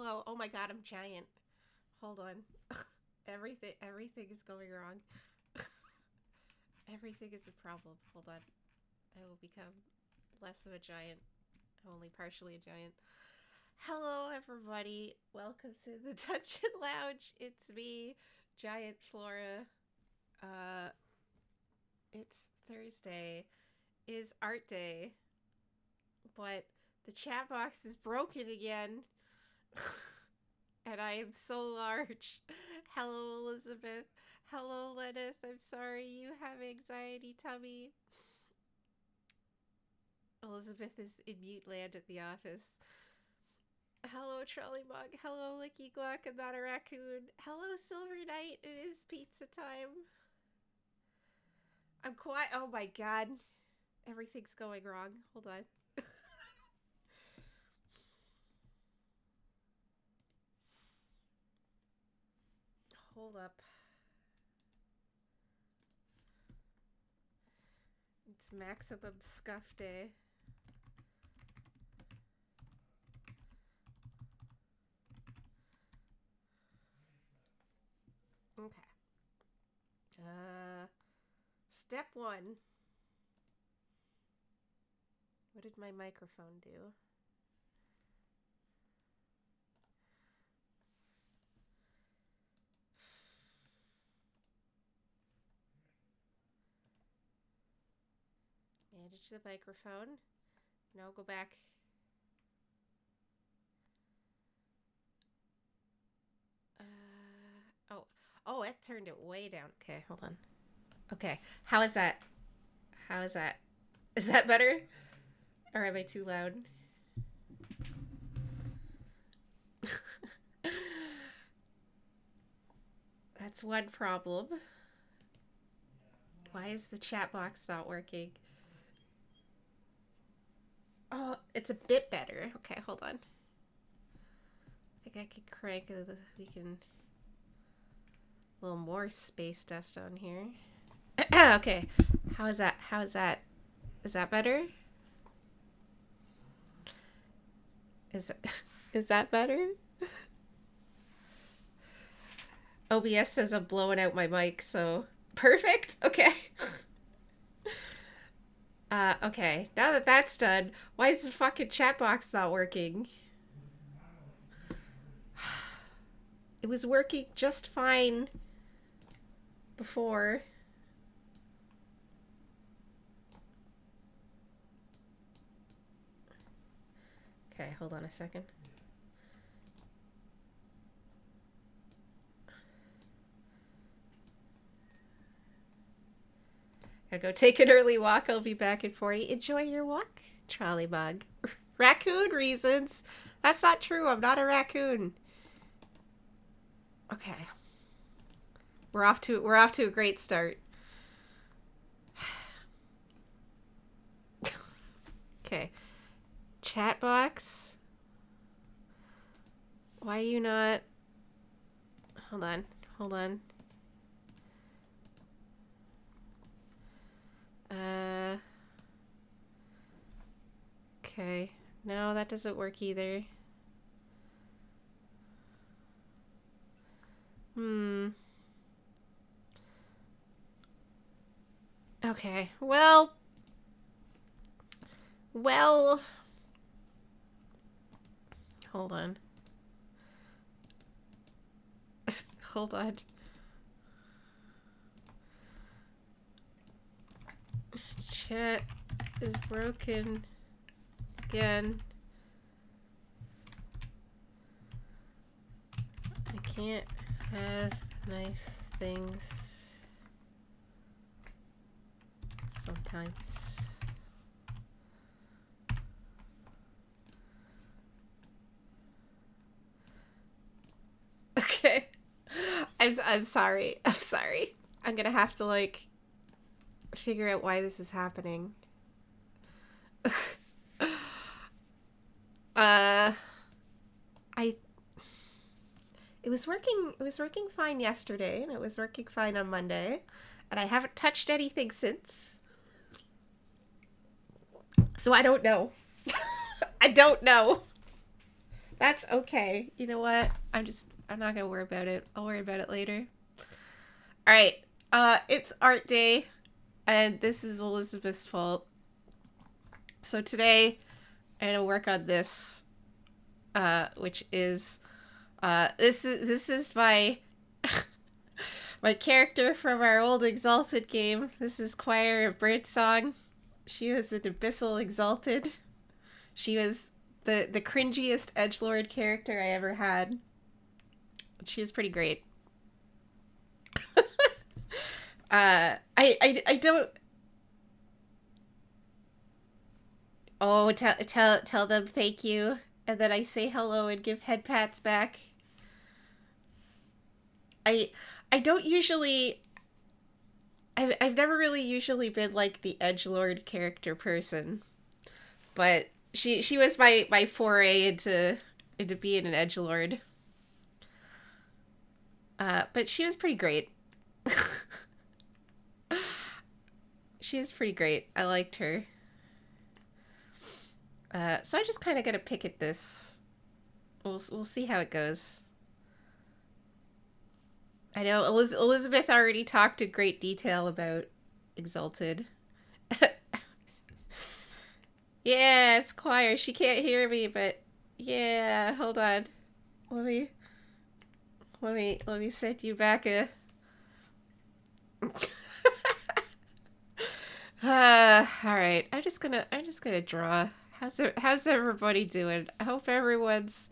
Hello. Oh my god, I'm giant. Hold on. Everything is going wrong. Everything is a problem. Hold on. I will become less of a giant. I'm only partially a giant. Hello, everybody. Welcome to the Dungeon Lounge. It's me, Giant Flora. Uh, it's Thursday. It is art day. But the chat box is broken again. And I am so large. Hello, Elizabeth. Hello, Lenith. I'm sorry you have anxiety tummy. Elizabeth is in mute land at the office. Hello, Trolley Mug. Hello, Licky Gluck. I'm not a raccoon. Hello, Silver Knight. It is pizza time. I'm quiet. Oh my god. Everything's going wrong. Hold on. Hold up. It's maximum scuff day. Okay. Step one. What did my microphone do? Manage the microphone. No, go back. Oh, it turned it way down. Okay, hold on. Okay, how is that? How is that? Is that better? Or am I too loud? That's one problem. Why is the chat box not working? Oh, it's a bit better. Okay, hold on. I think I could crank we can a little more space dust on here. Okay. How is that? How is that? Is that better? Is that better? OBS says I'm blowing out my mic, so perfect. Okay. Okay. Now that that's done, why is the fucking chat box not working? It was working just fine before. Okay, hold on a second. Gotta go take an early walk. I'll be back in 40. Enjoy your walk, trolley bug. Raccoon reasons. That's not true. I'm not a raccoon. Okay. We're off to a great start. Okay. Chat box. Why are you not? Hold on. Hold on. Okay. No, that doesn't work either. Okay. Well. Hold on. Hold on. Chat is broken again. I can't have nice things sometimes. Okay. I'm sorry. I'm sorry. I'm gonna have to like figure out why this is happening. It was working fine yesterday, and it was working fine on Monday, and I haven't touched anything since. So I don't know. I don't know. That's okay. You know what? I'm not gonna worry about it. I'll worry about it later. Alright. It's art day, and this is Elizabeth's fault. So today I'm gonna work on this. Which is this is my my character from our old Exalted game. This is Choir of Birdsong. She was an Abyssal Exalted. She was the cringiest edgelord character I ever had. She was pretty great. I don't. Oh, tell them thank you, and then I say hello and give head pats back. I I don't usually. I've never really usually been like the edgelord character person, but she was my foray into being an edgelord. But she was pretty great. She is pretty great. I liked her. So I just kind of gotta pick at this. We'll see how it goes. I know Elizabeth already talked in great detail about Exalted. Yeah, it's choir. She can't hear me, but yeah, hold on. Let me send you back a. All right. I'm just gonna draw. How's everybody doing? I hope everyone's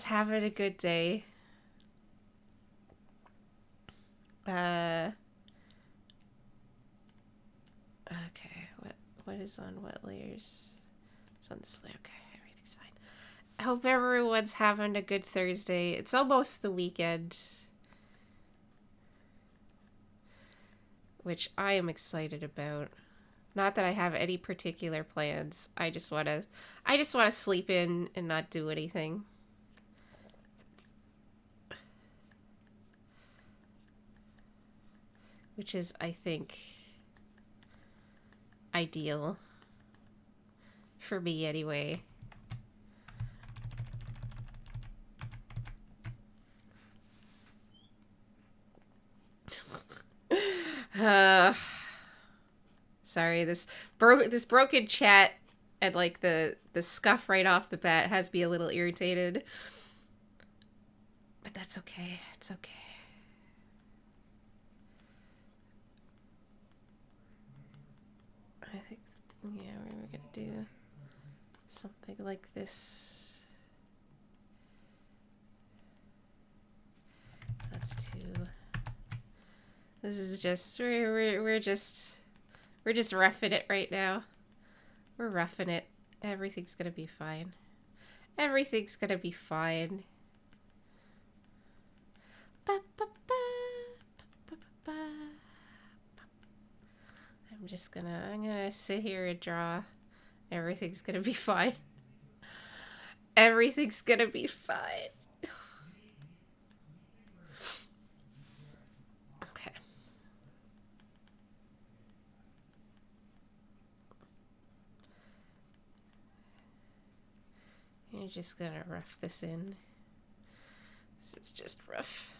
having a good day. Okay. What is on what layers? It's on this layer. Okay, everything's fine. I hope everyone's having a good Thursday. It's almost the weekend, which I am excited about. Not that I have any particular plans. I just want to sleep in and not do anything. Which is, I think, ideal for me anyway. Sorry, this broken chat and like the scuff right off the bat has me a little irritated. But that's okay. It's okay. I think, yeah, we're gonna do something like this. That's two. This is just we're just roughing it right now. We're roughing it. Everything's gonna be fine. Everything's gonna be fine. I'm gonna sit here and draw. Everything's gonna be fine. Everything's gonna be fine. Okay. You're just gonna rough this in. This is just rough.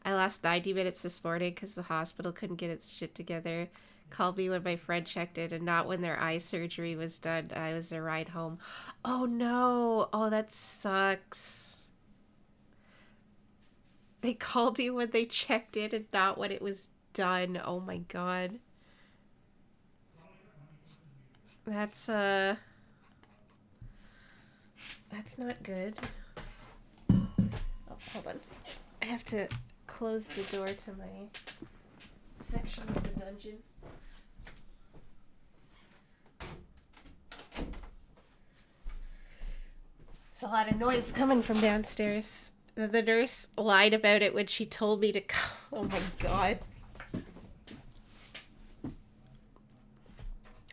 I lost 90 minutes this morning because the hospital couldn't get its shit together. Called me when my friend checked in and not when their eye surgery was done. I was a ride home. Oh no. Oh, that sucks. They called you when they checked in and not when it was done. Oh my god. That's not good. Oh, hold on. I have to close the door to my section of the dungeon. It's a lot of noise coming from downstairs. The nurse lied about it when she told me to come. Oh my god.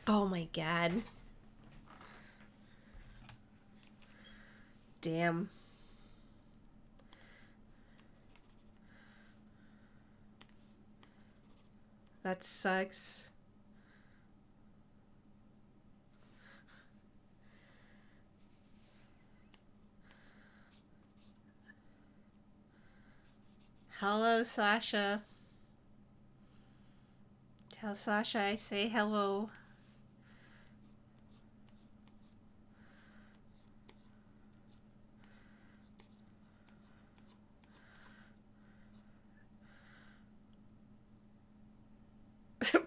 Oh my god. Damn. That sucks. Hello, Sasha. Tell Sasha I say hello.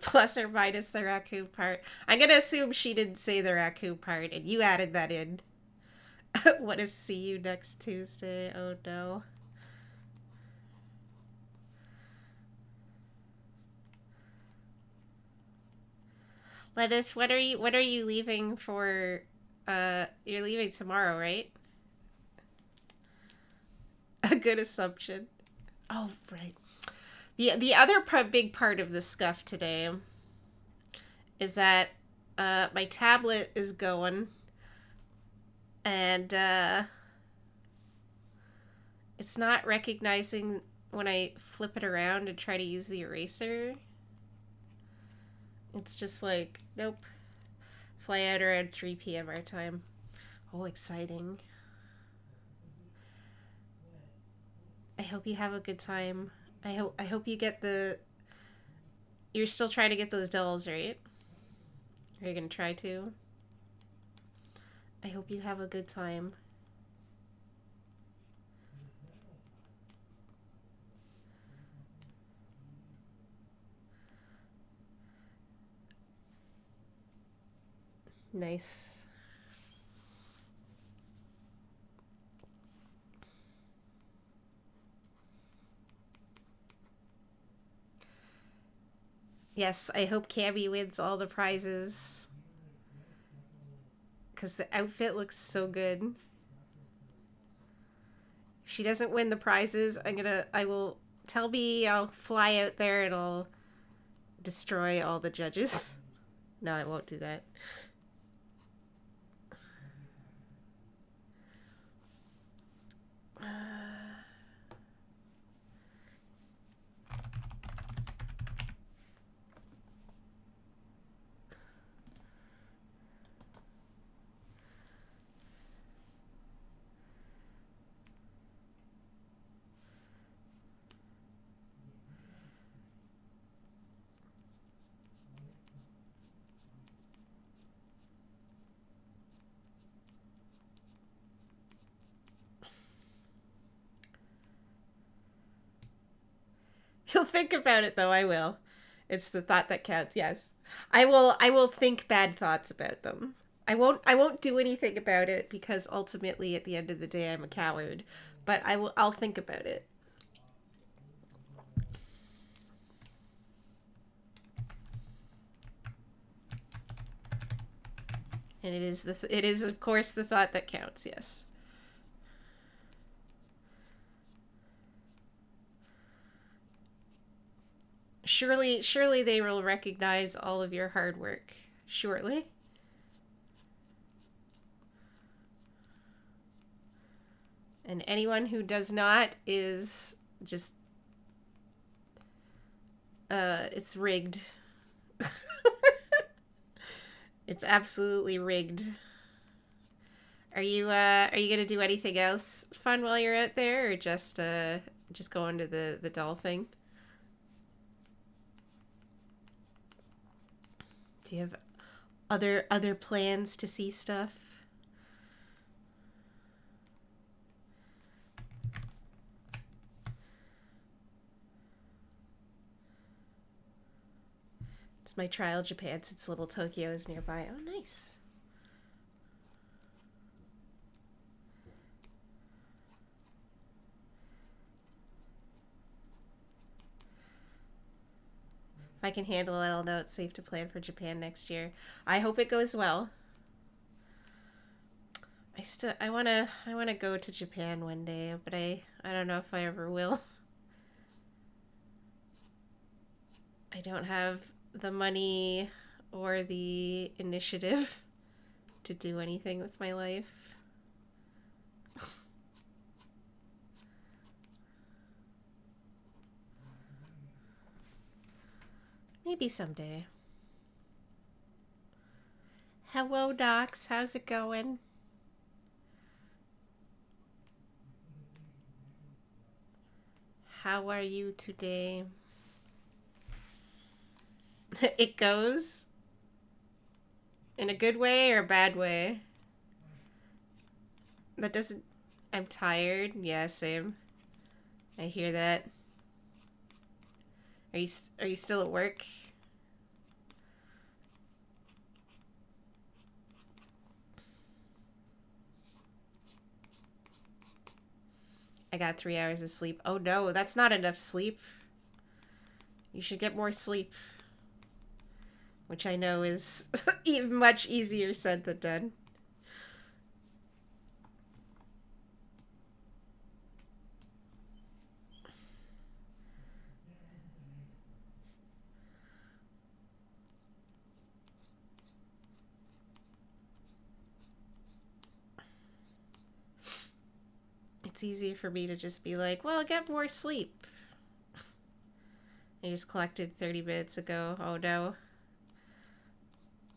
Plus or minus the raccoon part. I'm gonna assume she didn't say the raccoon part and you added that in. Want to see you next Tuesday? Oh no. Lettuce, what are you leaving for? You're leaving tomorrow, right? A good assumption. Oh, right. The other big part of the scuff today is that my tablet is going and it's not recognizing when I flip it around and try to use the eraser. It's just like, nope. Fly out around 3 p.m. our time. Oh, exciting. I hope you have a good time. I hope you get the... You're still trying to get those dolls, right? Are you gonna try to? I hope you have a good time. Nice. Yes, I hope Cammy wins all the prizes. Because the outfit looks so good. If she doesn't win the prizes, I will tell me I'll fly out there and I'll destroy all the judges. No, I won't do that. You'll think about it though, I will. It's the thought that counts, yes. I will think bad thoughts about them. I won't do anything about it because ultimately at the end of the day I'm a coward. But I'll think about it. And it is of course the thought that counts, yes. Surely they will recognize all of your hard work. Surely. And anyone who does not is just it's rigged. It's absolutely rigged. Are you gonna do anything else fun while you're out there, or just going to the doll thing? Do you have other plans to see stuff? It's my trial Japan since Little Tokyo is nearby. Oh, nice. If I can handle it, I'll know it's safe to plan for Japan next year. I hope it goes well. I wanna go to Japan one day, but I don't know if I ever will. I don't have the money or the initiative to do anything with my life. Maybe someday. Hello, Docs. How's it going? How are you today? It goes in a good way or a bad way? That doesn't... I'm tired. Yeah, same. I hear that. Are you still at work? I got 3 hours of sleep. Oh no, that's not enough sleep. You should get more sleep. Which I know is even much easier said than done. It's easy for me to just be like, well, get more sleep. I just collected 30 minutes ago. Oh no.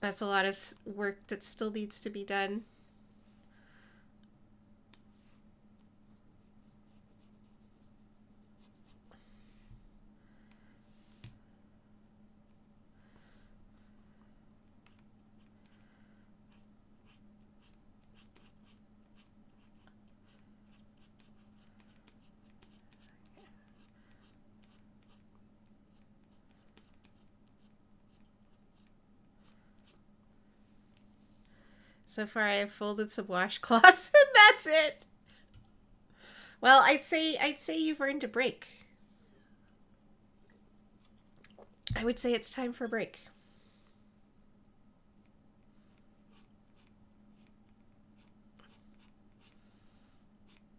That's a lot of work that still needs to be done. So far I have folded some washcloths and that's it. Well, I'd say you've earned a break. I would say it's time for a break.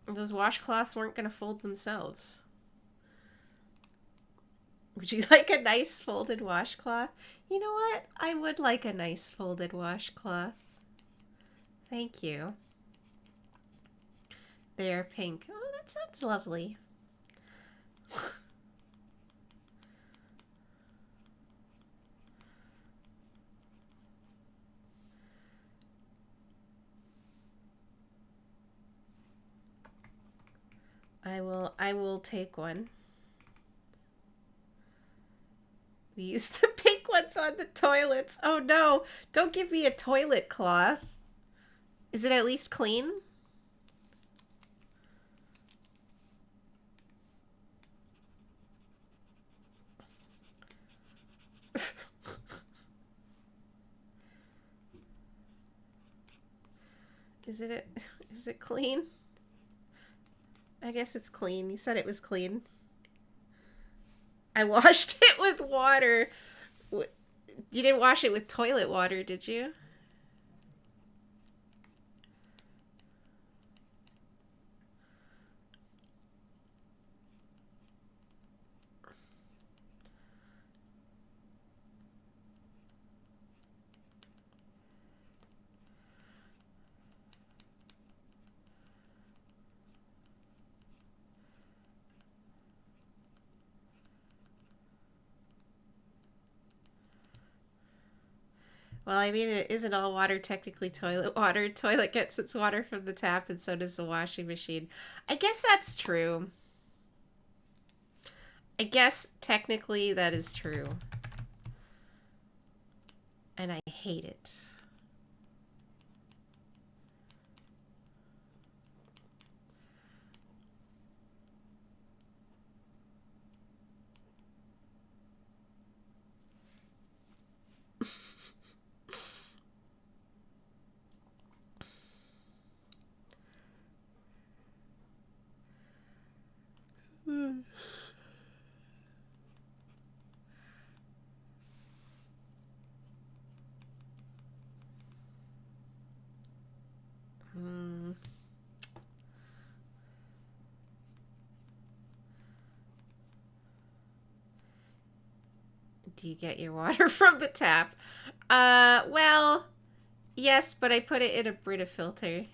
Those washcloths weren't going to fold themselves. Would you like a nice folded washcloth? You know what? I would like a nice folded washcloth. Thank you. They're pink. Oh, that sounds lovely. I will take one. We use the pink ones on the toilets. Oh no, don't give me a toilet cloth. Is it at least clean? Is it clean? I guess it's clean. You said it was clean. I washed it with water. You didn't wash it with toilet water, did you? Well, I mean, it isn't all water technically toilet water. Toilet gets its water from the tap, and so does the washing machine. I guess that's true. I guess technically that is true. And I hate it. Hmm. Do you get your water from the tap? Well, yes, but I put it in a Brita filter.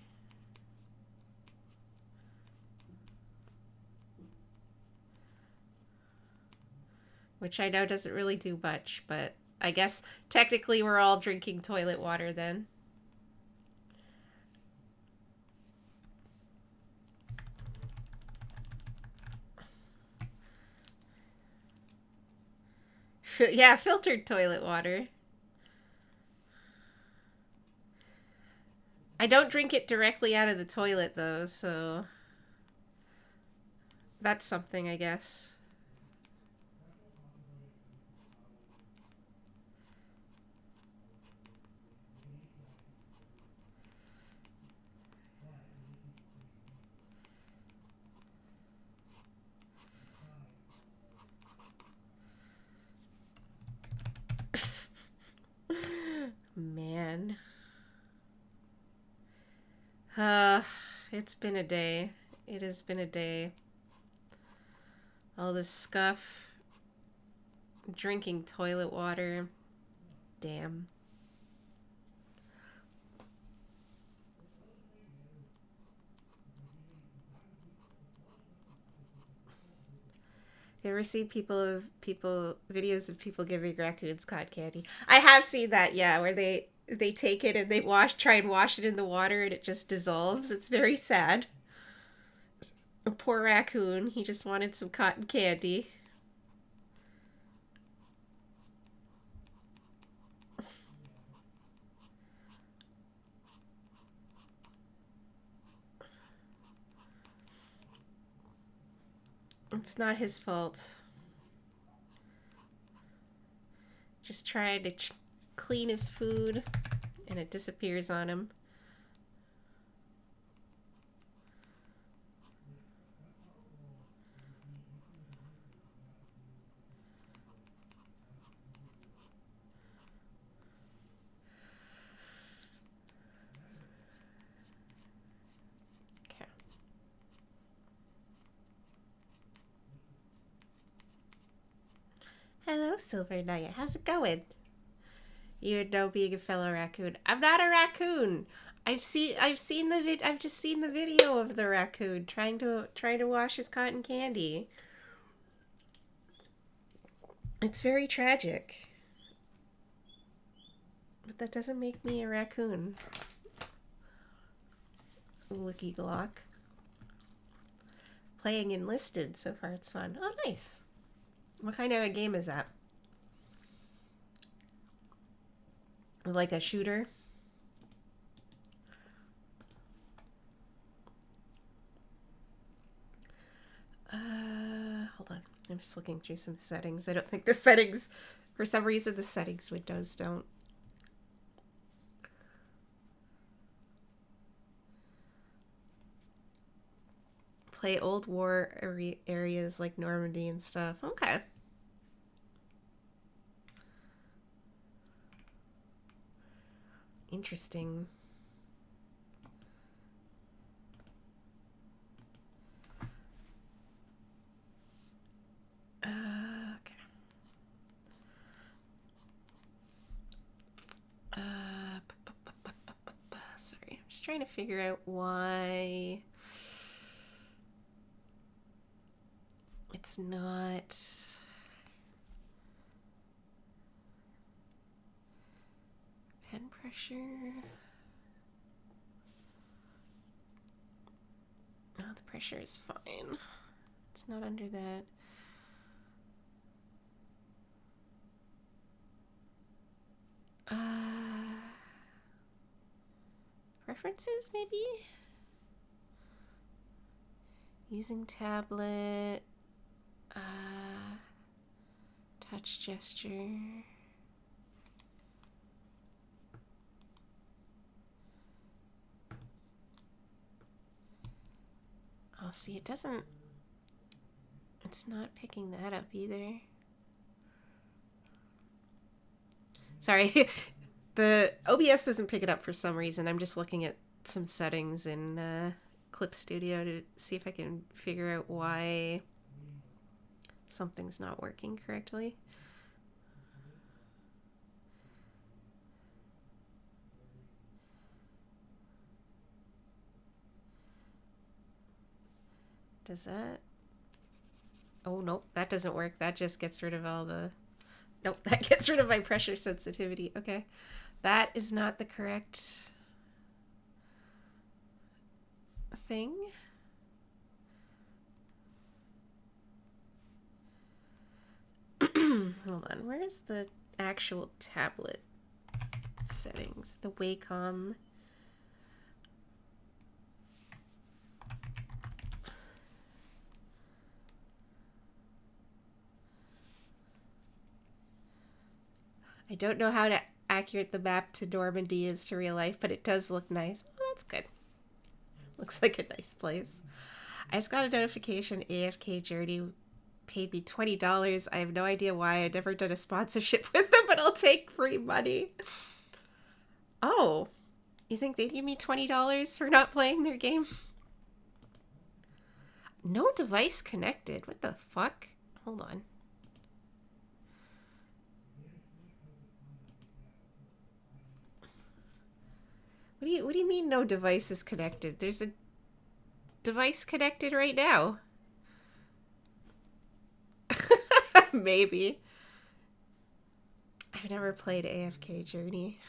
Which I know doesn't really do much, but I guess technically we're all drinking toilet water then. Yeah, filtered toilet water. I don't drink it directly out of the toilet, though, so that's something, I guess. Man. Uh, it's been a day. It has been a day. All this scuff, drinking toilet water. Damn. You ever see videos of people giving raccoons cotton candy? I have seen that, yeah, where they take it and they try and wash it in the water and it just dissolves. It's very sad. A poor raccoon, he just wanted some cotton candy. It's not his fault. Just trying to clean his food and it disappears on him. Okay. Hello, Silver Nugget. How's it going? You know, being a fellow raccoon. I'm not a raccoon. I've just seen the video of the raccoon trying to wash his cotton candy. It's very tragic. But that doesn't make me a raccoon. Looky Glock. Playing Enlisted so far, it's fun. Oh, nice. What kind of a game is that? Like a shooter? Hold on. I'm just looking through some settings. I don't think the settings, for some reason, the settings windows don't. Play old war areas like Normandy and stuff. Okay. Interesting. Okay. Sorry, I'm just trying to figure out why it's not. Pen pressure. Oh, the pressure is fine. It's not under that. Preferences, maybe? Using tablet. Touch gesture. Oh, see, it doesn't. It's not picking that up either. Sorry, the OBS doesn't pick it up for some reason. I'm just looking at some settings in Clip Studio to see if I can figure out why something's not working correctly. Does that? Oh, nope, that doesn't work. That just gets rid of all the... Nope, that gets rid of my pressure sensitivity. Okay. That is not the correct thing. Hold on, where's the actual tablet settings? The Wacom. I don't know how accurate the map to Normandy is to real life, but it does look nice. Oh, that's good. Looks like a nice place. I just got a notification AFK Journey paid me $20. I have no idea why. I've never done a sponsorship with them, but I'll take free money. Oh, you think they'd give me $20 for not playing their game? No device connected. What the fuck? Hold on. What do you mean no device is connected? There's a device connected right now. Maybe. I've never played AFK Journey.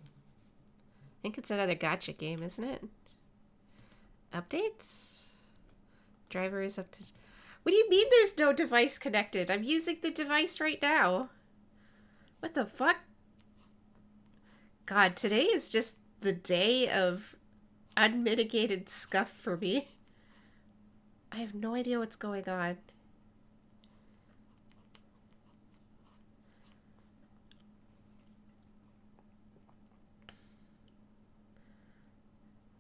I think it's another gacha game, isn't it? Updates? Driver is up to... What do you mean there's no device connected? I'm using the device right now. What the fuck? God, today is just the day of unmitigated scuff for me. I have no idea what's going on.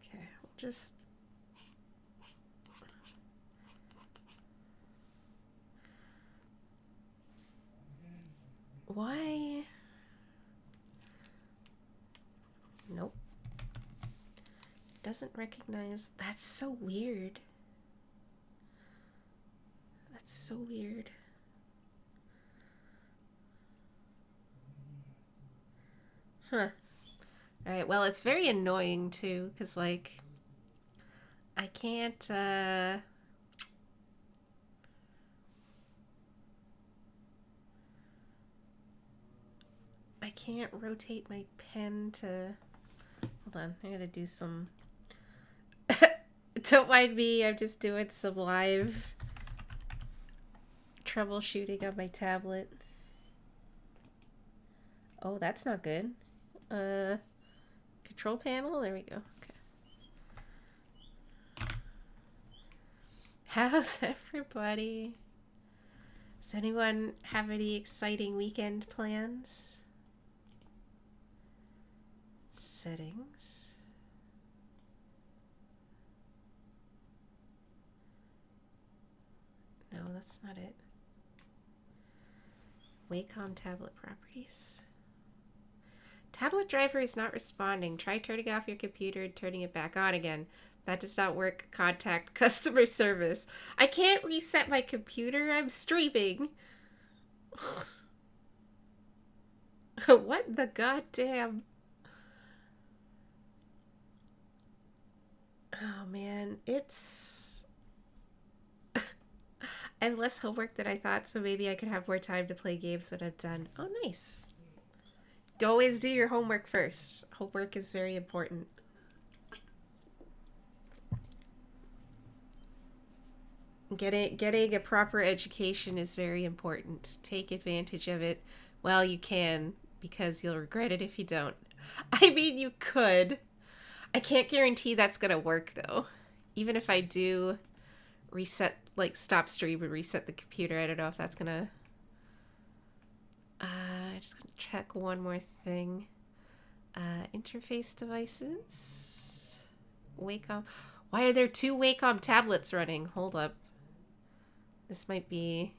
Okay, we'll just... Why? Nope. Doesn't recognize. That's so weird. That's so weird. Huh. Alright, well, it's very annoying too, because, like, I can't, I can't rotate my pen to... Hold on, I gotta do some... Don't mind me, I'm just doing some live troubleshooting on my tablet. Oh, that's not good. Control panel? There we go. Okay. How's everybody? Does anyone have any exciting weekend plans? Settings. No, that's not it. Wacom tablet properties. Tablet driver is not responding. Try turning off your computer and turning it back on again. That does not work. Contact customer service. I can't reset my computer. I'm streaming. What the goddamn? Oh man, it's... I have less homework than I thought, so maybe I could have more time to play games when I'm done. Oh, nice. Always do your homework first. Homework is very important. Getting a proper education is very important. Take advantage of it while you can, because you'll regret it if you don't. I mean, you could. I can't guarantee that's gonna work, though. Even if I do reset, like, stop stream and reset the computer, I don't know if that's gonna... I'm just gonna check one more thing. Interface devices. Wacom. Why are there 2 Wacom tablets running? Hold up. This might be...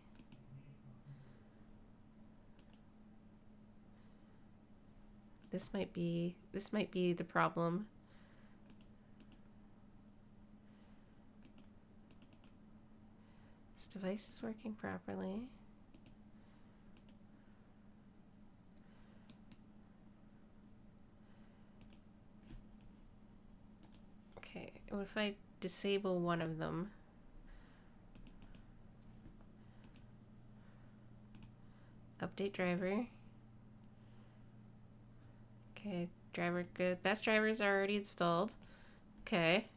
This might be the problem. This device is working properly. Okay, what if I disable one of them? Update driver. Okay, driver good. Best drivers are already installed. Okay.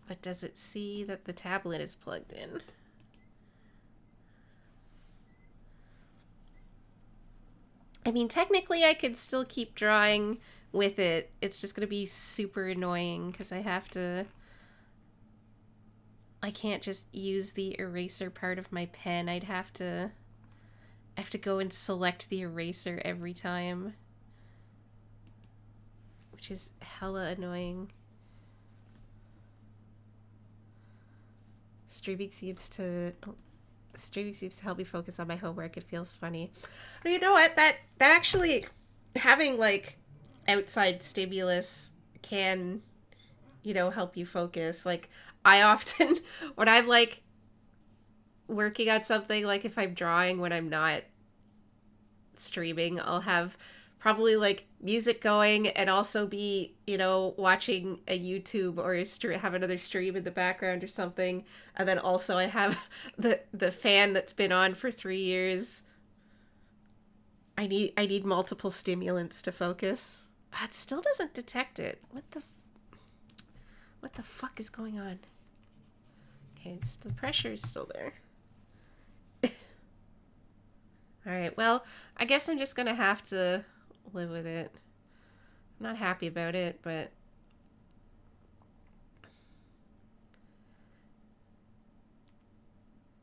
But does it see that the tablet is plugged in? I mean, technically I could still keep drawing with it. It's just going to be super annoying because I can't just use the eraser part of my pen. I have to go and select the eraser every time, which is hella annoying. Streaming seems to help me focus on my homework. It feels funny. But you know what? That actually, having like outside stimulus can, help you focus. Like I often when I'm like working on something, like if I'm drawing when I'm not streaming, I'll have probably like music going and also be, watching a YouTube or have another stream in the background or something. And then also I have the fan that's been on for 3 years. I need multiple stimulants to focus. It still doesn't detect it. What the fuck is going on? Okay, the pressure is still there. Alright, well, I guess I'm just gonna have to live with it. I'm not happy about it, but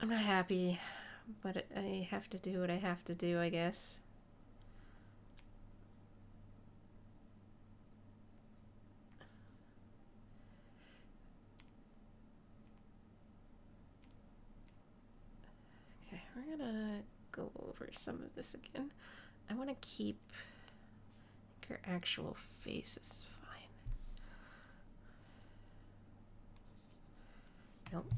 I'm not happy, but I have to do what I have to do, I guess. Okay, we're gonna go over some of this again. I want to keep your actual face is fine. Nope.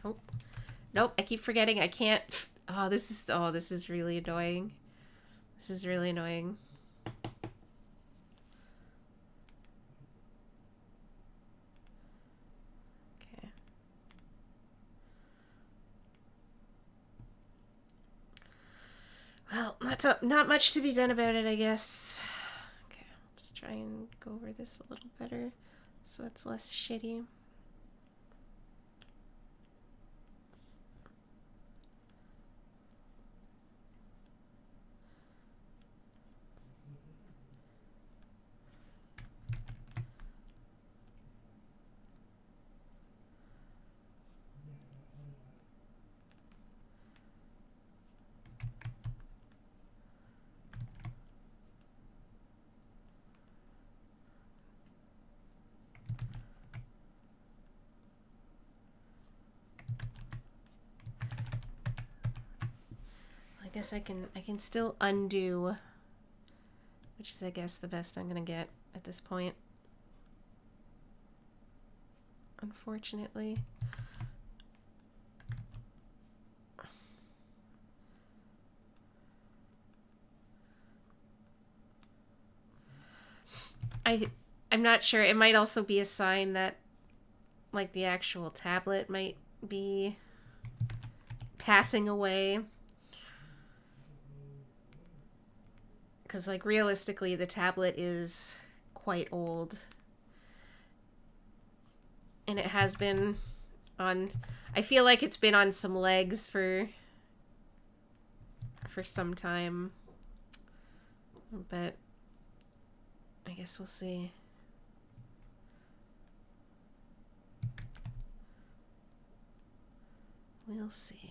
Nope. Nope, I keep forgetting I can't. Oh, this is really annoying. This is really annoying. Okay. Well, that's not much to be done about it, I guess. Okay, let's try and go over this a little better so it's less shitty. I guess I can still undo, which is I guess the best I'm gonna get at this point. Unfortunately. I'm not sure. It might also be a sign that like the actual tablet might be passing away. Because like realistically the tablet is quite old. And it has been on, I feel like it's been on some legs for some time. But I guess we'll see. We'll see.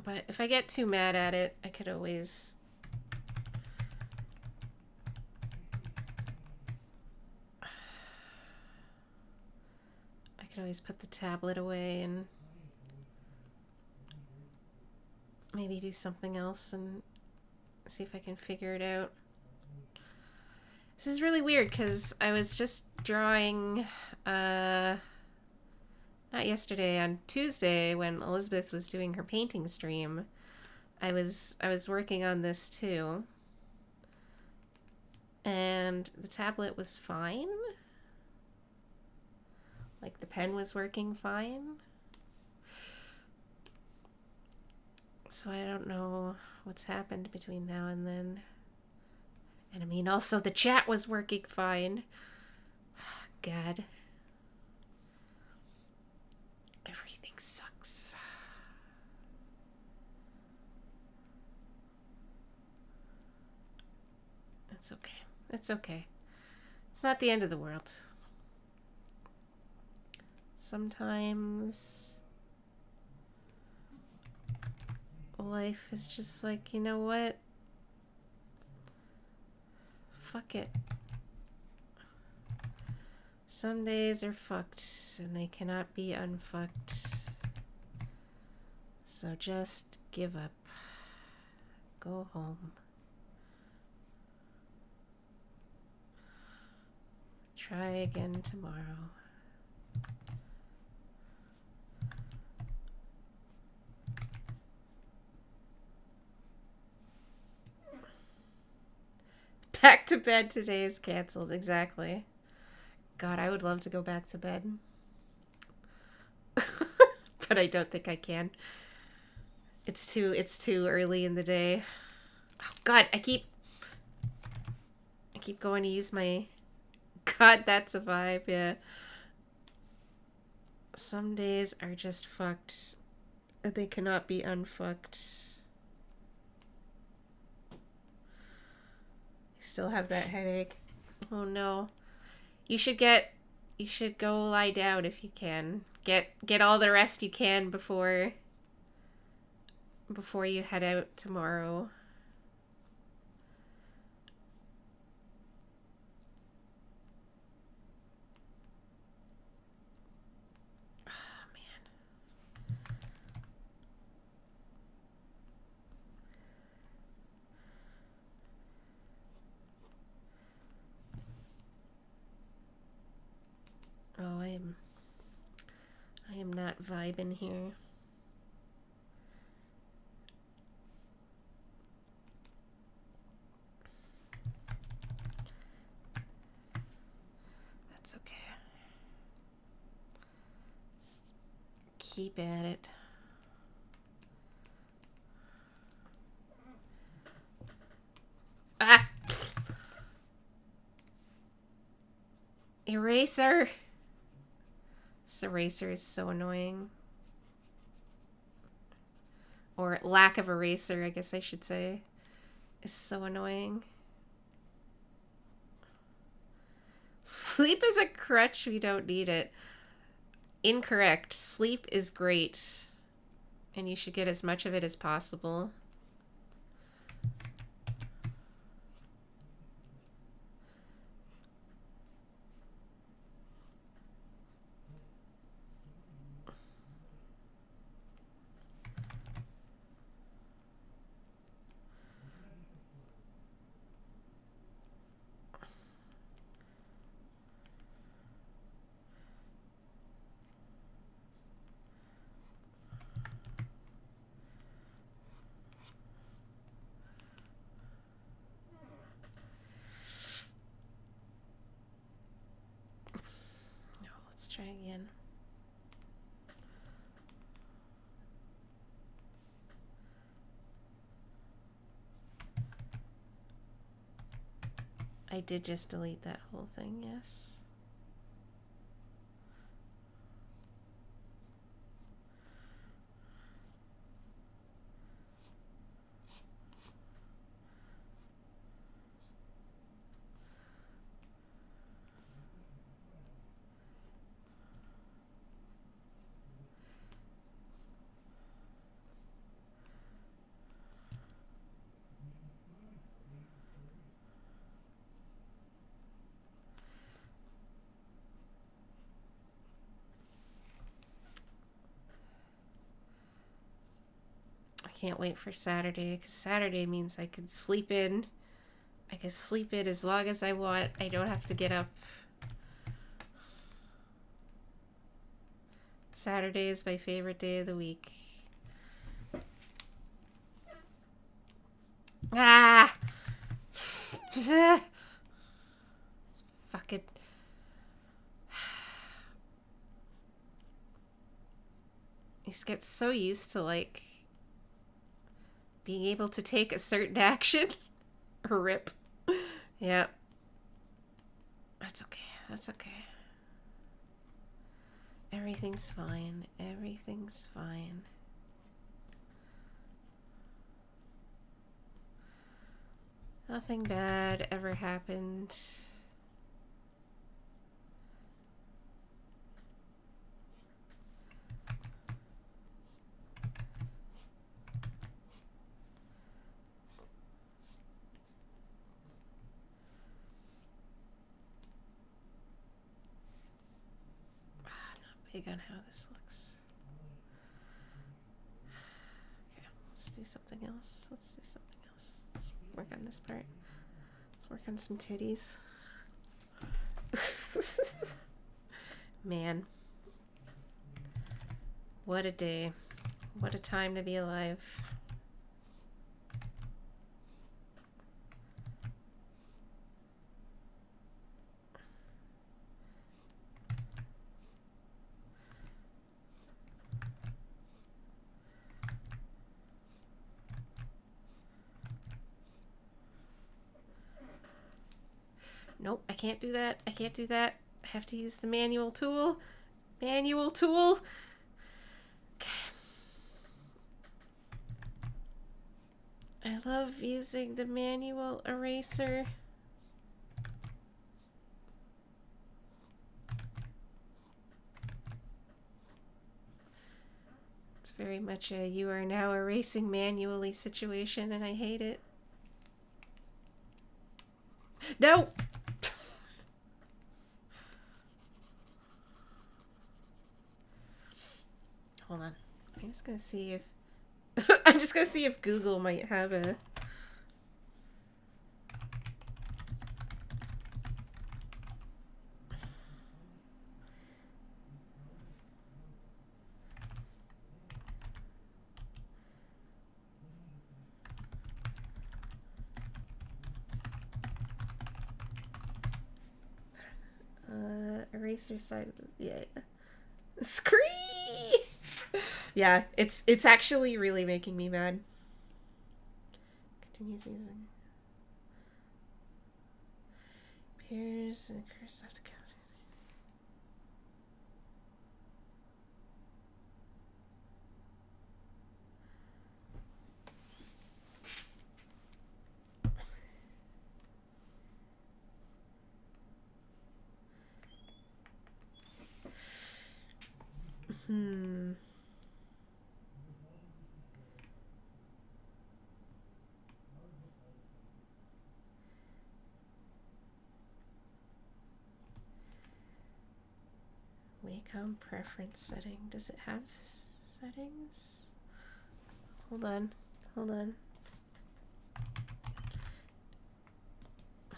But if I get too mad at it, I could always put the tablet away and maybe do something else and see if I can figure it out. This is really weird because I was just drawing, not yesterday, on Tuesday when Elizabeth was doing her painting stream. I was working on this too. And the tablet was fine. Like the pen was working fine. so I don't know what's happened between now and then. And I mean, also the chat was working fine. God. Everything sucks. It's okay. It's okay. It's not the end of the world. Sometimes life is just like, you know what? Fuck it. Some days are fucked and they cannot be unfucked. So just give up. Go home. Try again tomorrow. Back to bed today is canceled. Exactly. God, I would love to go back to bed. But I don't think I can. It's too early in the day. Oh God, I keep going to use my... God, that's a vibe, yeah. Some days are just fucked. They cannot be unfucked. I still have that headache. Oh no. You should go lie down if you can. Get all the rest you can before you head out tomorrow. Oh, I am not vibing here. That's okay. Just keep at it. Ah! Eraser! This eraser is so annoying. Or lack of eraser, I guess I should say, is so annoying. Sleep is a crutch. We don't need it. Incorrect. Sleep is great. And you should get as much of it as possible. Let's try again. I did just delete that whole thing, yes. Can't wait for Saturday, because Saturday means I can sleep in. I can sleep in as long as I want. I don't have to get up. Saturday is my favorite day of the week. Ah! Fuck it. You just get so used to, like, being able to take a certain action. Rip. Yeah. That's okay. That's okay. Everything's fine. Everything's fine. Nothing bad ever happened. I'm not big on how this looks. Okay, let's do something else. Let's do something else. Let's work on this part. Let's work on some titties. Man. What a day. What a time to be alive. Nope, I can't do that. I can't do that. I have to use the manual tool. Manual tool. Okay. I love using the manual eraser. It's very much a you are now erasing manually situation, and I hate it. No! Hold on. I'm just gonna see if I'm just gonna see if Google might have a eraser side of the Scree! Yeah, it's actually really making me mad. Continues using appears and curse after Wacom preference setting. Does it have settings? Hold on. Hold on.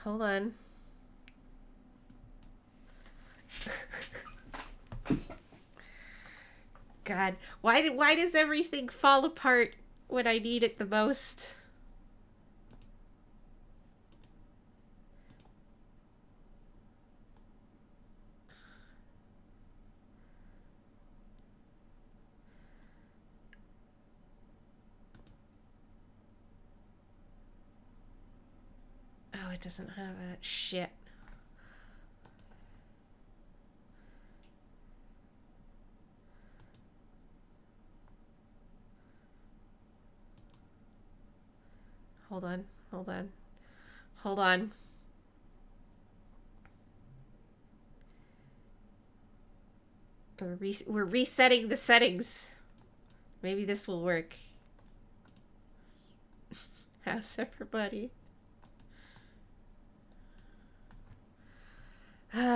Hold on. God, why does everything fall apart when I need it the most? Oh, it doesn't have a shit. Hold on, hold on, hold on. We're resetting the settings. Maybe this will work. How's everybody? Do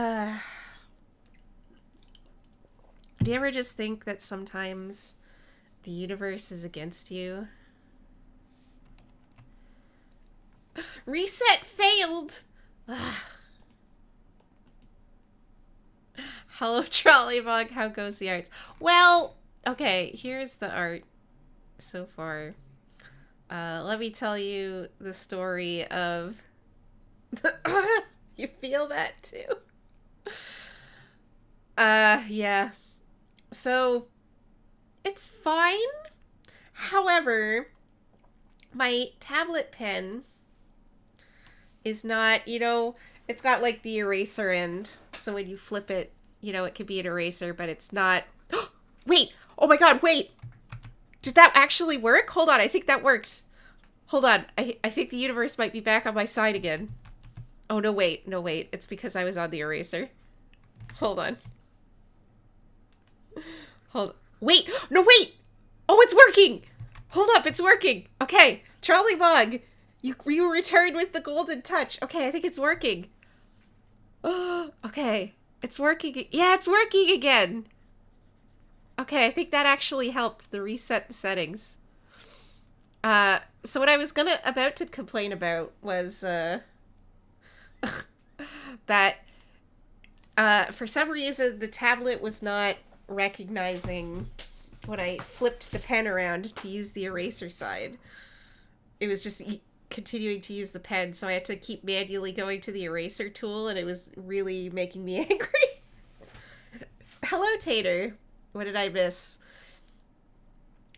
you ever just think that sometimes the universe is against you? Reset failed! Hello, Trollybug. How goes the arts? Well, okay, here's the art so far. Let me tell you the story of... You feel that too? Yeah. So, it's fine. However, My tablet pen is not, it's got like the eraser end. So when you flip it, it could be an eraser, but it's not. Wait! Oh my god, wait! Did that actually work? Hold on, I think that worked. Hold on, I think the universe might be back on my side again. Oh, no, wait. No, wait. It's because I was on the eraser. Hold on. Wait! No, wait! Oh, it's working! Hold up, it's working! Okay, Trolley Bug, you returned with the golden touch. Okay, I think it's working. Oh, okay. It's working. Yeah, it's working again. Okay, I think that actually helped the reset the settings. So what I was about to complain about was, that, for some reason the tablet was not recognizing when I flipped the pen around to use the eraser side. It was just continuing to use the pen, so I had to keep manually going to the eraser tool, and it was really making me angry. Hello, Tater. What did I miss?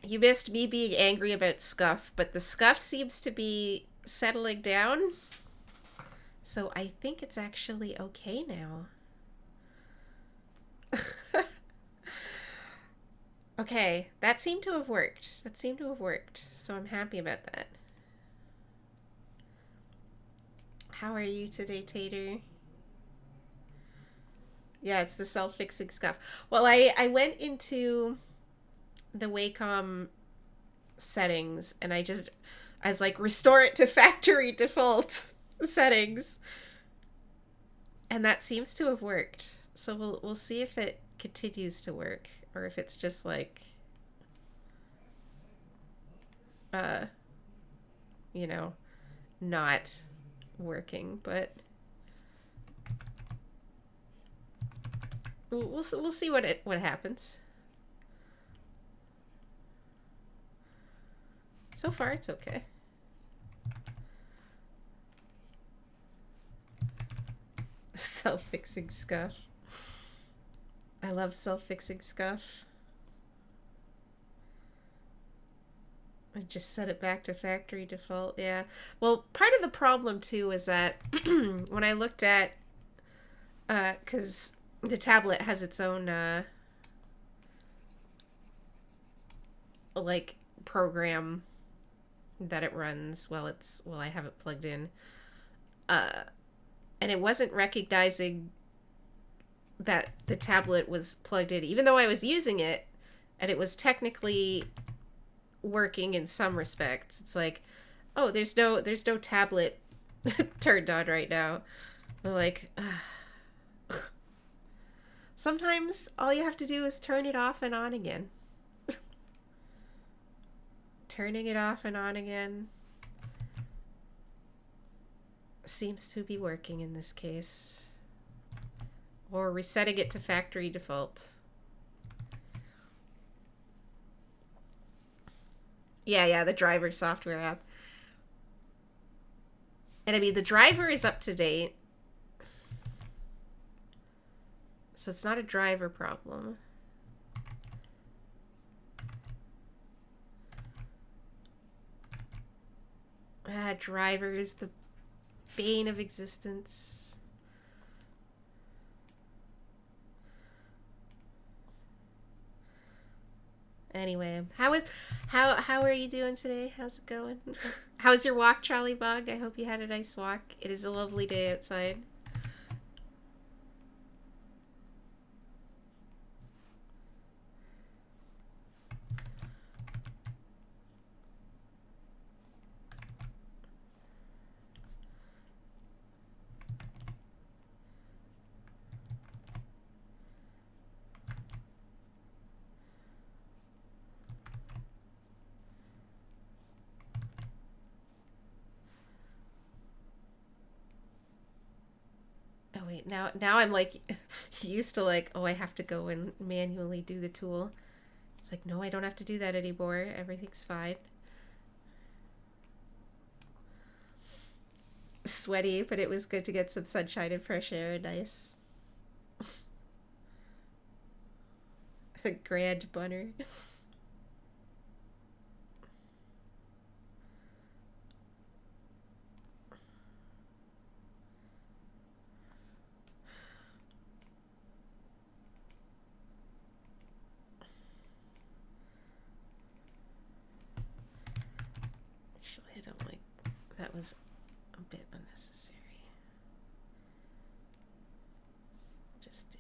You missed me being angry about scuff, but the scuff seems to be settling down. So I think it's actually okay now. Okay, that seemed to have worked. So I'm happy about that. How are you today, Tater? Yeah, it's the self-fixing scuff. Well, I went into the Wacom settings and I was like, restore it to factory default settings. And that seems to have worked. So we'll see if it continues to work or if it's just like not working, but we'll see what happens. So far it's okay. Self-fixing scuff. I love self-fixing scuff. I just set it back to factory default. Yeah. Well, part of the problem too is that when I looked at, because the tablet has its own like program that it runs while I have it plugged in, and it wasn't recognizing that the tablet was plugged in, even though I was using it, and it was technically working in some respects. It's like, oh, there's no tablet turned on right now. They're like, sometimes all you have to do is turn it off and on again. Turning it off and on again seems to be working in this case. Or resetting it to factory default. Yeah, the driver software app. And I mean, the driver is up to date. So it's not a driver problem. Driver is the bane of existence. Anyway, how are you doing today? How's it going? How's your walk, Trolley Bug? I hope you had a nice walk. It is a lovely day outside. Oh wait, now I'm like used to like, oh, I have to go and manually do the tool. It's like, no, I don't have to do that anymore. Everything's fine. Sweaty, but it was good to get some sunshine and fresh air. Nice. A grand bunner. Actually, I don't like that. Was a bit unnecessary. Just do.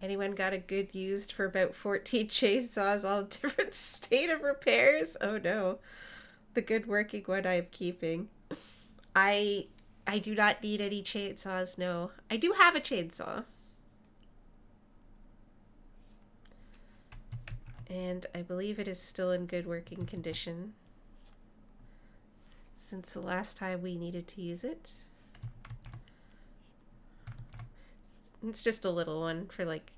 Anyone got a good used for about 14 chainsaws, all different state of repairs? Oh no. The good working one I am keeping. I do not need any chainsaws, no. I do have a chainsaw. And I believe it is still in good working condition since the last time we needed to use it. It's just a little one for like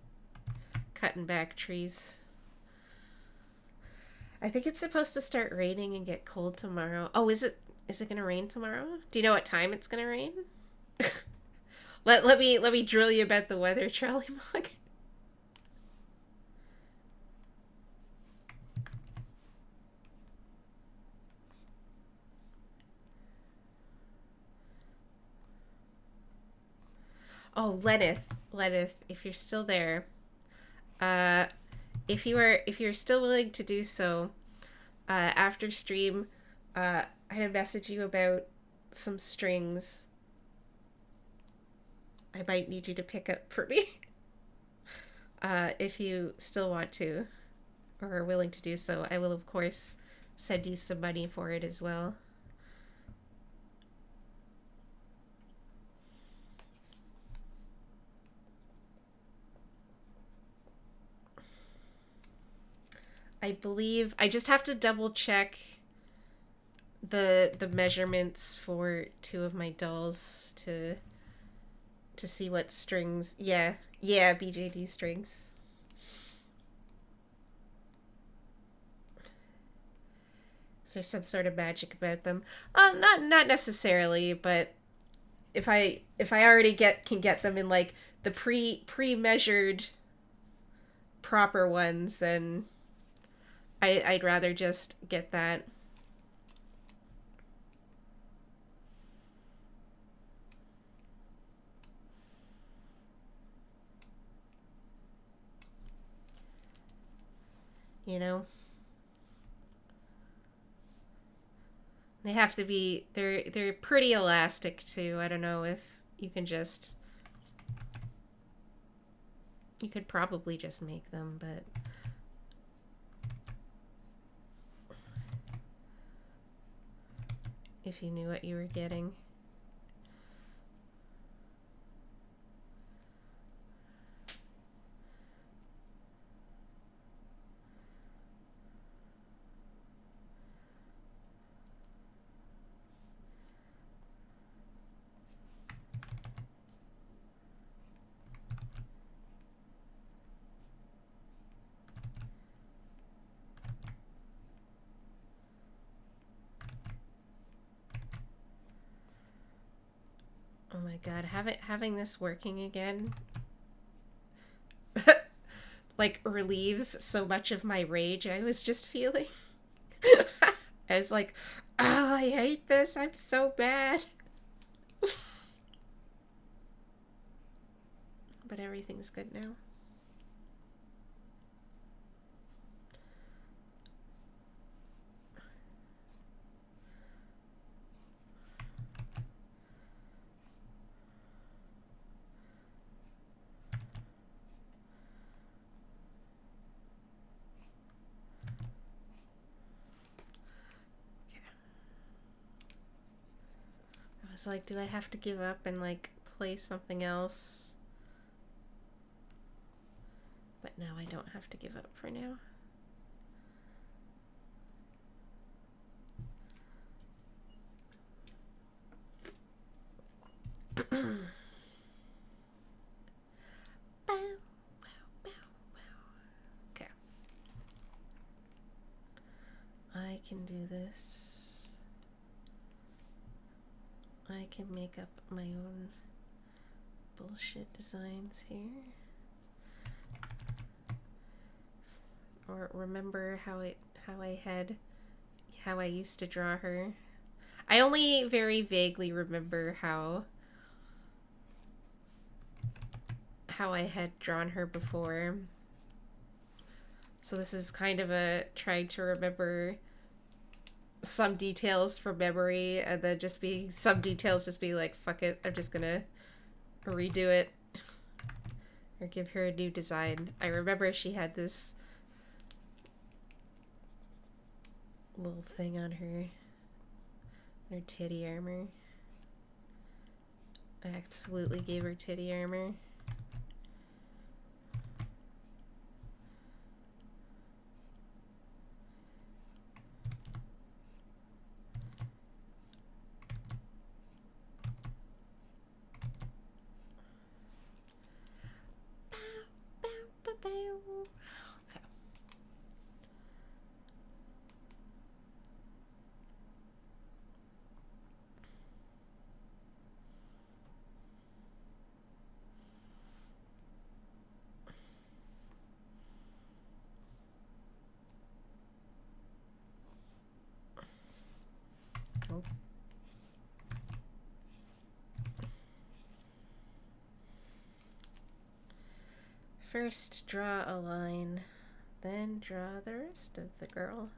cutting back trees. I think it's supposed to start raining and get cold tomorrow. Oh, is it gonna rain tomorrow? Do you know what time it's gonna rain? let me drill you about the weather, Charlie Mug. Oh, Lenith, if you're still there, if you're still willing to do so, after stream, I had a message you about some strings I might need you to pick up for me. If you still want to, or are willing to do so, I will of course send you some money for it as well. I believe I just have to double check the measurements for two of my dolls to see what strings. Yeah, BJD strings. Is there some sort of magic about them? Not necessarily, but if I already can get them in like the pre-measured proper ones, then I'd rather just get that. You know? They have to be they're pretty elastic too. I don't know if you can just you could probably just make them, but if you knew what you were getting. Oh my god, having this working again like relieves so much of my rage I was just feeling. I was like, oh, I hate this. I'm so bad. But everything's good now. I was like, do I have to give up and like play something else? But no, I don't have to give up for now. Okay. I can do this. I can make up my own bullshit designs here. Or remember how I used to draw her. I only very vaguely remember how how I had drawn her before. So this is kind of a trying to remember some details from memory, and then just be some details just be like, fuck it, I'm just gonna redo it or give her a new design. I remember she had this little thing on her titty armor. I absolutely gave her titty armor. Okay. Oh. First draw a line, then draw the rest of the girl.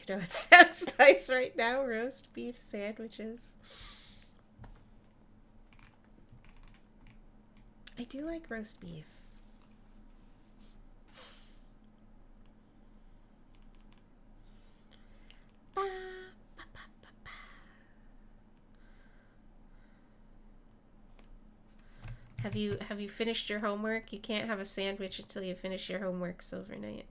You know, it sounds nice right now, roast beef sandwiches. I do like roast beef. Have you finished your homework? You can't have a sandwich until you finish your homework, Silver Knight.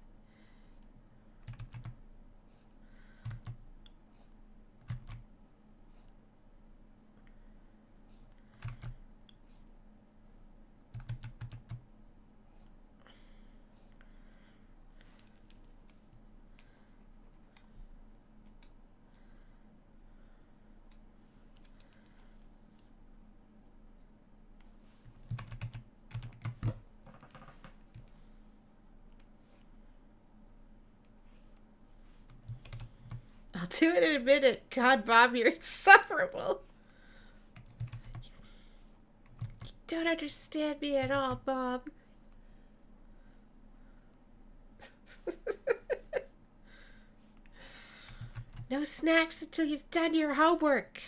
I'll do it in a minute. God, Bob, you're insufferable. You don't understand me at all, Bob. No snacks until you've done your homework.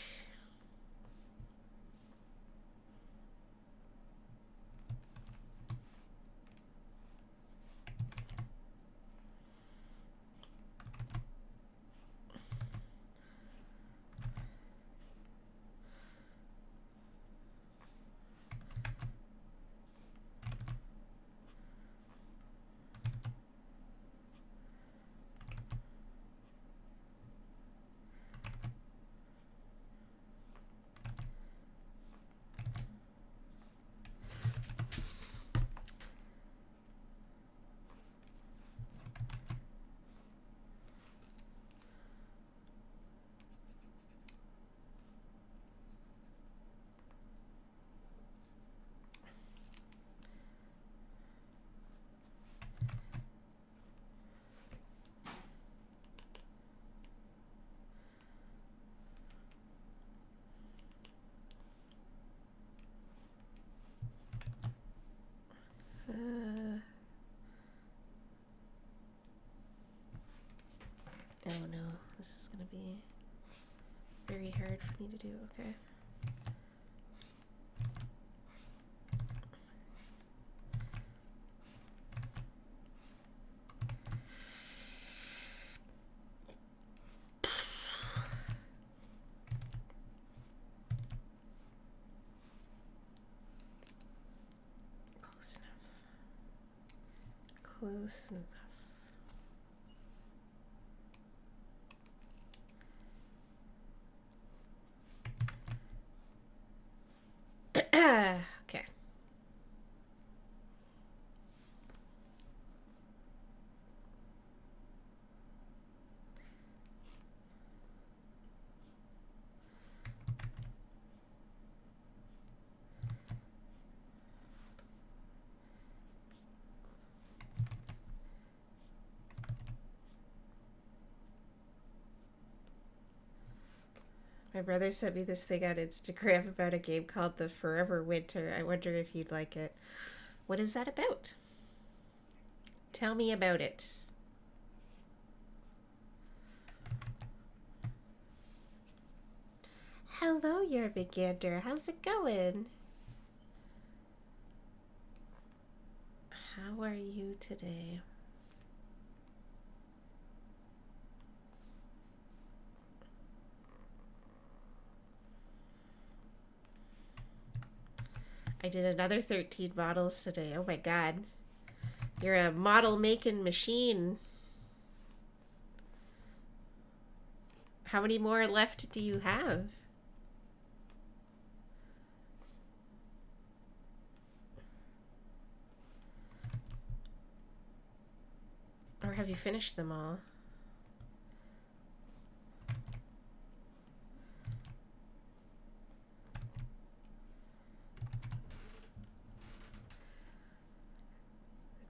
Oh no, this is gonna be very hard for me to do. Okay. Close enough. Okay. My brother sent me this thing on Instagram about a game called The Forever Winter. I wonder if you'd like it. What is that about? Tell me about it. Hello, Yerbigander. How's it going? How are you today? I did another 13 models today. Oh my god. You're a model making machine. How many more left do you have? Or have you finished them all?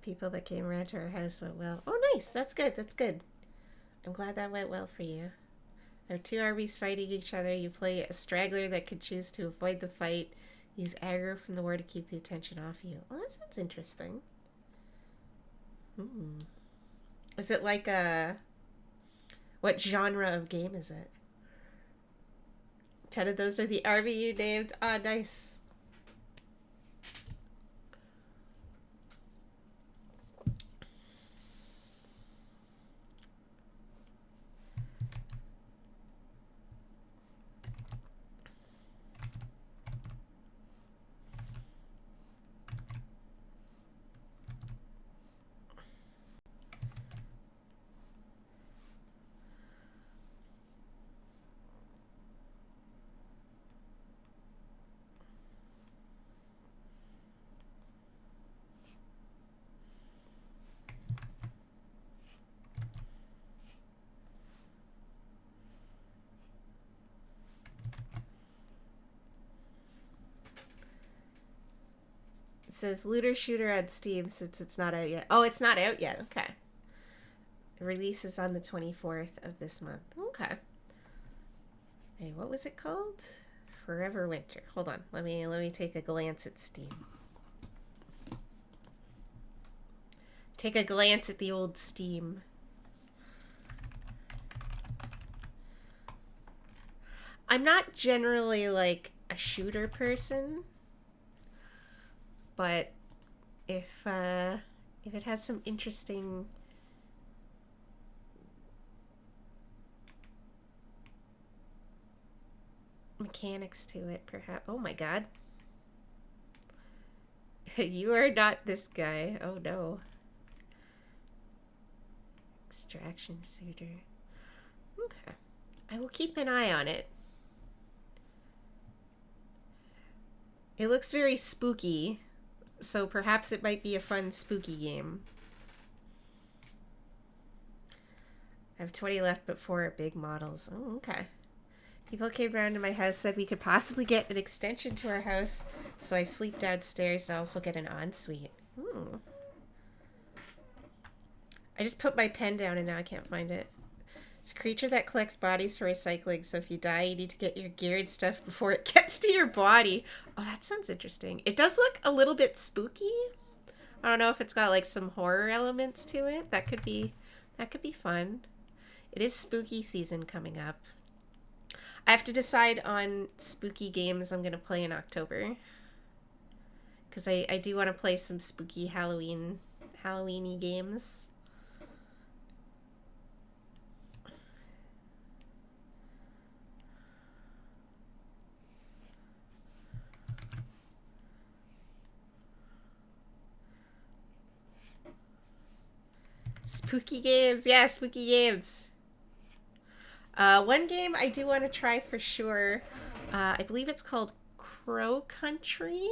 People that came around to our house went well. Oh, nice. That's good. That's good. I'm glad that went well for you. There are two armies fighting each other. You play a straggler that could choose to avoid the fight. Use aggro from the war to keep the attention off you. Well, that sounds interesting. Is it like a... What genre of game is it? 10 of those are the army you named. Ah, nice. It says Looter Shooter on Steam since it's not out yet. Oh, it's not out yet. Okay. It releases on the 24th of this month. Okay. Hey, what was it called? Forever Winter. Hold on. Let me take a glance at Steam. Take a glance at the old Steam. I'm not generally like a shooter person, but if it has some interesting mechanics to it, perhaps. Oh my god. You are not this guy. Oh no. Extraction suitor. Okay. I will keep an eye on it. It looks very spooky, so perhaps it might be a fun spooky game. I have 20 left but 4 are big models. Oh, okay. People came around to my house, said we could possibly get an extension to our house, so I sleep downstairs and also get an ensuite. I just put my pen down and now I can't find it. It's a creature that collects bodies for recycling, so if you die, you need to get your gear and stuff before it gets to your body. Oh, that sounds interesting. It does look a little bit spooky. I don't know if it's got like some horror elements to it. That could be fun. It is spooky season coming up. I have to decide on spooky games I'm going to play in October. Because I do want to play some spooky Halloween-y games. Spooky games. Yeah, spooky games. One game I do want to try for sure. I believe it's called Crow Country.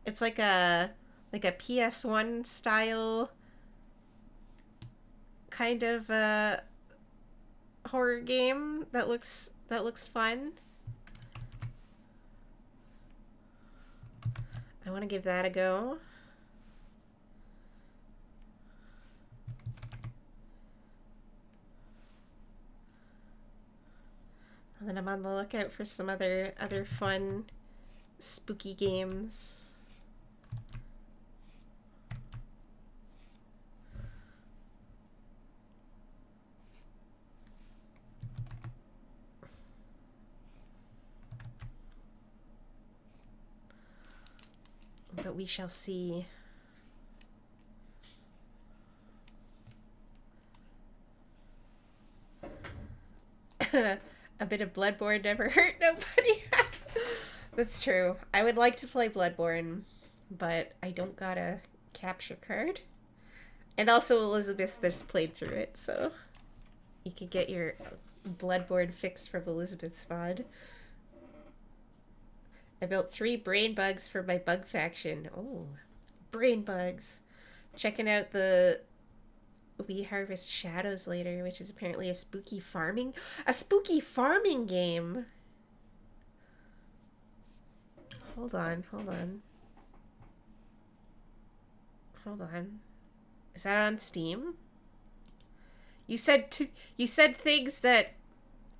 It's like a PS1 style kind of horror game that looks fun. I want to give that a go. And then I'm on the lookout for some other fun spooky games. But we shall see. A bit of Bloodborne never hurt nobody. That's true. I would like to play Bloodborne, but I don't got a capture card. And also Elizabeth just played through it, so you could get your Bloodborne fix from Elizabeth's mod. I built 3 brain bugs for my bug faction. Oh, brain bugs. Checking out the We Harvest Shadows later, which is apparently a spooky farming game. Hold on. Is that on Steam? You said things that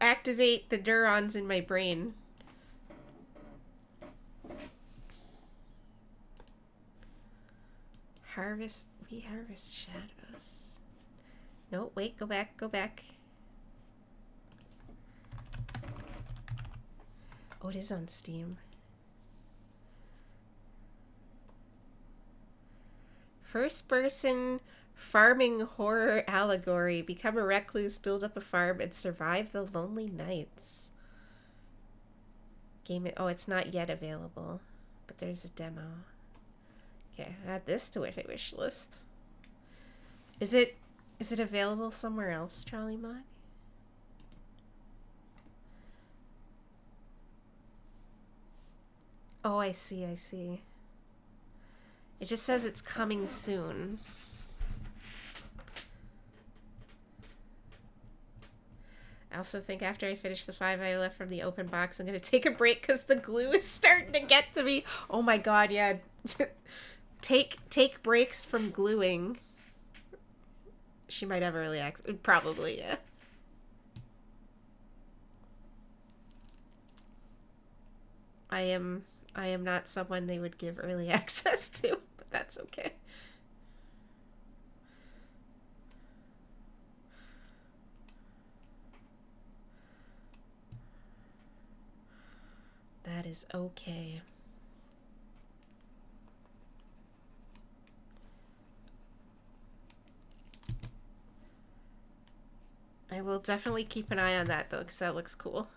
activate the neurons in my brain. We harvest shadows. No, wait, go back. Oh, it is on Steam. First person farming horror allegory. Become a recluse, build up a farm, and survive the lonely nights. Oh, it's not yet available, but there's a demo. Okay, add this to my wish list. Is it available somewhere else, Trolley Mog? Oh, I see. It just says it's coming soon. I also think after I finish the 5 I left from the open box, I'm going to take a break because the glue is starting to get to me. Oh my god, yeah. Take breaks from gluing. She might have early access. Probably, yeah. I am not someone they would give early access to, but that's okay. That is okay. I will definitely keep an eye on that, though, because that looks cool.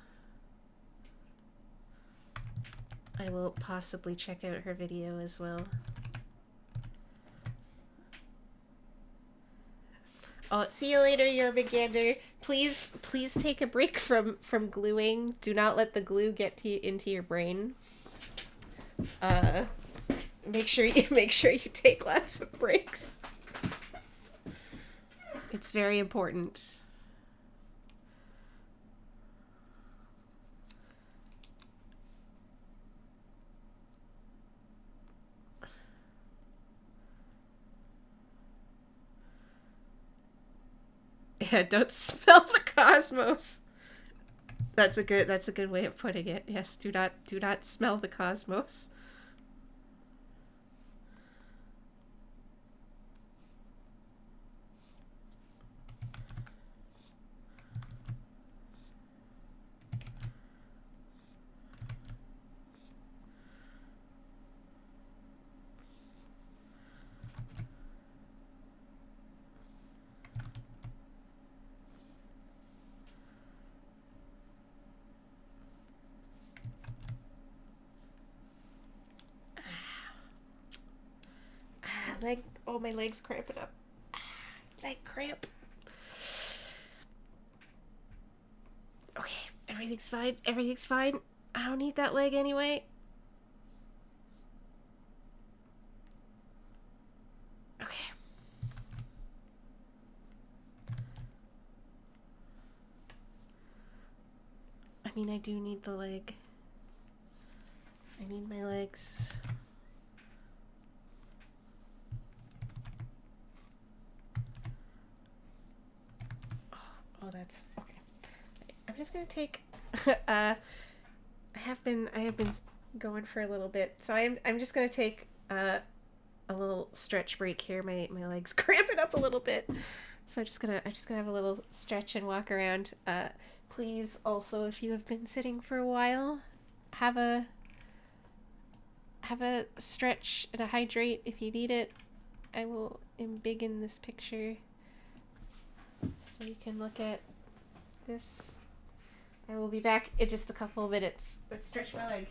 I will possibly check out her video as well. Oh, see you later, you're a big gander. Please take a break from gluing. Do not let the glue get into your brain. Make sure you take lots of breaks. It's very important. Yeah, don't smell the cosmos. That's a good way of putting it. Yes, do not smell the cosmos. My leg's cramping up. leg cramp. Okay, everything's fine. Everything's fine. I don't need that leg anyway. Okay. I mean, I do need the leg. I need my legs. Oh, that's okay. I'm just gonna take. I have been going for a little bit, so I'm just gonna take a little stretch break here. My legs cramping up a little bit, so I'm just gonna have a little stretch and walk around. Please also, if you have been sitting for a while, have a stretch and a hydrate if you need it. I will embiggen this picture so you can look at this. I will be back in just a couple of minutes. Let's stretch my leg.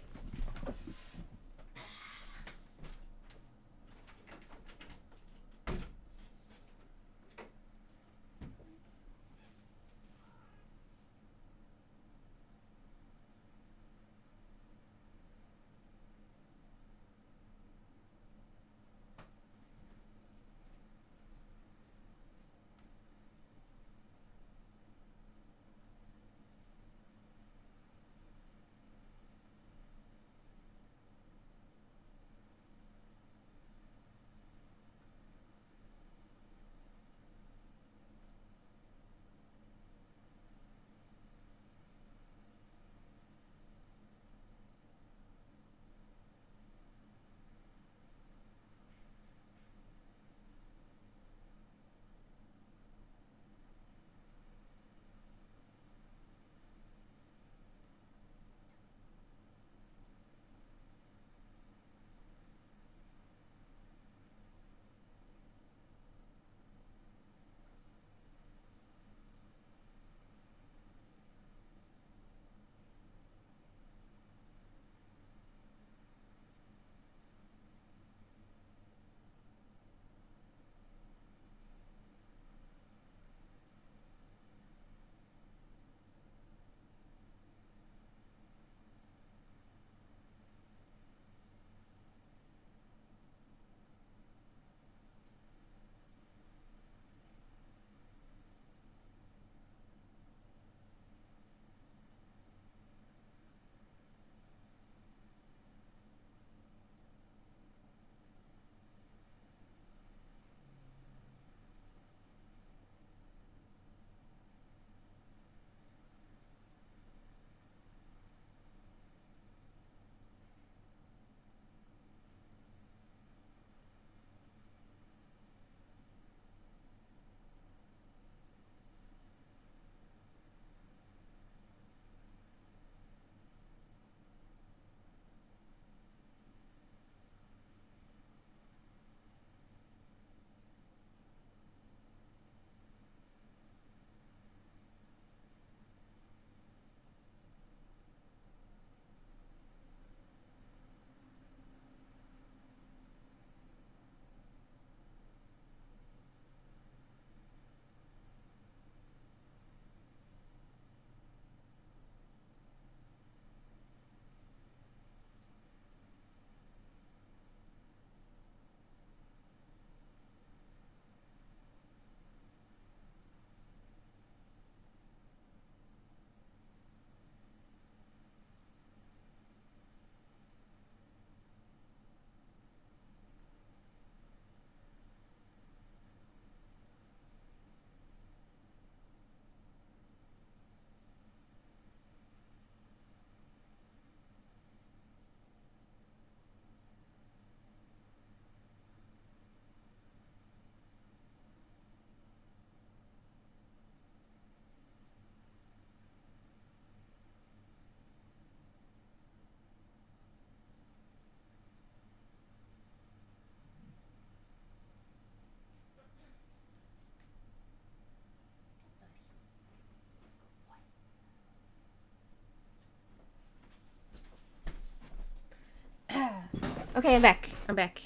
Okay, I'm back.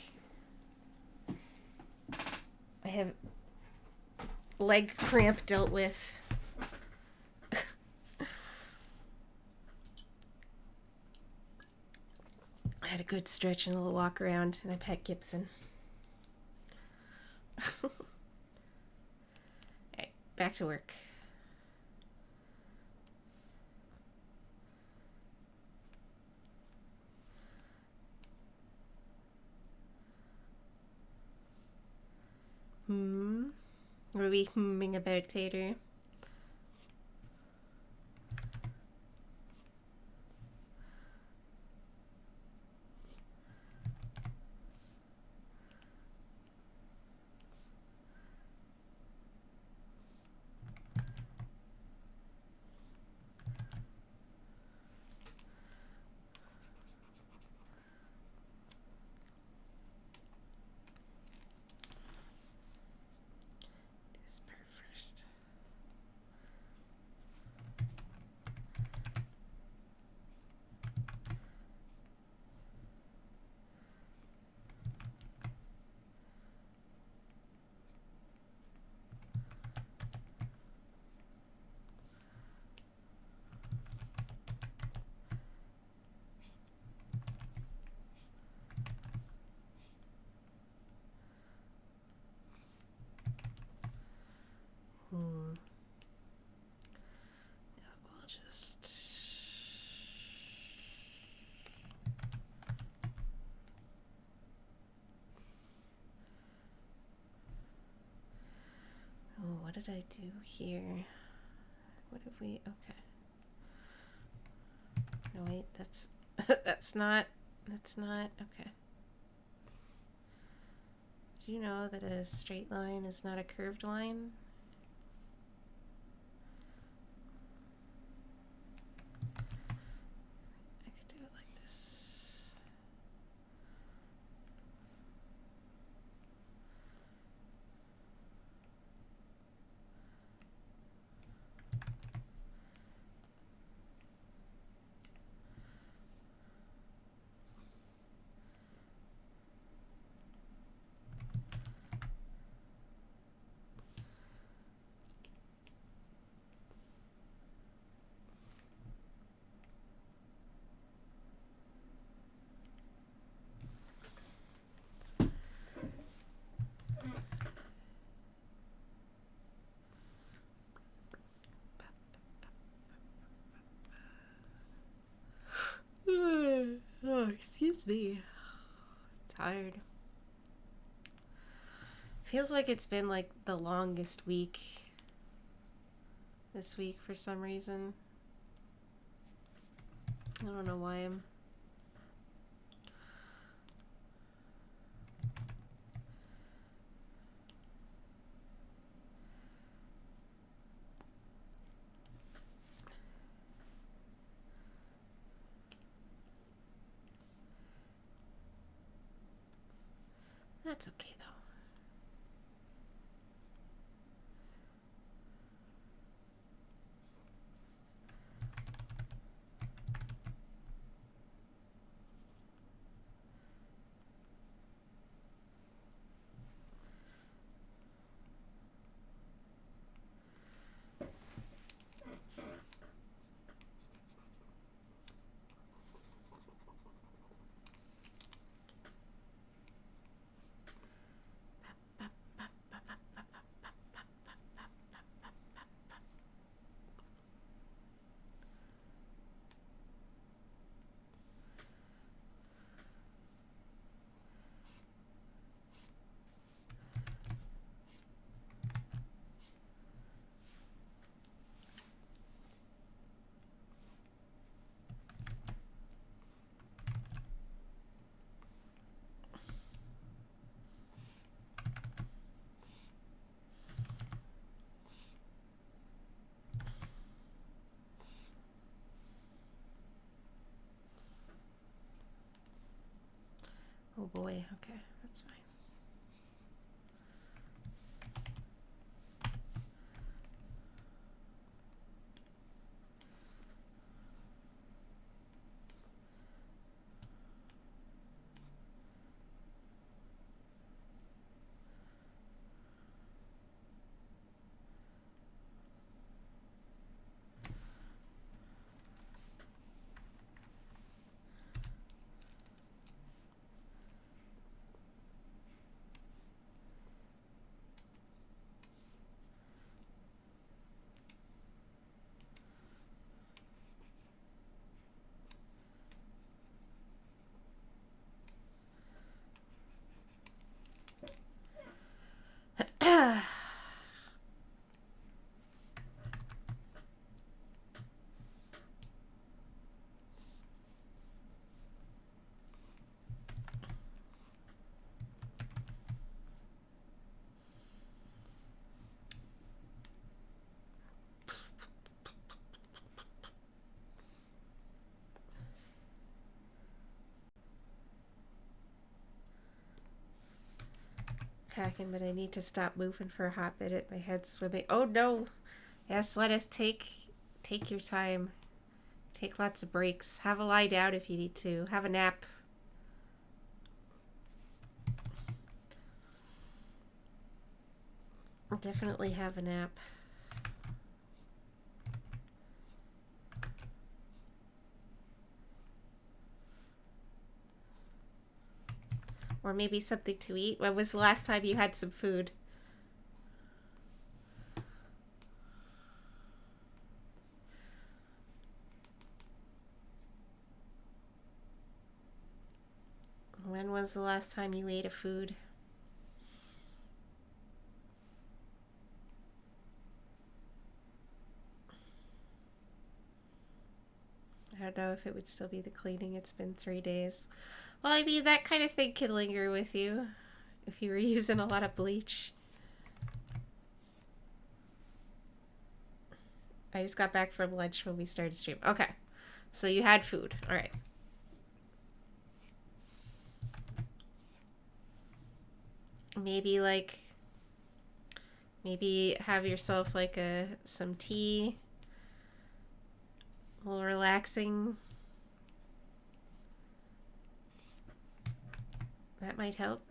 I have leg cramp dealt with. I had a good stretch and a little walk around, and I pet Gibson. Alright, back to work. What are we humming about, Tater? This part first. We'll just... Oh, what did I do here? What have we... Okay. No, wait, that's... that's not... Okay. Do you know that a straight line is not a curved line? I could do it like this. Oh, excuse me. Tired. Feels like it's been like the longest week this week for some reason. I don't know why I'm... That's okay though. Oh boy, okay, that's fine. packing, but I need to stop moving for a hot minute. My head's swimming. Oh no! Yes, Lenith, take your time. Take lots of breaks. Have a lie down if you need to. Have a nap. Definitely have a nap. Or maybe something to eat. When was the last time you had some food? When was the last time you ate a food? I don't know if it would still be the cleaning. It's been 3 days. Well, I mean, that kind of thing can linger with you if you were using a lot of bleach. I just got back from lunch when we started stream. Okay. So you had food. All right. Maybe have yourself like some tea. A little relaxing. That might help.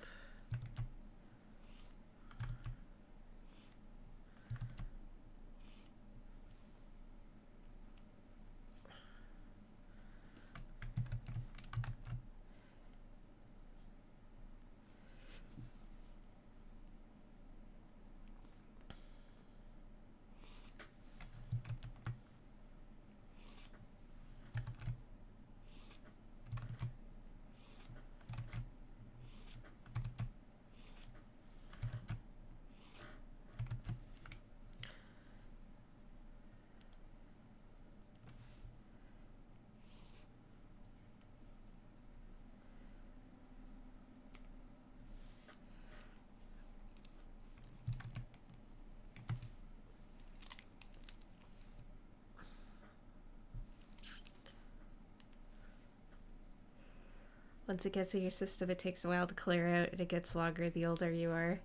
Once it gets in your system, it takes a while to clear out, and it gets longer the older you are.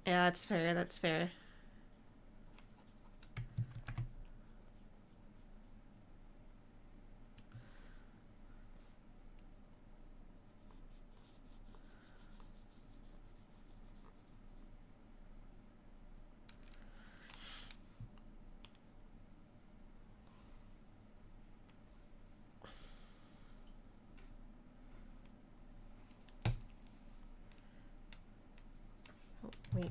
Yeah, that's fair, that's fair. Oh, wait.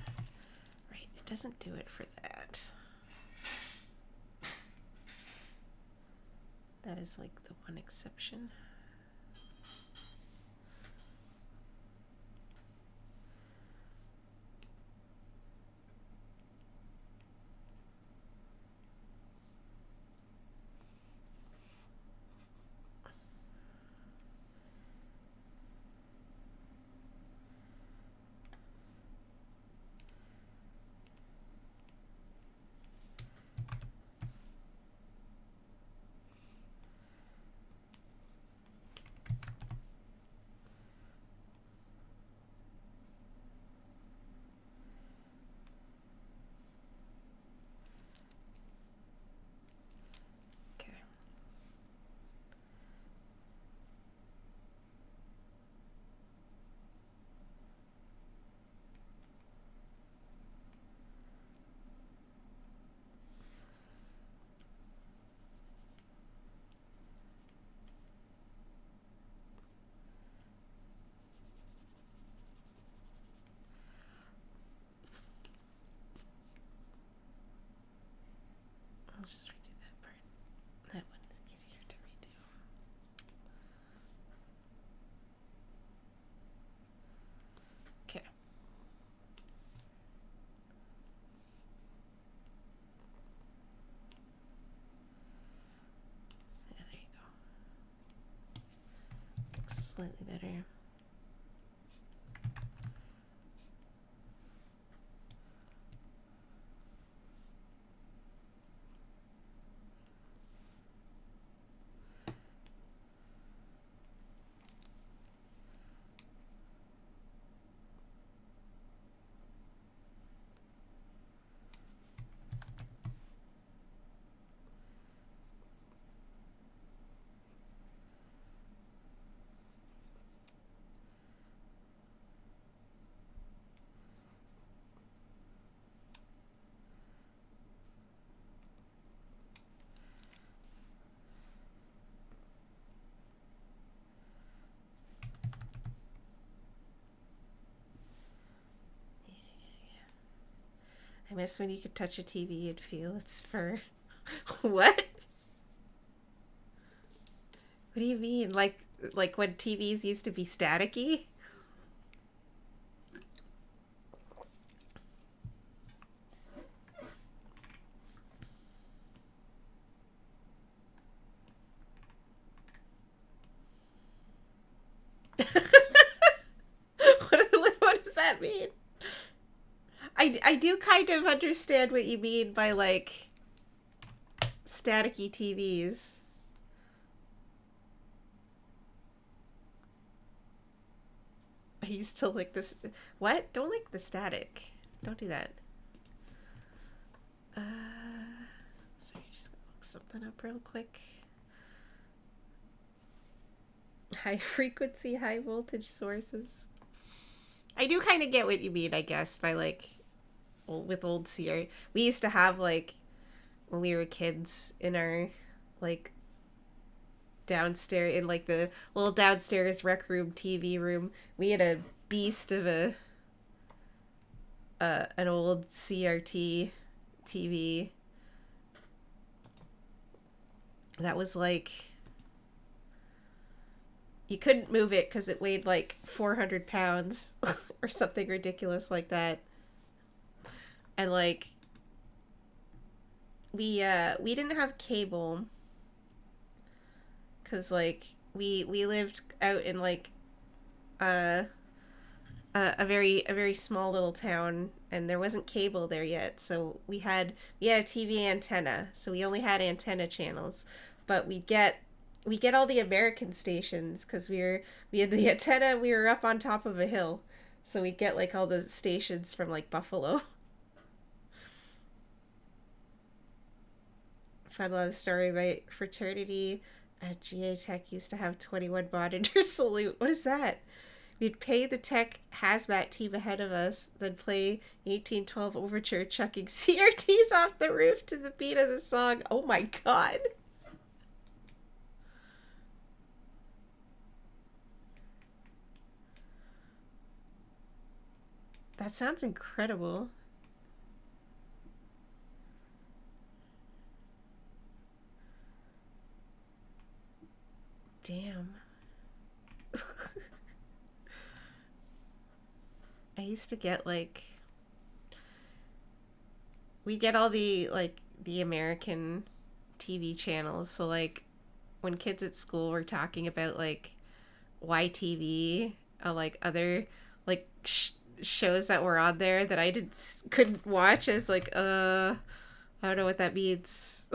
Right, it doesn't do it for that. That is like the one exception. Okay. I'll just redo that part. That one's easier to redo. Okay. Yeah, there you go. Looks slightly better. I miss when you could touch a TV and feel its fur. What? What do you mean? Like when TVs used to be staticky? What does that mean? I do kind of understand what you mean by like staticky TVs. I used to like this. What? Don't like the static. Don't do that. Sorry, just gonna look something up real quick. High frequency, high voltage sources. I do kind of get what you mean, I guess, by like with old CR. We used to have like when we were kids in our like downstairs in like the little downstairs rec room TV room. We had a beast of a an old CRT TV that was like you couldn't move it because it weighed like 400 pounds or something ridiculous like that. And like we didn't have cable because like we lived out in like a very small little town, and there wasn't cable there yet, so we had a TV antenna, so we only had antenna channels, but we get all the American stations because we had the antenna. We were up on top of a hill, so we'd get like all the stations from like Buffalo. Found a lot of story about fraternity at GA Tech used to have 21 monitor salute. What is that? We'd pay the tech hazmat team ahead of us, then play 1812 Overture, chucking CRTs off the roof to the beat of the song. Oh my god. That sounds incredible. Damn. I used to get like we get all the like the American TV channels. So like when kids at school were talking about like YTV, like other like shows that were on there that I couldn't watch, as like I don't know what that means.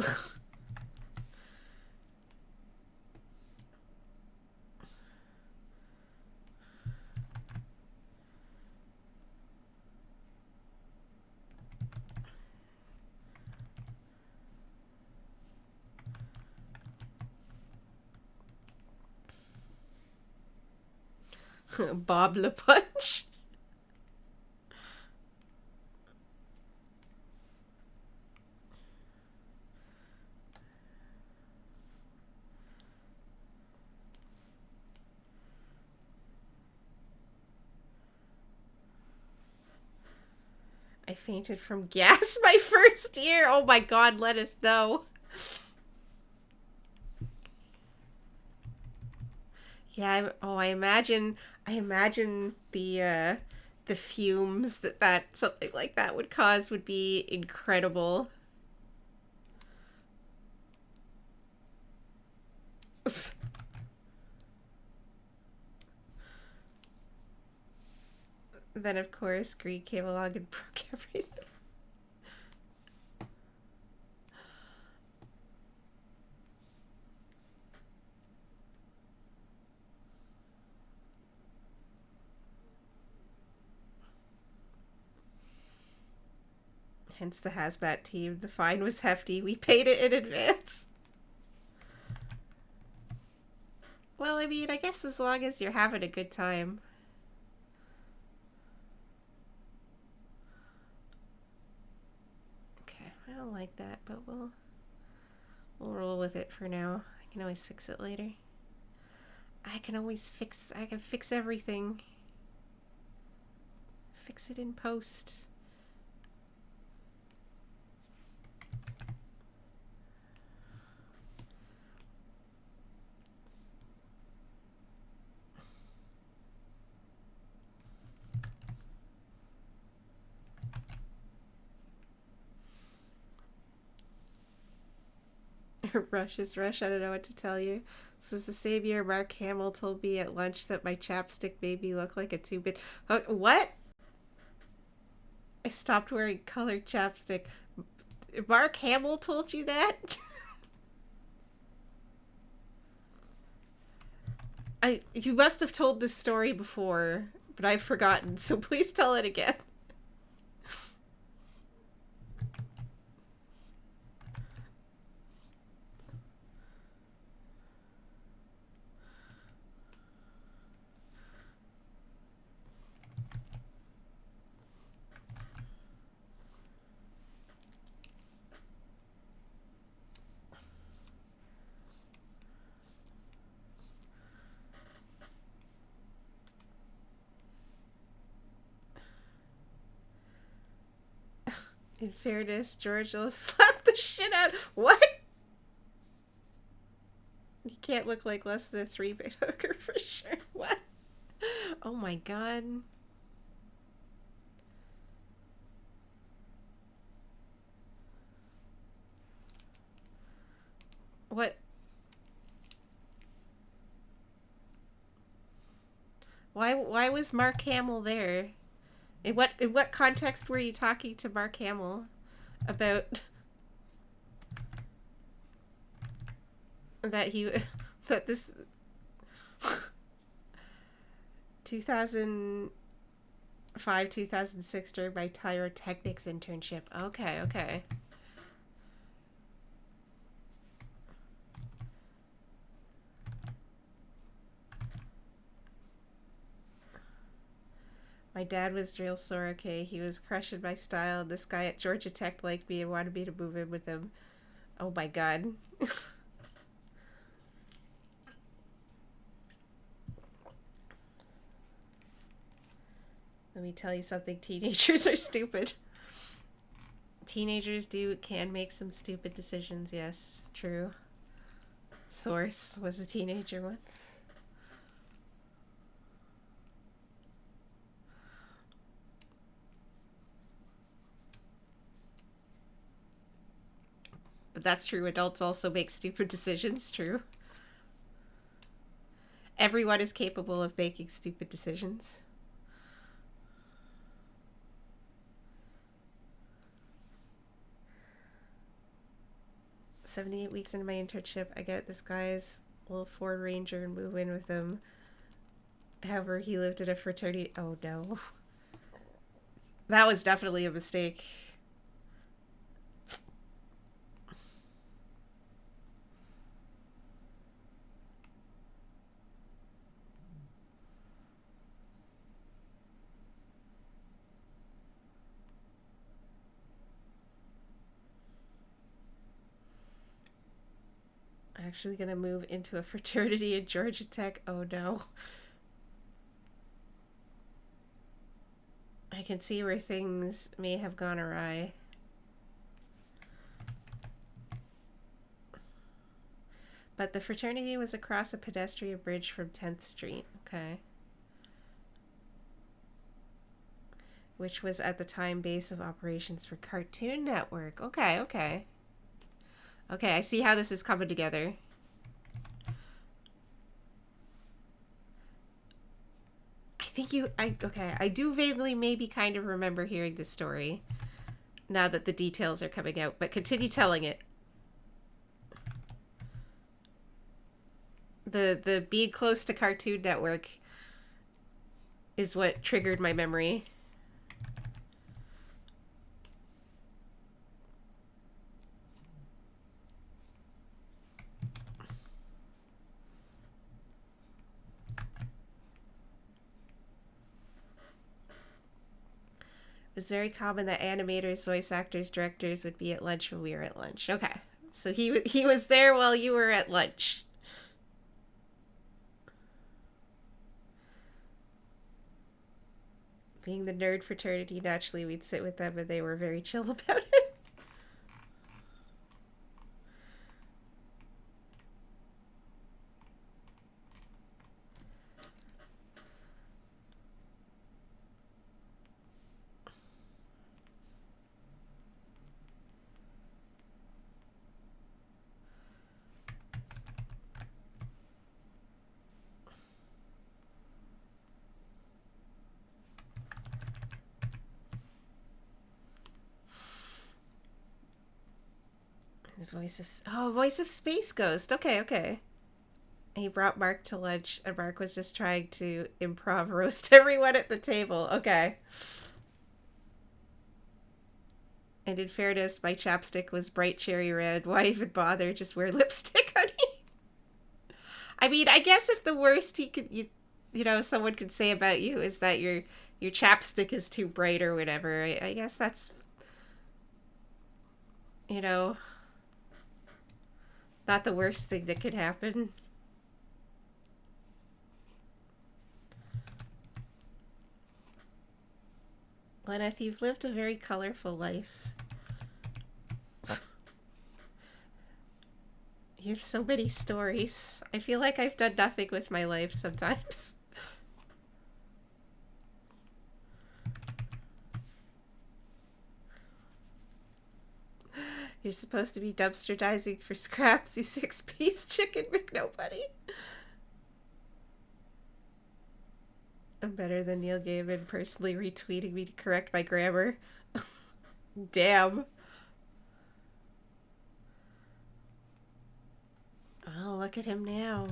Bob Le Punch. I fainted from gas my first year. Oh my god, let us know. Yeah, I imagine the fumes that something like that would cause would be incredible. Then of course Greed came along and broke everything. Hence the hazmat team. The fine was hefty. We paid it in advance. Well, I mean, I guess as long as you're having a good time. Okay, I don't like that, but we'll roll with it for now. I can always fix it later. I can fix everything. Fix it in post. Rush is rush. I don't know what to tell you. So the savior Mark Hamill told me at lunch that my chapstick made me look like a two-bit. Oh, what? I stopped wearing colored chapstick. Mark Hamill told you that? You must have told this story before, but I've forgotten, so please tell it again. In fairness, George will slap the shit out. What? You can't look like less than a 3-bit hooker for sure. What? Oh my god. What? Why was Mark Hamill there? In what context were you talking to Mark Hamill about that he that this 2005-2006 during my pyrotechnics internship? Okay. My dad was real sore, okay? He was crushing my style. This guy at Georgia Tech liked me and wanted me to move in with him. Oh my god. Let me tell you something. Teenagers are stupid. Teenagers can make some stupid decisions, yes. True. Source was a teenager once. But that's true. Adults also make stupid decisions. True. Everyone is capable of making stupid decisions. 78 weeks into my internship, I get this guy's little Ford Ranger and move in with him. However, he lived at a fraternity. Oh no. That was definitely a mistake. Actually gonna move into a fraternity at Georgia Tech. Oh no. I can see where things may have gone awry. But the fraternity was across a pedestrian bridge from 10th Street. Okay. Which was at the time base of operations for Cartoon Network. Okay. Okay, I see how this is coming together. I do vaguely maybe kind of remember hearing this story now that the details are coming out, but continue telling it. The being close to Cartoon Network is what triggered my memory. It was very common that animators, voice actors, directors would be at lunch when we were at lunch. Okay. So he was there while you were at lunch. Being the nerd fraternity, naturally we'd sit with them and they were very chill about it. Voice of Space Ghost. Okay, okay. He brought Mark to lunch, and Mark was just trying to improv roast everyone at the table. Okay. And in fairness, my chapstick was bright cherry red. Why even bother? Just wear lipstick, honey. I mean, I guess if the worst someone could say about you is that your chapstick is too bright or whatever. I guess that's, not the worst thing that could happen. Lenneth, you've lived a very colorful life. You have so many stories. I feel like I've done nothing with my life sometimes. You're supposed to be dumpster diving for scraps, you 6-piece chicken McNobody. I'm better than Neil Gaiman personally retweeting me to correct my grammar. Damn. Oh, look at him now.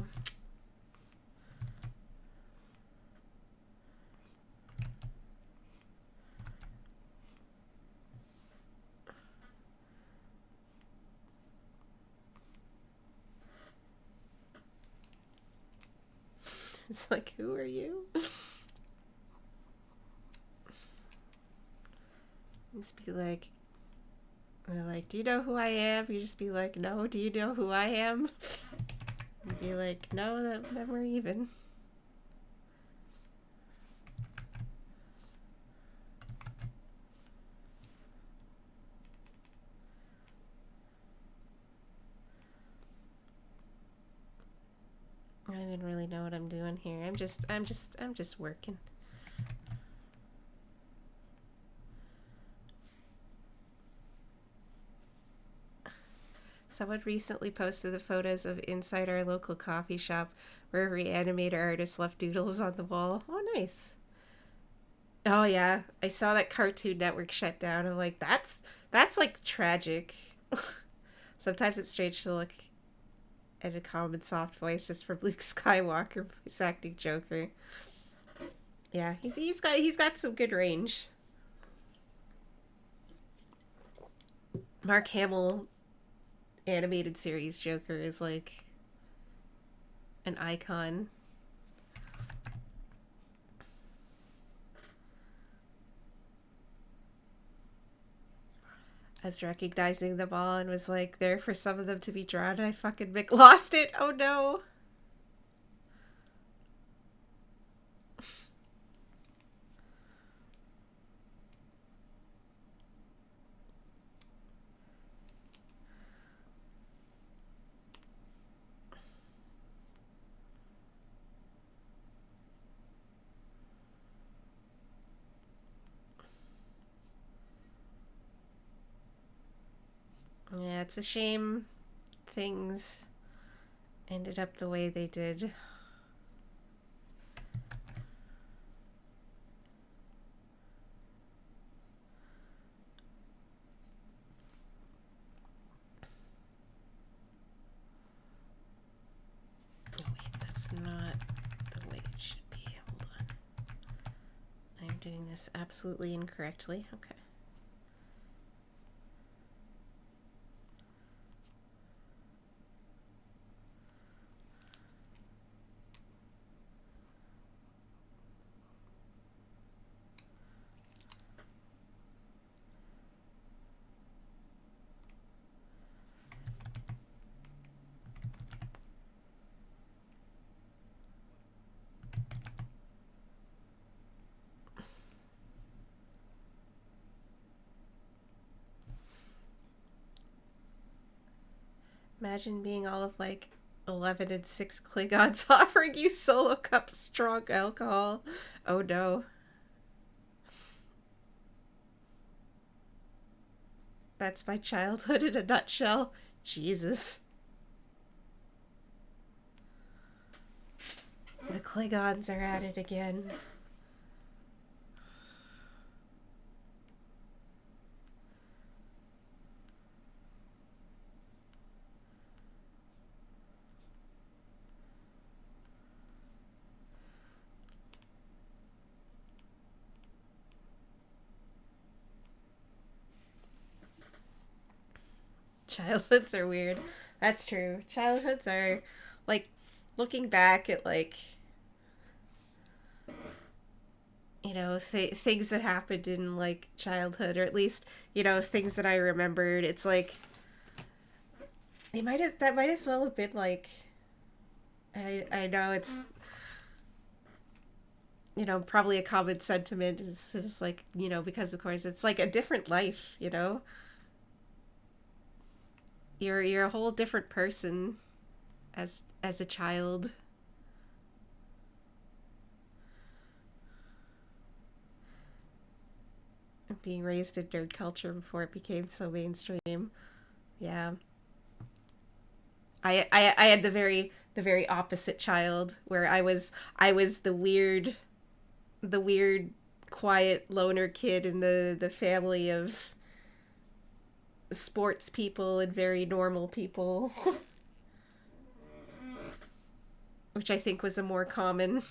It's like, who are you? Just be like, they're like, do you know who I am? You just be like, no, do you know who I am? And be like, no, then we're even. I don't even really know what I'm doing here. I'm just working. Someone recently posted the photos of inside our local coffee shop where every animator artist left doodles on the wall. Oh, nice. Oh, yeah. I saw that Cartoon Network shut down. I'm like, that's like tragic. Sometimes it's strange to look at a calm and soft voice just from Luke Skywalker voice acting Joker. Yeah, he's got some good range. Mark Hamill animated series Joker is like an icon. I was recognizing them all and was like there for some of them to be drawn, and I fucking lost it. Oh no. Yeah, it's a shame things ended up the way they did. Oh, wait, that's not the way it should be. Hold on. I'm doing this absolutely incorrectly. Okay. Imagine being all of like 11 and 6 Klingons offering you solo cup of strong alcohol. Oh no. That's my childhood in a nutshell. Jesus. The Klingons are at it again. Childhoods are weird. That's true. Childhoods are, like, looking back at, like, you know, things that happened in, like, childhood, or at least, you know, things that I remembered. It's like, that might as well have been, like, I know it's, you know, probably a common sentiment is like, you know, because of course it's like a different life, you know? You're a whole different person as a child. Being raised in nerd culture before it became so mainstream. Yeah. I had the very opposite child where I was the weird quiet loner kid in the family of sports people and very normal people, which I think was the more common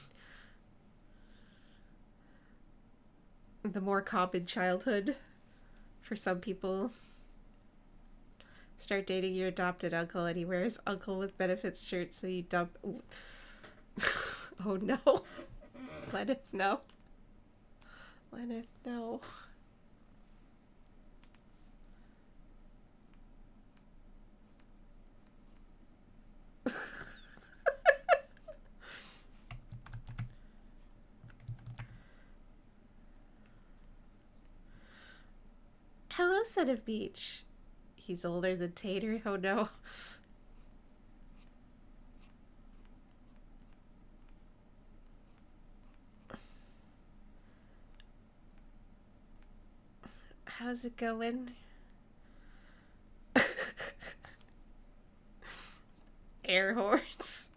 childhood for some people. Start dating your adopted uncle and he wears uncle with benefits shirts, so you dump. Oh no. Leneth, no. Leneth, no. Hello, son of Beach. He's older than Tater. Oh no. How's it going? Air horns.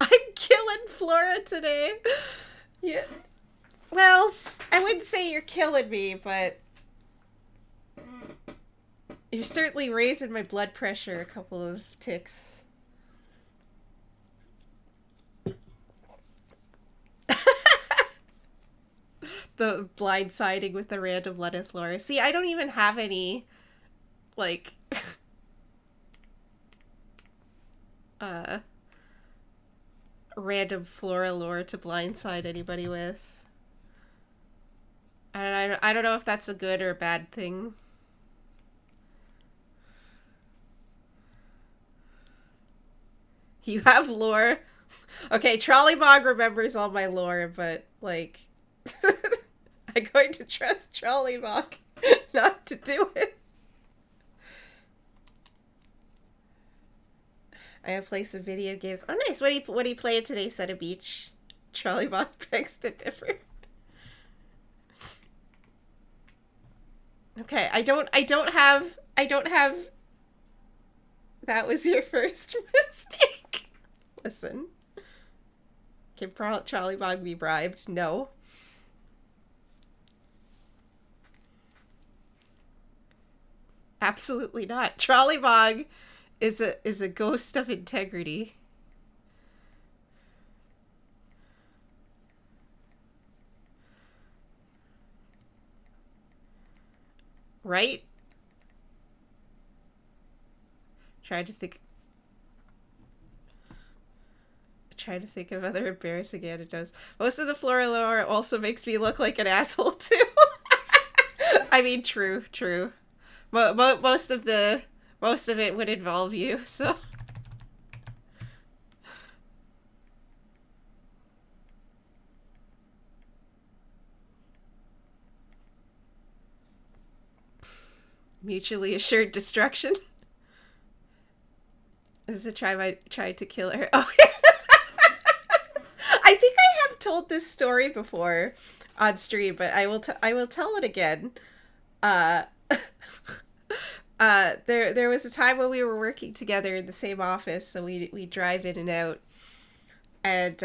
I'm killing Flora today. Yeah. Well, I wouldn't say you're killing me, but you're certainly raising my blood pressure a couple of ticks. The blindsiding with the random Leneth lore. See, I don't even have any, like, random Flora lore to blindside anybody with. I don't know if that's a good or a bad thing. You have lore. Okay, Trollybog remembers all my lore, but, like, I'm going to trust Trollybog not to do it. I have played some video games. Oh, nice. What are you playing today, Son of Beach? Trollybog begs to differ. Okay, I don't have that was your first mistake. Listen. Can Trollybog be bribed? No. Absolutely not. Trollybog is a ghost of integrity. Right? Trying to think of other embarrassing anecdotes. Most of the Flora lore also makes me look like an asshole too. I mean, true. Most of it would involve you, so. Mutually assured destruction. This is a time I tried to kill her. Oh, I think I have told this story before on stream, but I will tell it again. Uh, there was a time when we were working together in the same office, so we drive in and out, and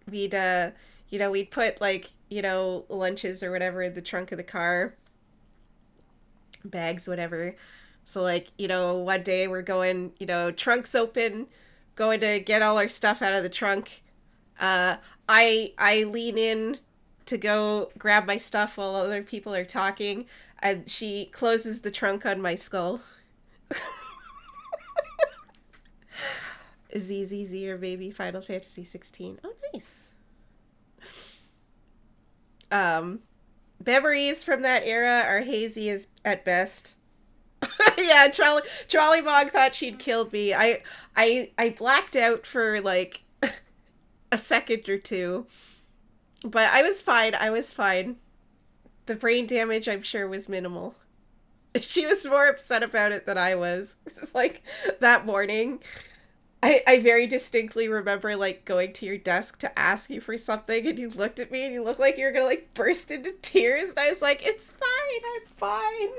we'd put, like, you know, lunches or whatever in the trunk of the car, bags, whatever. So, like, one day we're going, trunks open, going to get all our stuff out of the trunk. I lean in to go grab my stuff while other people are talking, and she closes the trunk on my skull. ZZZ or maybe Final Fantasy 16. Oh, nice. Memories from that era are hazy as at best. Yeah, Trollymog thought she'd killed me. I blacked out for like a second or two, but I was fine. I was fine. The brain damage, I'm sure, was minimal. She was more upset about it than I was. It's like that morning. I very distinctly remember like going to your desk to ask you for something, and you looked at me and you looked like you were gonna like burst into tears, and I was like, it's fine, I'm fine.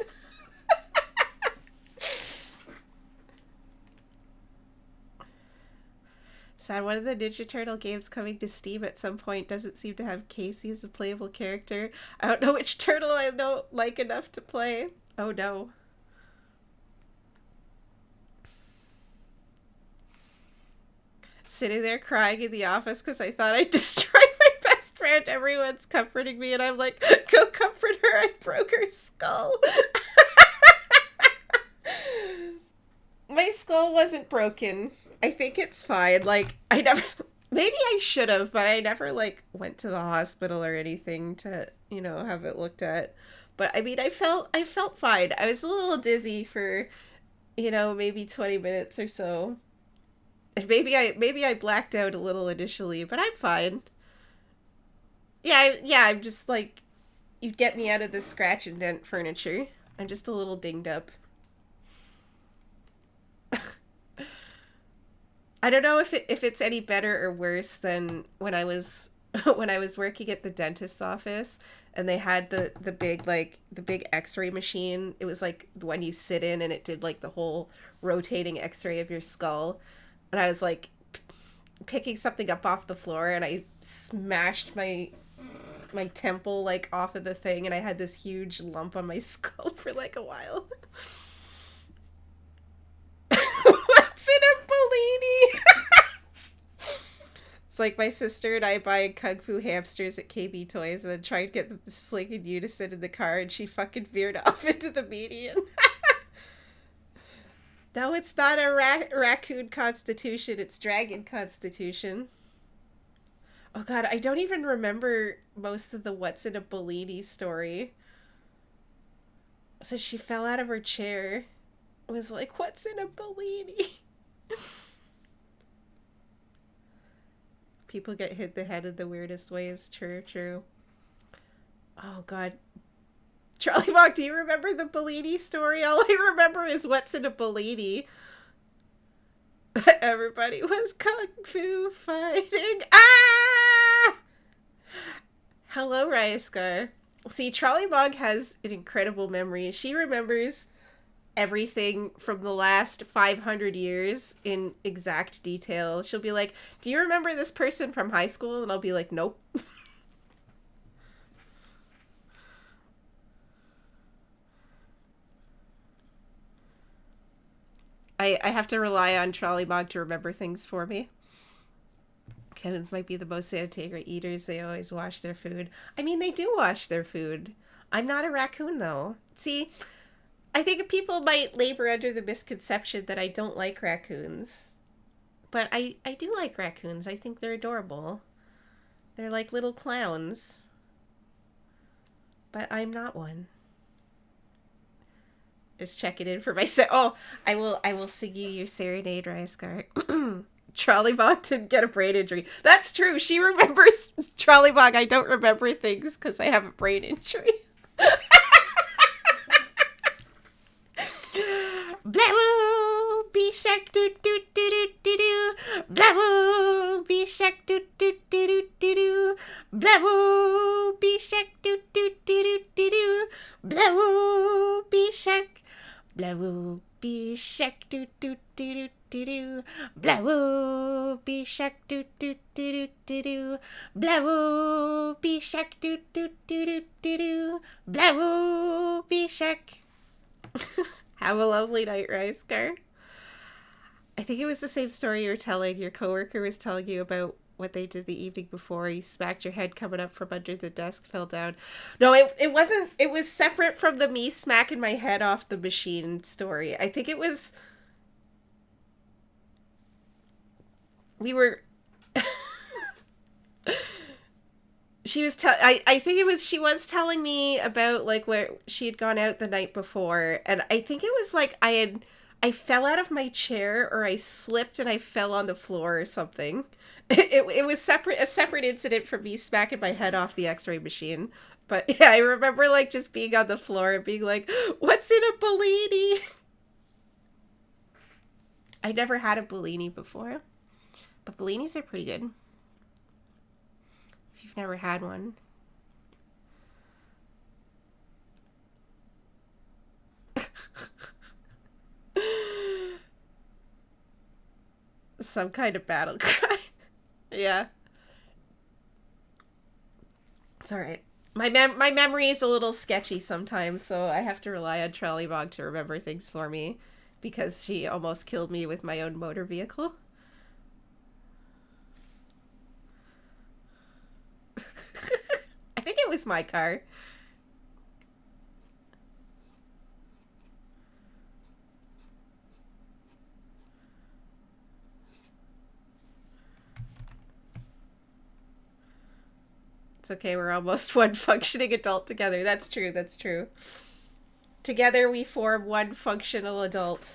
Sad one of the Ninja Turtle games coming to Steam at some point doesn't seem to have Casey as a playable character. I don't know which turtle I don't like enough to play. Oh no. Sitting there crying in the office because I thought I'd destroyed my best friend. Everyone's comforting me and I'm like, go comfort her, I broke her skull. My skull wasn't broken. I think it's fine. Like, I never... Maybe I should have, but I never, like, went to the hospital or anything to, have it looked at. But, I mean, I felt fine. I was a little dizzy for, maybe 20 minutes or so. And maybe I blacked out a little initially, but I'm fine. Yeah, I'm just, like... You'd get me out of the scratch and dent furniture. I'm just a little dinged up. I don't know if it's any better or worse than when I was working at the dentist's office and they had the big X-ray machine. It was like the one you sit in and it did like the whole rotating X-ray of your skull. And I was like picking something up off the floor and I smashed my temple like off of the thing and I had this huge lump on my skull for like a while. What's in a Bellini? It's like my sister and I buying Kung Fu hamsters at KB Toys and then trying to get them to sling in unison in the car and she fucking veered off into the median. No, it's not a raccoon constitution, it's dragon constitution. Oh god, I don't even remember most of the What's in a Bellini story. So she fell out of her chair. It was like, what's in a Bellini? People get hit the head in the weirdest ways. True. Oh god. Charlie Mock, do you remember the Bellini story? All I remember is what's in a Bellini. Everybody was kung fu fighting. Ah! Hello, Ryaskar. See, Trolley Mog has an incredible memory. She remembers everything from the last 500 years in exact detail. She'll be like, do you remember this person from high school? And I'll be like, nope. I have to rely on Trolley Mog to remember things for me. Kevins might be the most sanitary eaters. They always wash their food. I mean, they do wash their food. I'm not a raccoon, though. See, I think people might labor under the misconception that I don't like raccoons. But I do like raccoons. I think they're adorable. They're like little clowns. But I'm not one. Just checking in for myself. Oh, I will sing you your serenade, Ryaskar. Trollybog didn't get a brain injury. That's true. She remembers Trollybog. I don't remember things because I have a brain injury. Blah be shark doo doo doo doo doo doo. Blah be shark doo doo doo doo doo doo. Blah be shark doo doo doo doo doo doo. Blah be shark. Blah be shark doo doo doo doo doo doo. Blah be shark doo doo doo doo doo doo. Blah be shark doo doo doo doo doo doo. Blah be shark. Have a lovely night, Rice Car. I think it was the same story you were telling. Your coworker was telling you about what they did the evening before. You smacked your head coming up from under the desk, fell down. No, it wasn't. It was separate from the me smacking my head off the machine story. I think it was. We were. I think it was she was telling me about like where she had gone out the night before, and I think it was like I fell out of my chair or I slipped and I fell on the floor or something. It was a separate incident from me smacking my head off the X-ray machine. But yeah, I remember like just being on the floor and being like, "What's in a Bellini?" I never had a Bellini before, but Bellinis are pretty good. If you've never had one. Some kind of battle cry. Yeah. It's all right. My memory is a little sketchy sometimes, so I have to rely on Trollybog to remember things for me because she almost killed me with my own motor vehicle. I think it was my car. It's okay, we're almost one functioning adult together. That's true, that's true. Together we form one functional adult.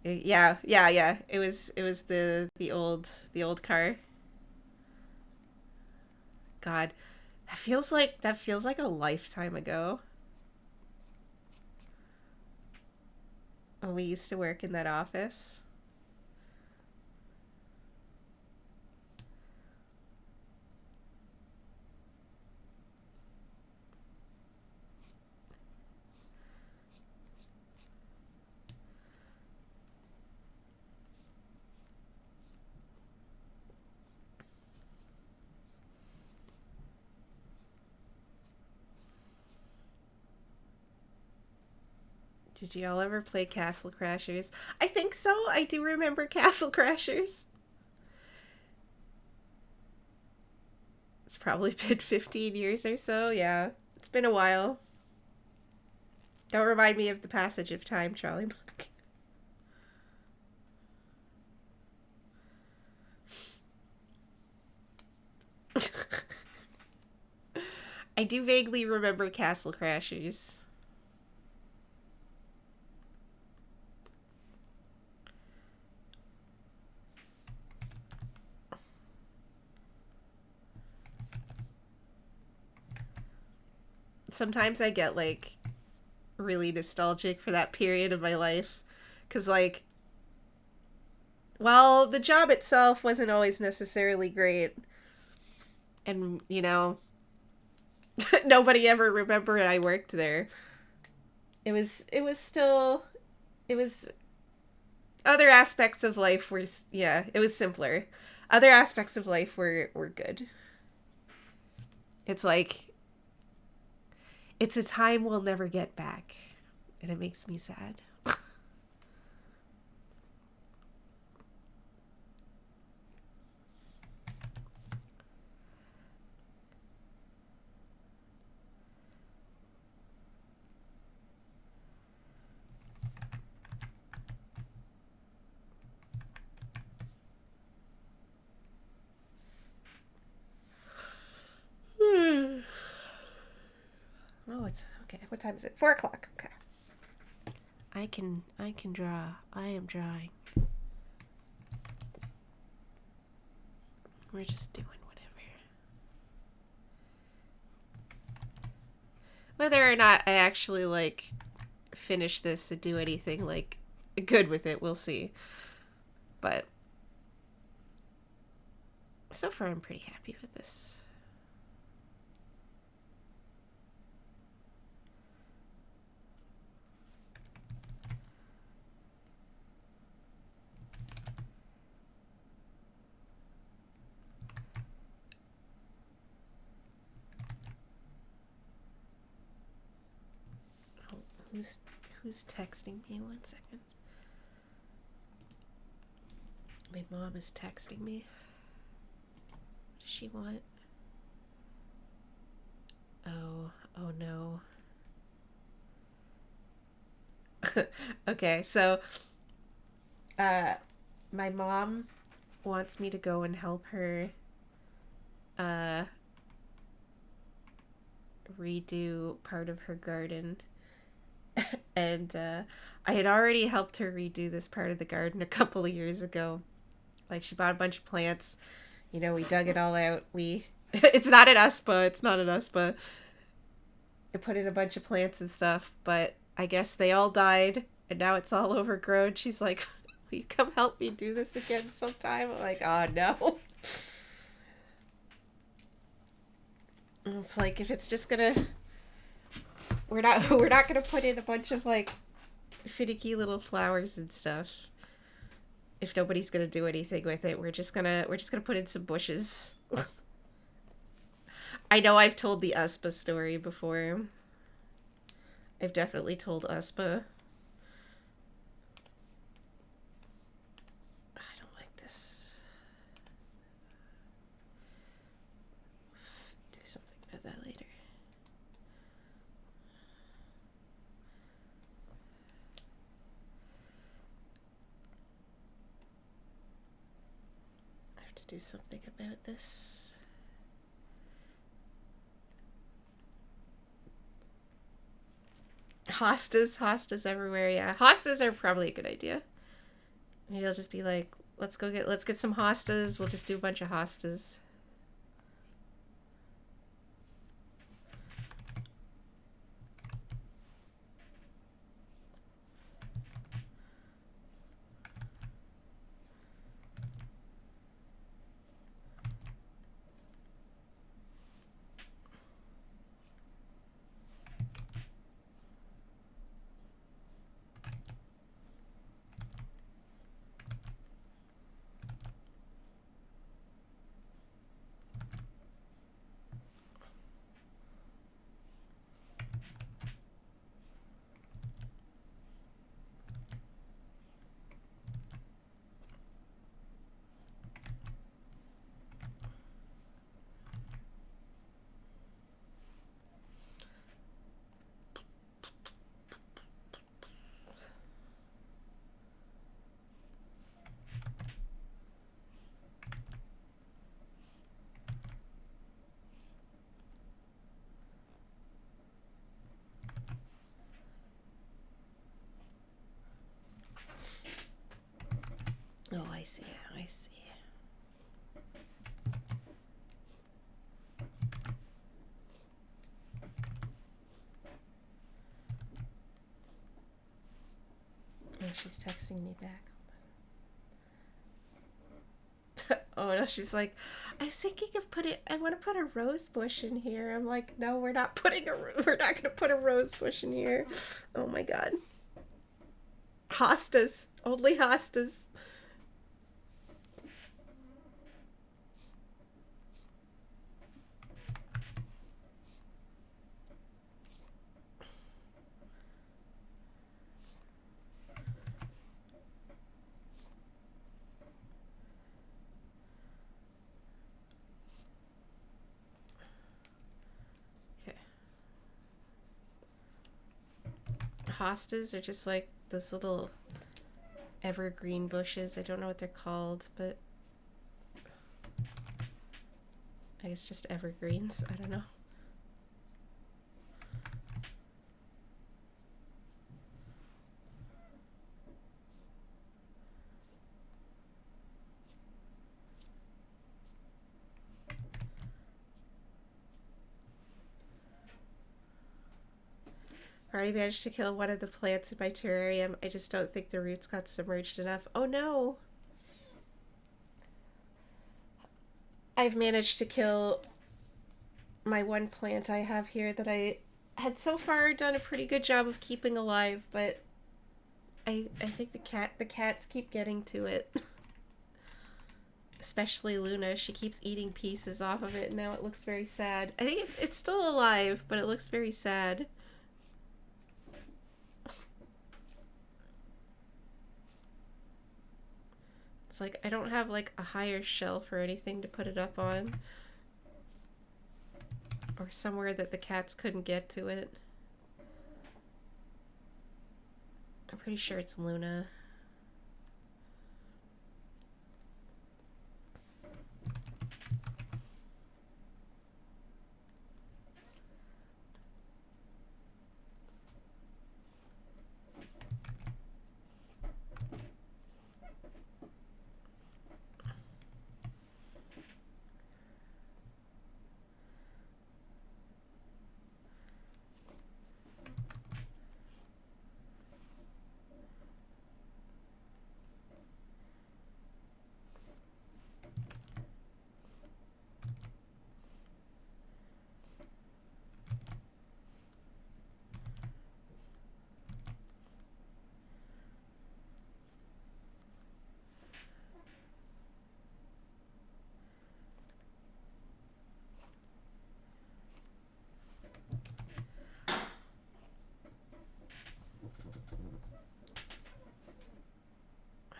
Yeah, yeah, yeah. It was the old car. God, that feels like a lifetime ago. When we used to work in that office. Did y'all ever play Castle Crashers? I think so. I do remember Castle Crashers. It's probably been 15 years or so. Yeah, it's been a while. Don't remind me of the passage of time, Charlie Black. I do vaguely remember Castle Crashers. Sometimes I get like really nostalgic for that period of my life because like well the job itself wasn't always necessarily great, and nobody ever remembered I worked there. It was still it was other aspects of life were, yeah, it was simpler. Other aspects of life were good. It's like it's a time we'll never get back, and it makes me sad. Oh, it's okay. What time is it? 4 o'clock. Okay. I can draw. I am drawing. We're just doing whatever. Whether or not I actually like finish this and do anything like good with it, we'll see. But so far I'm pretty happy with this. Who's Who's texting me? 1 second. My mom is texting me. What does she want? Oh no. Okay, so my mom wants me to go and help her redo part of her garden. And I had already helped her redo this part of the garden a couple of years ago. Like, she bought a bunch of plants. You know, we dug it all out. It's not an USPA. It's not an USPA. I put in a bunch of plants and stuff, but I guess they all died, and now it's all overgrown. She's like, will you come help me do this again sometime? I'm like, oh no. And it's like, if it's just gonna... We're not gonna put in a bunch of, like, finicky little flowers and stuff. If nobody's gonna do anything with it, we're just gonna put in some bushes. I know I've told the USPA story before. I've definitely told USPA. I don't like this. Do something about that later. I have to do something about this. Hostas everywhere, yeah. Hostas are probably a good idea. Maybe I'll just be like, let's get some hostas. We'll just do a bunch of hostas. Oh, I see. Oh, she's texting me back. Oh no, she's like, I was thinking of I want to put a rose bush in here. I'm like, no, we're not gonna put a rose bush in here. Oh my god. Hostas. Only hostas. Hostas are just like those little evergreen bushes. I don't know what they're called, but I guess just evergreens. I don't know. I already managed to kill one of the plants in my terrarium. I just don't think the roots got submerged enough. Oh no! I've managed to kill my one plant I have here that I had so far done a pretty good job of keeping alive, but I think the cats keep getting to it. Especially Luna. She keeps eating pieces off of it, and now it looks very sad. I think it's still alive, but it looks very sad. It's like I don't have like a higher shelf or anything to put it up on. Or somewhere that the cats couldn't get to it. I'm pretty sure it's Luna.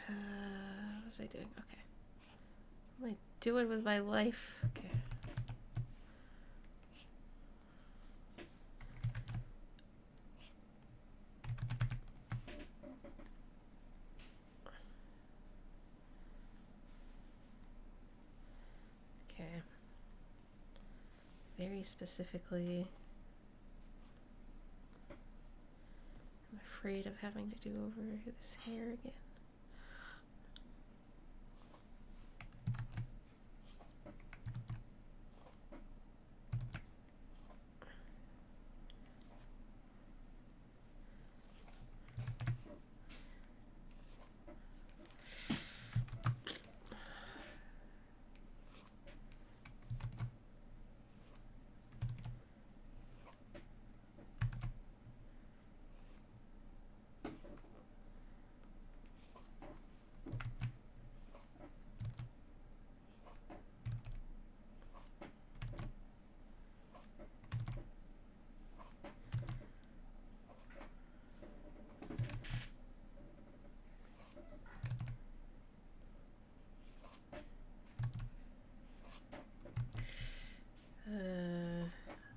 What was I doing? Okay. What am I doing with my life? Okay. Okay. Very specifically, I'm afraid of having to do over this hair again.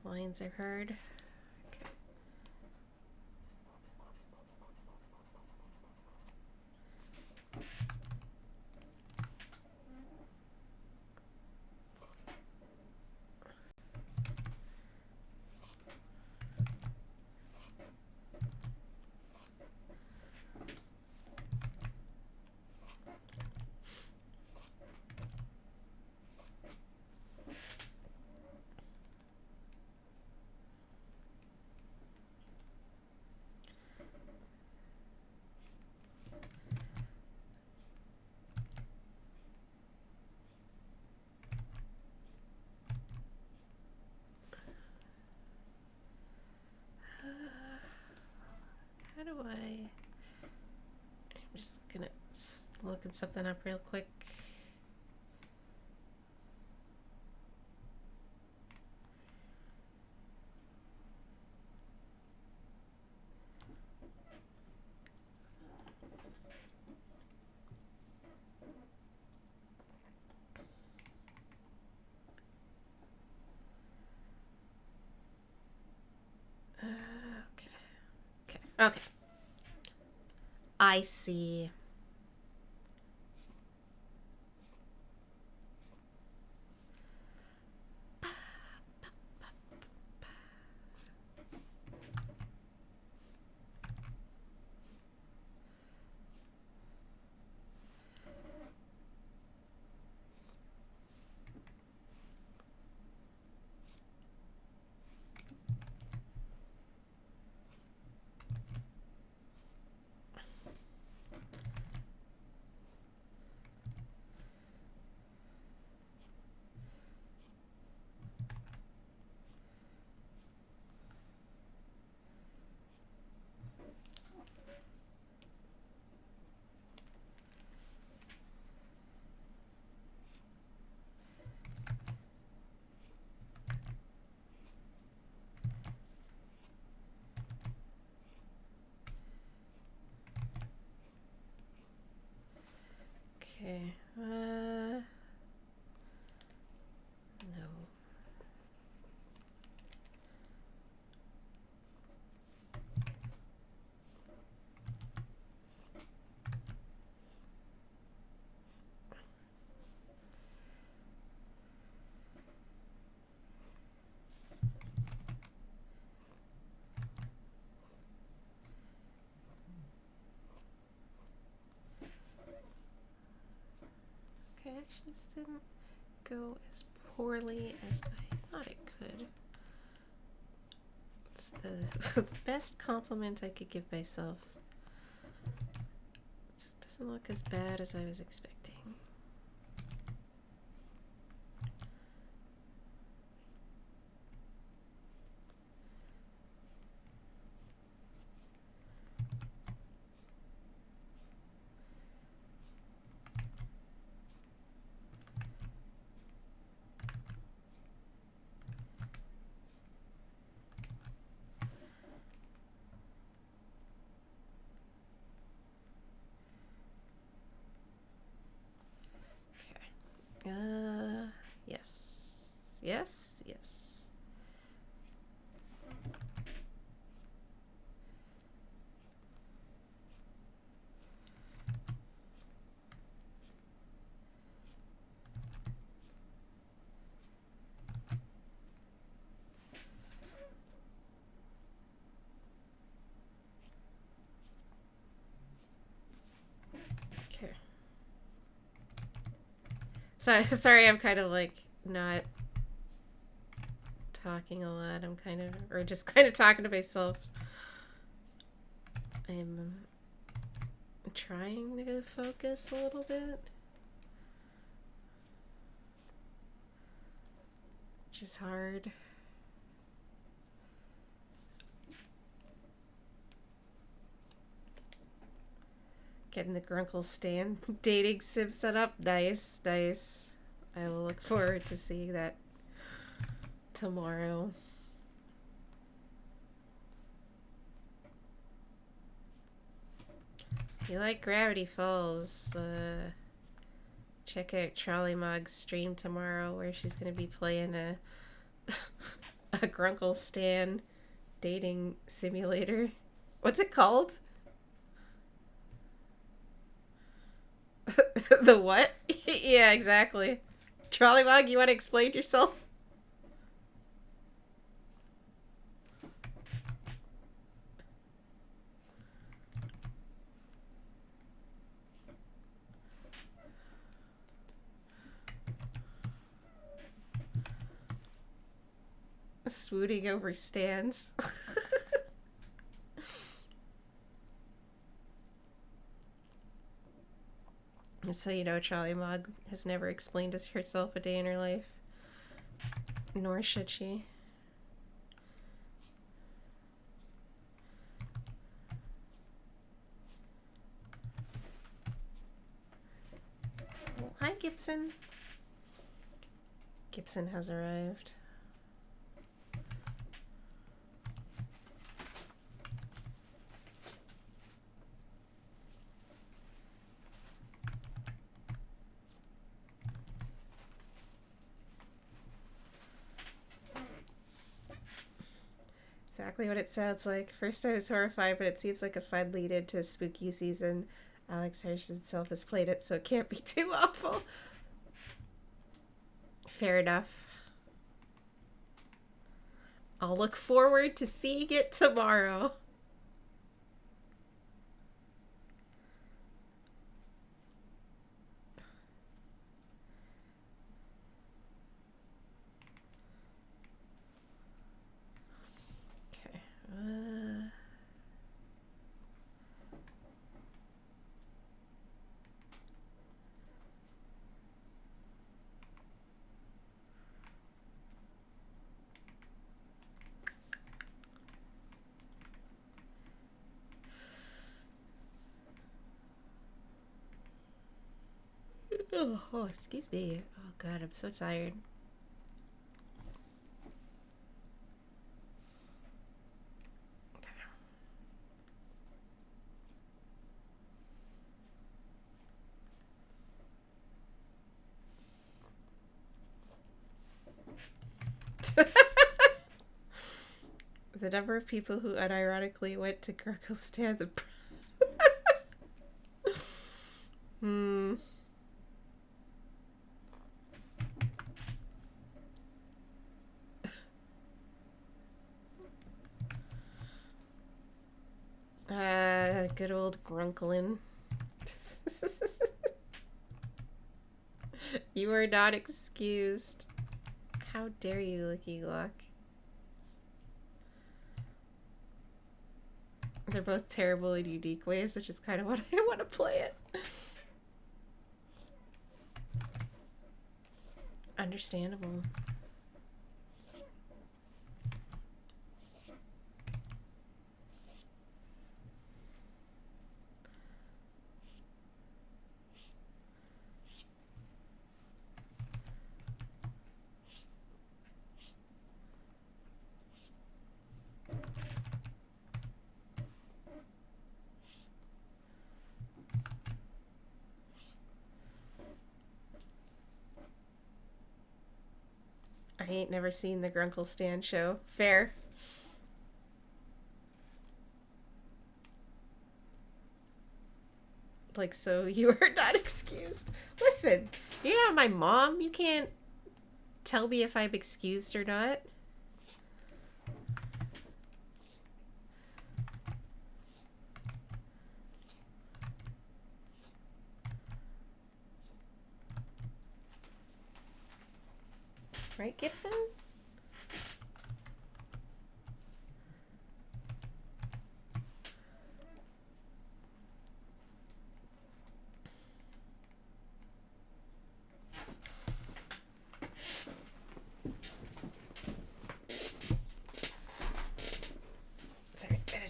Lines are hard. Okay. How do I'm just gonna look something up real quick. Okay. I see. Okay. No. Okay, actually, this didn't go as poorly as I thought it could. It's the best compliment I could give myself. It doesn't look as bad as I was expecting. Yes. Yes, yes. Okay. Sorry, I'm kind of like not talking a lot. I'm kind of, or just kind of talking to myself. I'm trying to focus a little bit, which is hard. Getting the Grunkle Stan dating sim set up. Nice, nice. I will look forward to seeing that tomorrow. If you like Gravity Falls, check out Trolley Mog's stream tomorrow where she's going to be playing a Grunkle Stan dating simulator. What's it called? The what? Yeah, exactly. Trolley Mog, you want to explain yourself? Swooning over stands. So you know, Trolley Mog has never explained to herself a day in her life. Nor should she. Oh, hi, Gibson. Gibson has arrived. Exactly what it sounds like. First I was horrified, but it seems like a fun lead into spooky season. Alex Hirsch himself has played it, so it can't be too awful. Fair enough. I'll look forward to seeing it tomorrow. Okay. Oh, excuse me. Oh god, I'm so tired. The number of people who unironically went to Grunkle stand the... Good old Grunklin. You are not excused. How dare you, Licky Glock. They're both terrible in unique ways, which is kind of what I want to play it. Understandable. I ain't never seen the Grunkle Stan show. Fair. Like, so you are not excused. Listen, you're not my mom. You can't tell me if I'm excused or not. Right, Gibson? Sorry, I gotta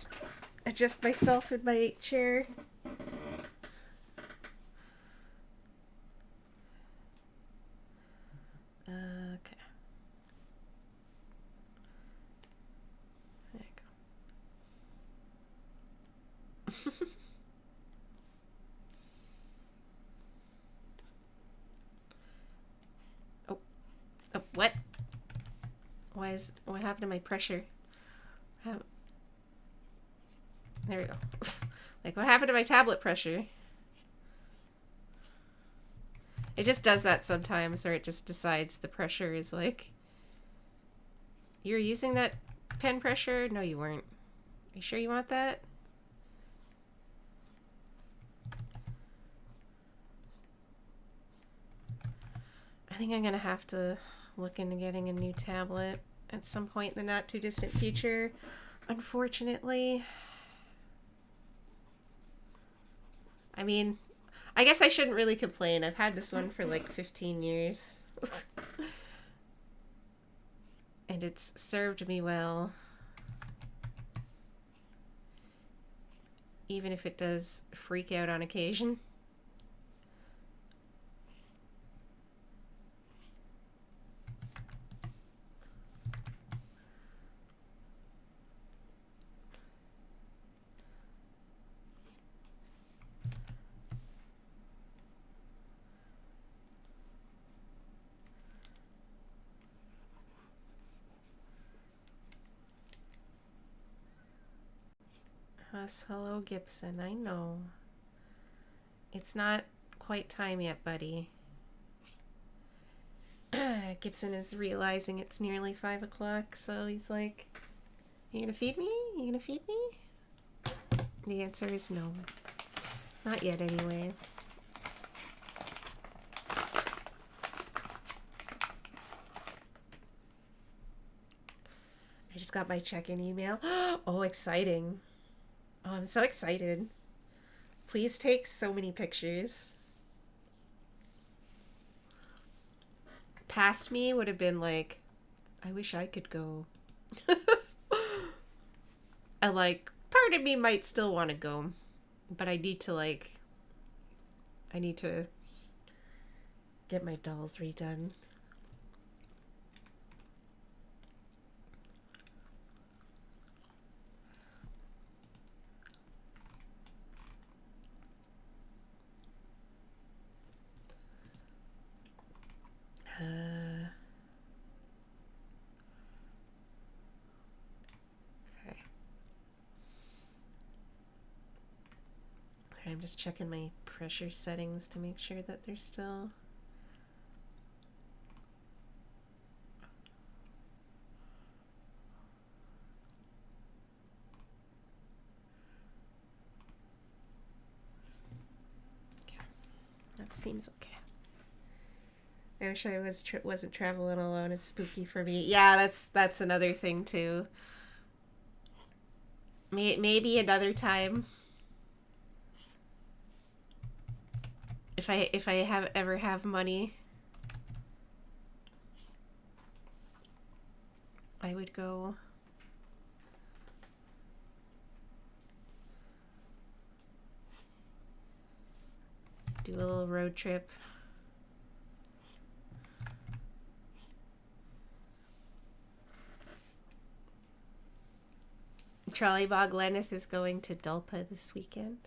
adjust myself in my chair. Okay. There you go. Oh, what? What happened to my pressure? There we go. Like, what happened to my tablet pressure? It just does that sometimes, or it just decides the pressure is like... You're using that pen pressure? No, you weren't. Are you sure you want that? I think I'm gonna have to look into getting a new tablet at some point in the not too distant future, unfortunately. I mean, I guess I shouldn't really complain. I've had this one for like 15 years. And it's served me well. Even if it does freak out on occasion. Hello, Gibson. I know. It's not quite time yet, buddy. Gibson is realizing it's nearly 5 o'clock, so he's like, "You gonna feed me? You gonna feed me?" The answer is no. Not yet, anyway. I just got my check-in email. Oh, exciting. Oh, I'm so excited. Please take so many pictures. Past me would have been like, I wish I could go. And like, part of me might still want to go. But I need to get my dolls redone. I'm just checking my pressure settings to make sure that they're still... Okay. That seems okay. I wish I wasn't traveling alone. It's spooky for me. Yeah, that's another thing too. Maybe another time. If I ever have money, I would go. Do a little road trip. Trolley-Bog Lenneth is going to Dulpa this weekend.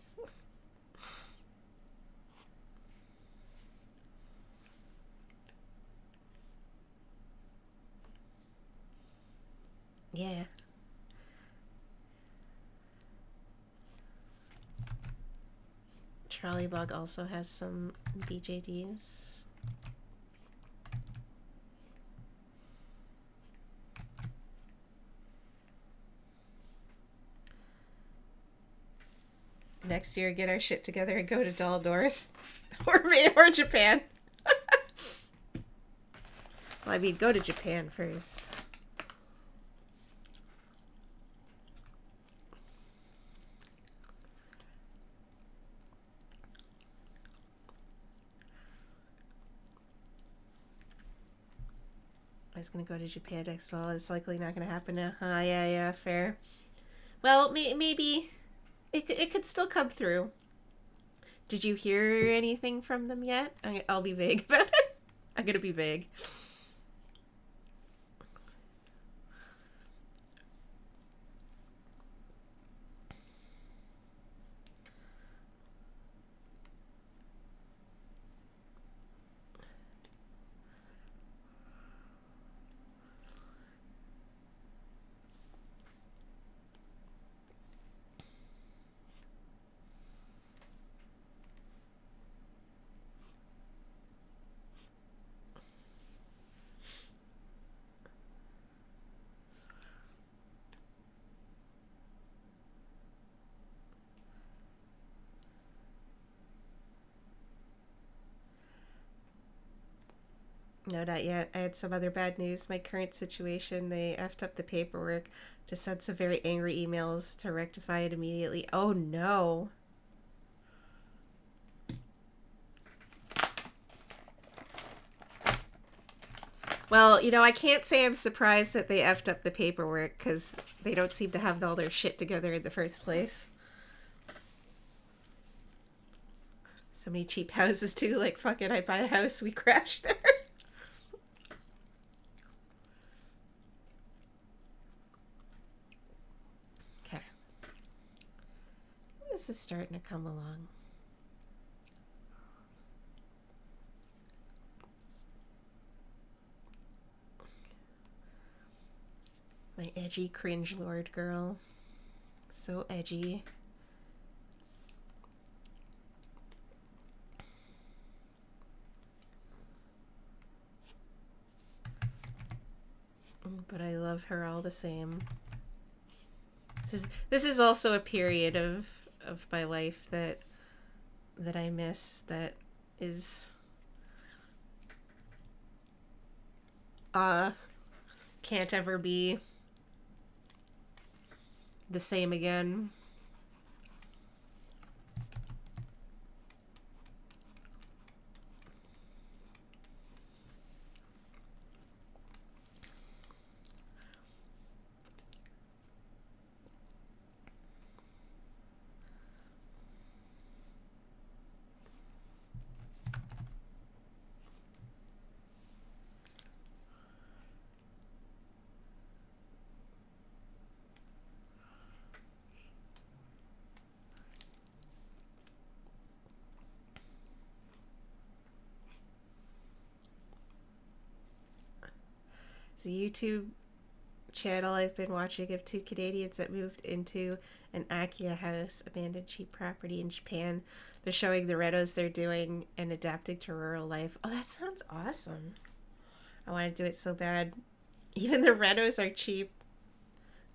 Yeah. Trolley-Bog also has some BJDs. Next year, get our shit together and go to Doll North. or Japan. Well, I mean, go to Japan first. I was gonna go to Japan next fall. It's likely not gonna happen now. Yeah, fair. Well, maybe it could still come through. Did you hear anything from them yet? I'll be vague about it. I'm gonna be vague. No, not yet. I had some other bad news. My current situation, they effed up the paperwork to send some very angry emails to rectify it immediately. Oh no. Well, I can't say I'm surprised that they effed up the paperwork because they don't seem to have all their shit together in the first place. So many cheap houses too. Like, fuck it, I buy a house, we crash there. Okay. This is starting to come along. My edgy cringe lord girl. So edgy. But I love her all the same. This is also a period of my life that I miss, that is can't ever be the same again. So YouTube channel I've been watching of two Canadians that moved into an Akia house, abandoned cheap property in Japan. They're showing the renos they're doing and adapting to rural life. Oh, that sounds awesome. I want to do it so bad. Even the renos are cheap.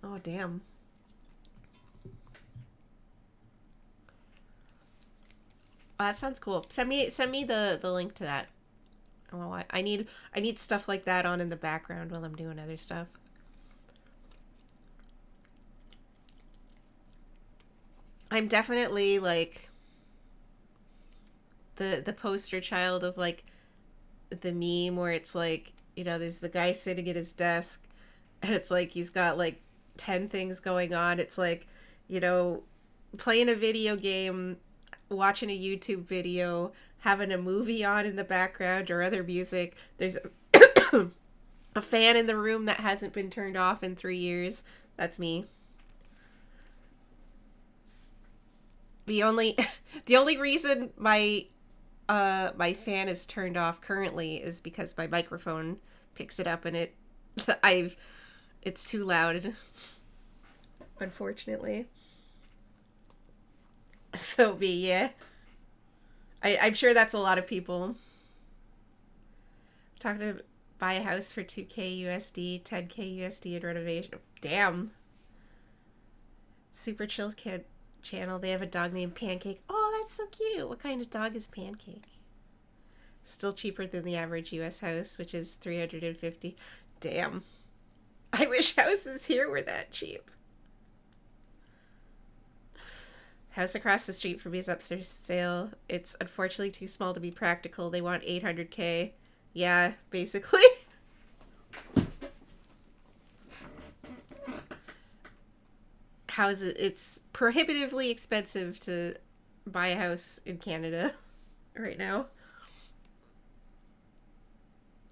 Oh, damn. Oh, that sounds cool. Send me the link to that. Oh, I need stuff like that on in the background while I'm doing other stuff. I'm definitely like the poster child of like the meme where it's like, you know, there's the guy sitting at his desk and it's like he's got like 10 things going on. It's like, you know, playing a video game, watching a YouTube video, having a movie on in the background or other music. There's a fan in the room that hasn't been turned off in 3 years. That's me. The only reason my my fan is turned off currently is because my microphone picks it up and it's too loud, unfortunately. So yeah. I'm sure that's a lot of people. Talking to buy a house for 2K USD, 10K USD in renovation. Damn. Super chill kid channel. They have a dog named Pancake. Oh, that's so cute. What kind of dog is Pancake? Still cheaper than the average US house, which is $350. Damn. I wish houses here were that cheap. House across the street from me is up for sale. It's unfortunately too small to be practical. They want $800K. Yeah, basically. Houses, it's prohibitively expensive to buy a house in Canada right now.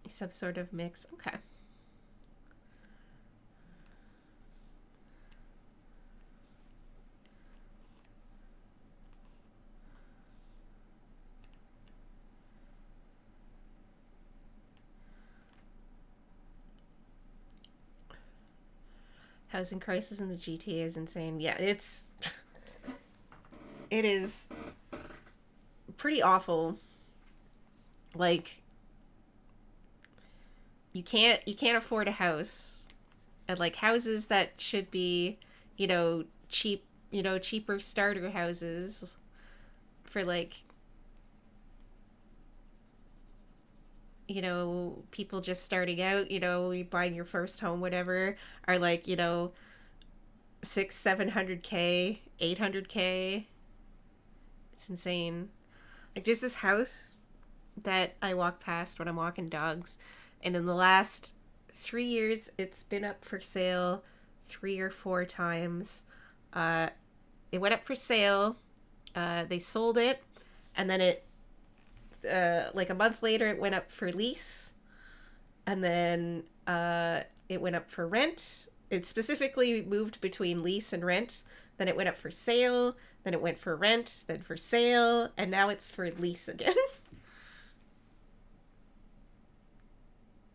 Some sort of mix. Okay. Housing crisis in the GTA is insane. Yeah, it is pretty awful. Like, you can't afford a house, and like houses that should be, you know, cheap, you know, cheaper starter houses for like, you know, people just starting out, you know, buying your first home, whatever, are like, you know, 700K, 800K. It's insane. Like, there's this house that I walk past when I'm walking dogs, and in the last 3 years, it's been up for sale 3 or 4 times. It went up for sale. They sold it, and then it like a month later it went up for lease, and then it went up for rent. It specifically moved between lease and rent. Then it went up for sale, then it went for rent, then for sale, and now it's for lease again.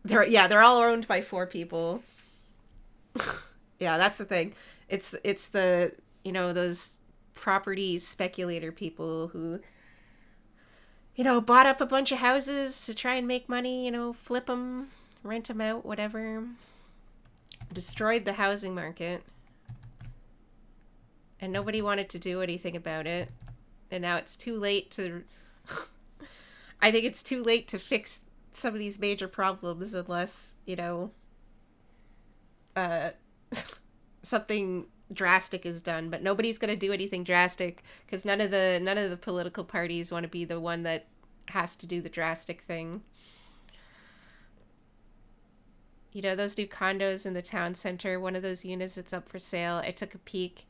They're all owned by 4 people. Yeah, that's the thing. It's the, you know, those property speculator people who, you know, bought up a bunch of houses to try and make money, you know, flip them, rent them out, whatever. Destroyed the housing market. And nobody wanted to do anything about it. And now it's too late to... I think it's too late to fix some of these major problems unless, you know, something drastic is done. But nobody's going to do anything drastic because none of the political parties want to be the one that has to do the drastic thing. You know, those new condos in the town center, one of those units that's up for sale. I took a peek.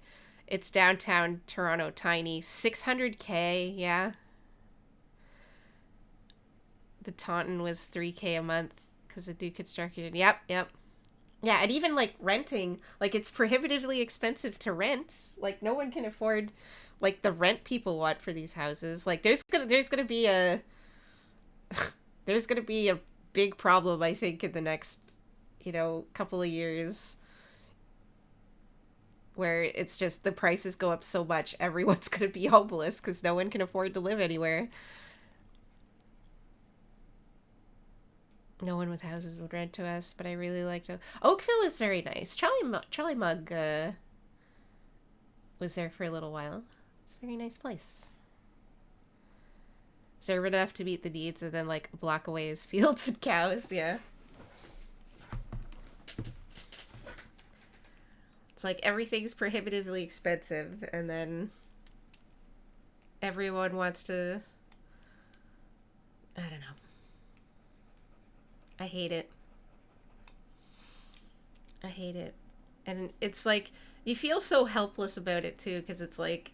It's downtown Toronto, tiny. 600K, yeah. The Taunton was 3K a month because of new construction. Yep. Yeah, and even like renting, like it's prohibitively expensive to rent. Like no one can afford like the rent people want for these houses. Like there's gonna be a there's gonna be a big problem, I think, in the next, you know, couple of years where it's just the prices go up so much, everyone's going to be homeless because no one can afford to live anywhere. No one with houses would rent to us, but I really liked it. Oakville is very nice. Charlie Mugg was there for a little while. It's a very nice place. Serve enough to meet the needs, and then like a block away is fields and cows. Yeah. It's like everything's prohibitively expensive, and then everyone wants to. I don't know. I hate it. I hate it. And it's like, you feel so helpless about it too, because it's like,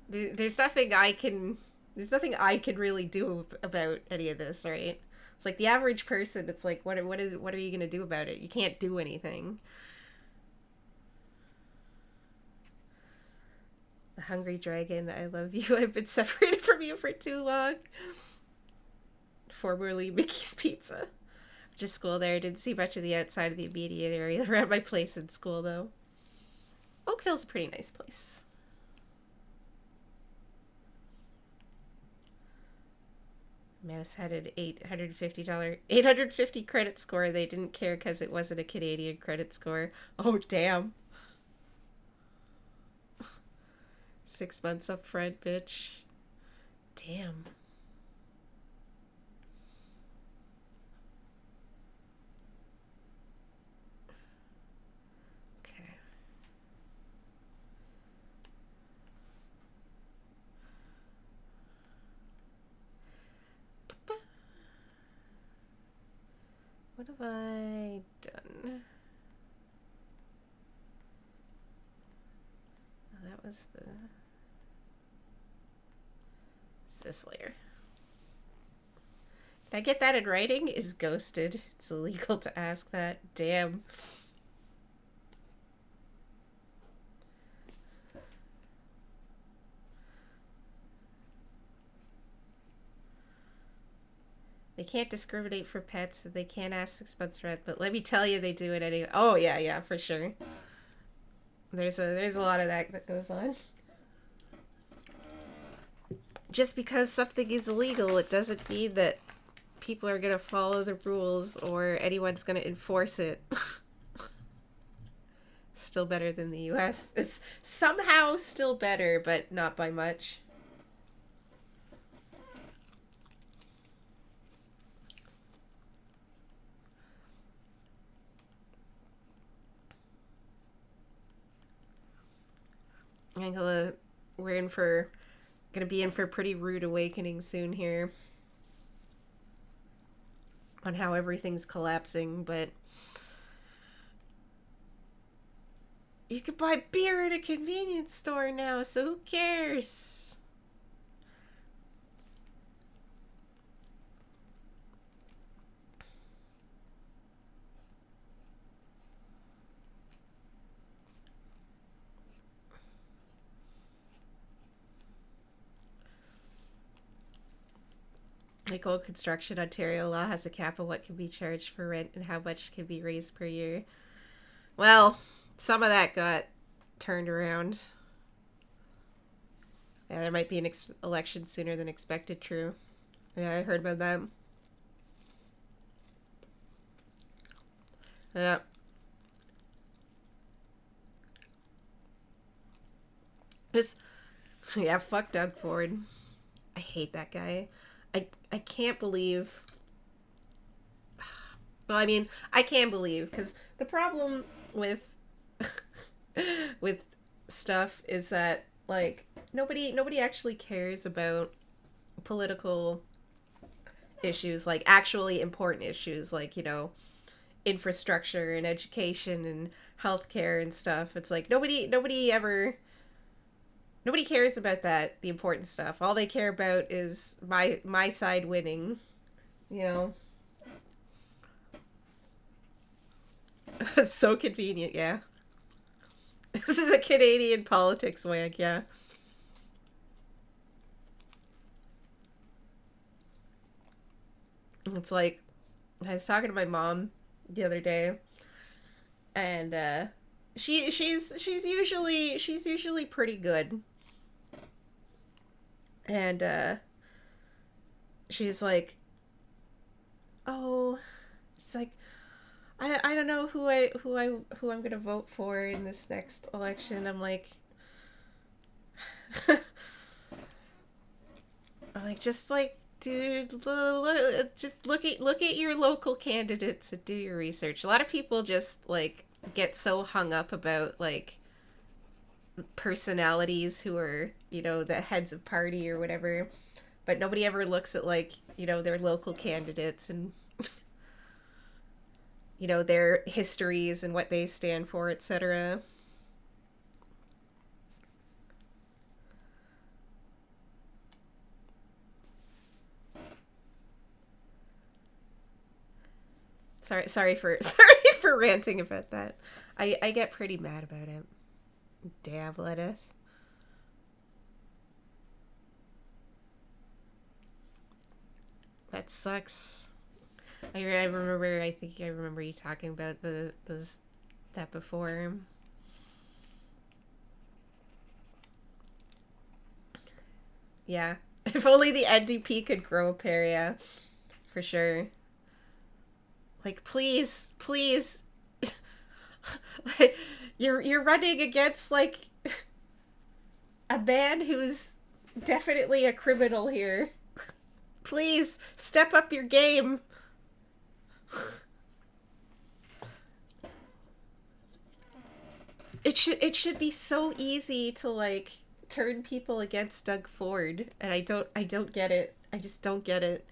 there's nothing I can really do about any of this, right? It's like the average person, it's like, what are you gonna do about it? You can't do anything. The Hungry Dragon, I love you. I've been separated from you for too long. Formerly Mickey's Pizza. Just school there. Didn't see much of the outside of the immediate area around my place in school, though. Oakville's a pretty nice place. Mouse had an $850 credit score. They didn't care because it wasn't a Canadian credit score. Oh, damn. 6 months up front, bitch. Damn. What have I done? Oh, that was this layer. Did I get that in writing? Is ghosted. It's illegal to ask that. Damn. They can't discriminate for pets. They can't ask 6 months rent, but let me tell you, they do it anyway. Oh yeah, for sure. There's a lot of that goes on. Just because something is illegal, it doesn't mean that people are gonna follow the rules or anyone's gonna enforce it. Still better than the US. It's somehow still better, but not by much. I think we're gonna be in for a pretty rude awakening soon here on how everything's collapsing, but you could buy beer at a convenience store now, so who cares? Like old construction, Ontario law has a cap of what can be charged for rent and how much can be raised per year. Well, some of that got turned around. Yeah, there might be an election sooner than expected, true. Yeah, I heard about that. Yeah. Yeah, fuck Doug Ford. I hate that guy. I can't believe. Well, I mean, I can believe, because the problem with with stuff is that, like, nobody actually cares about political issues, like actually important issues, like, you know, infrastructure and education and healthcare and stuff. It's like nobody cares about that, the important stuff. All they care about is my side winning, you know. So convenient, yeah. This is a Canadian politics wag, yeah. It's like, I was talking to my mom the other day, and she's usually pretty good. And she's like, oh, she's like, I don't know who I'm gonna vote for in this next election. I'm like, just like, dude, just look at your local candidates and do your research. A lot of people just like get so hung up about like personalities who are, the heads of party or whatever, but nobody ever looks at like, their local candidates and their histories and what they stand for, etc. Sorry for sorry for ranting about that. I get pretty mad about it. Damn, Lettuce. That sucks. I remember. I think I remember you talking about that before. Yeah, if only the NDP could grow a pair, yeah, for sure. Like, please, you're running against like a man who's definitely a criminal here. Please step up your game. It should be so easy to like turn people against Doug Ford, and I don't get it. I just don't get it.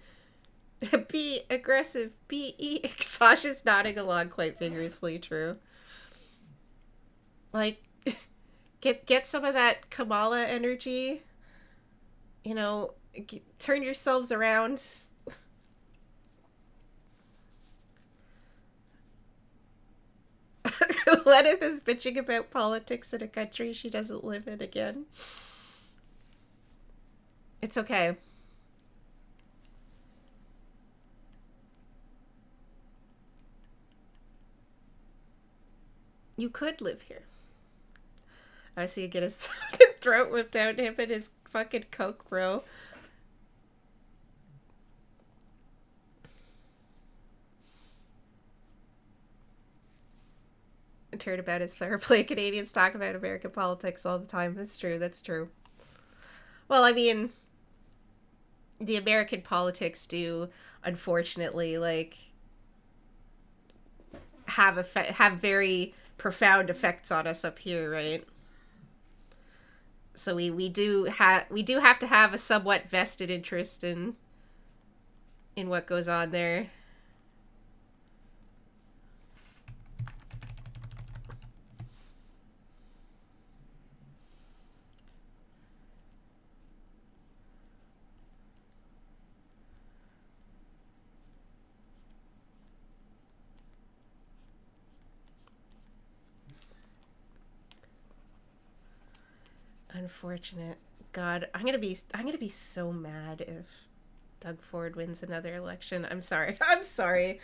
Be aggressive. Be Sasha's nodding along quite vigorously. True. Like, get some of that Kamala energy. Turn yourselves around. Lenith is bitching about politics in a country she doesn't live in again. It's okay. You could live here. I see you get his throat whipped out, him and his fucking coke, bro. Turnabout is fair play. Canadians talk about American politics all the time. That's true. That's true. Well, I mean, the American politics do, unfortunately, like have very profound effects on us up here, right? So we do have to have a somewhat vested interest in what goes on there. Unfortunate. God, I'm gonna be so mad if Doug Ford wins another election. I'm sorry. I'm sorry.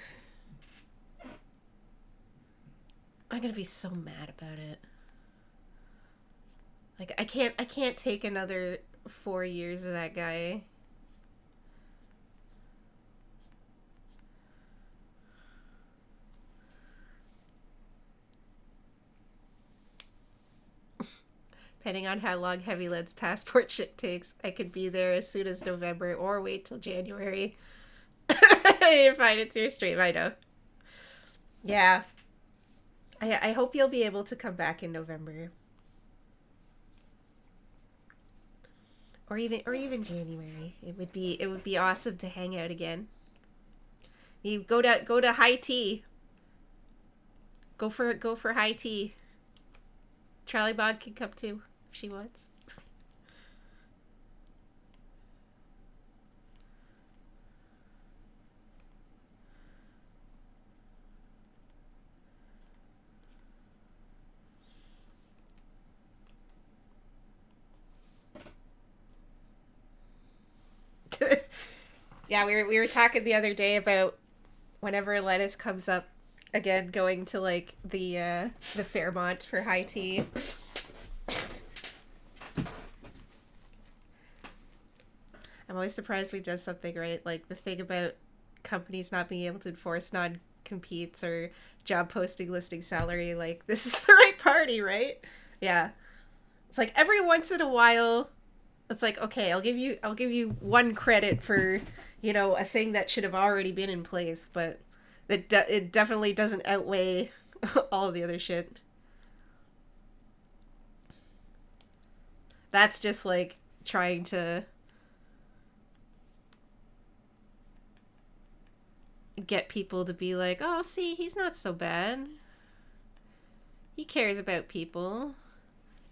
I'm gonna be so mad about it. Like, I can't take another 4 years of that guy. Depending on how long Heavy Lead's passport ship takes, I could be there as soon as November or wait till January. You're fine, it's your stream, I know. Yeah. I hope you'll be able to come back in November. Or even January. It would be awesome to hang out again. You go to high tea. Go for high tea. Charlie Bog can come too if she wants. Yeah, we were talking the other day about whenever Lenith comes up Again, going to like the Fairmont for high tea. I'm always surprised we does something right. Like the thing about companies not being able to enforce non-competes or job posting listing salary, like this is the right party, right? Yeah. It's like every once in a while it's like, okay, I'll give you one credit for, a thing that should have already been in place, but it definitely doesn't outweigh all of the other shit. That's just like trying to get people to be like, oh, see, he's not so bad. He cares about people.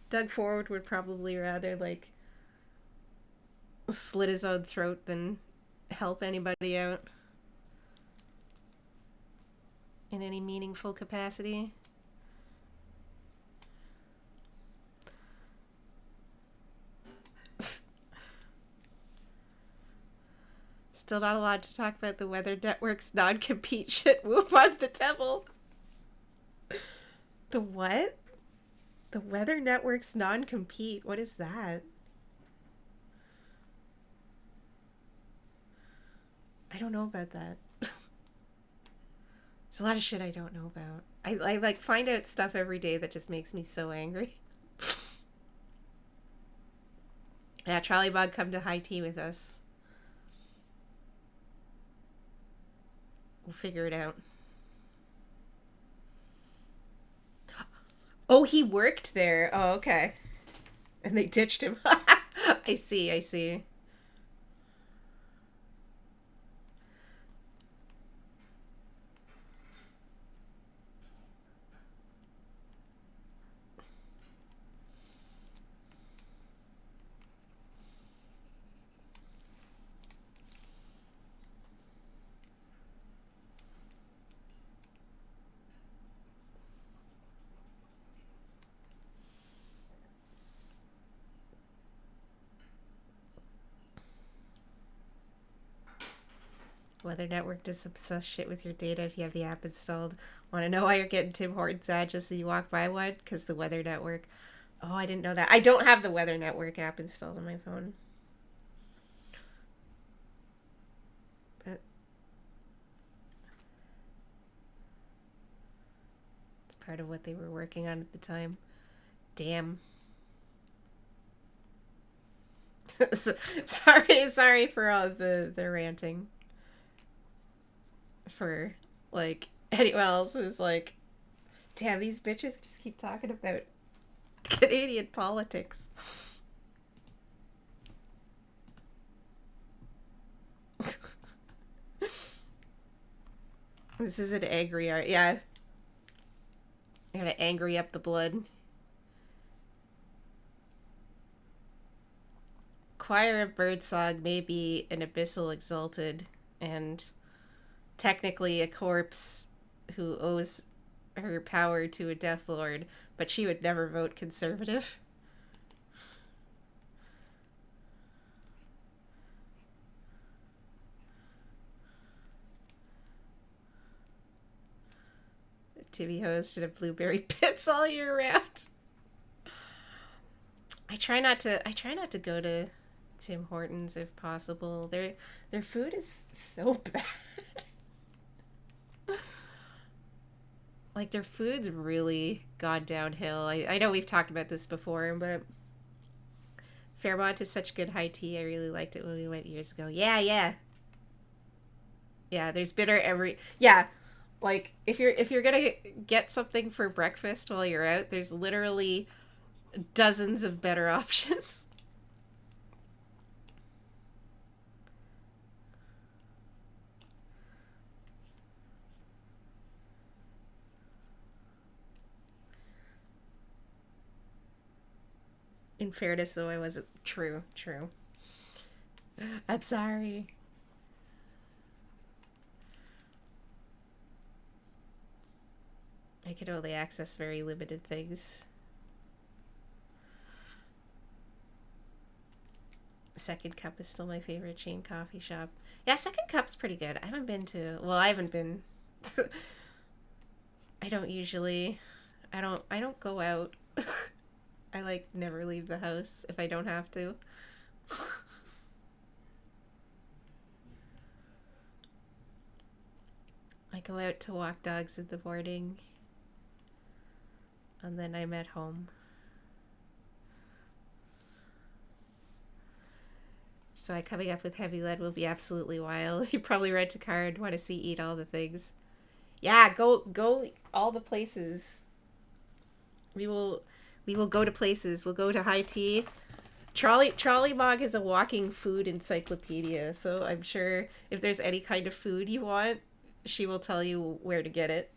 Doug Ford would probably rather like slit his own throat than help anybody out in any meaningful capacity. Still not allowed to talk about the Weather Network's non-compete shit. Move on the devil. The what? The Weather Network's non-compete. What is that? I don't know about that. It's a lot of shit I don't know about. I like find out stuff every day that just makes me so angry. Yeah, Trolley Bog, come to high tea with us. We'll figure it out. Oh, he worked there. Oh, okay. And they ditched him. I see, I see. Weather Network does some sus shit with your data if you have the app installed. Want to know why you're getting Tim Hortons ad just so you walk by one? Because the Weather Network. Oh, I didn't know that. I don't have the Weather Network app installed on my phone. But it's part of what they were working on at the time. Damn. sorry for all the ranting. For like anyone else who's like, damn, these bitches just keep talking about Canadian politics. This is an angry art. Yeah. I gotta angry up the blood. Choir of Birdsong may be an abyssal exalted and technically a corpse who owes her power to a Death Lord, but she would never vote conservative. To be hosted at Blueberry Pits all year round. I try not to go to Tim Hortons if possible. Their food is so bad. Like their food's really gone downhill. I know we've talked about this before, but Fairmont is such good high tea. I really liked it when we went years ago. Yeah, yeah. Yeah, there's bitter every yeah. Like if you're gonna get something for breakfast while you're out, there's literally dozens of better options. In fairness, though, I wasn't true. True. I'm sorry. I could only access very limited things. Second Cup is still my favorite chain coffee shop. Yeah, Second Cup's pretty good. I haven't been. I don't usually. I don't go out. I like never leave the house if I don't have to. I go out to walk dogs in the morning and then I'm at home. So coming up with heavy lead will be absolutely wild. You probably rent a car and want to see eat all the things. Yeah, go all the places. We will go to places. We'll go to high tea. Trolley Mog is a walking food encyclopedia, so I'm sure if there's any kind of food you want, she will tell you where to get it.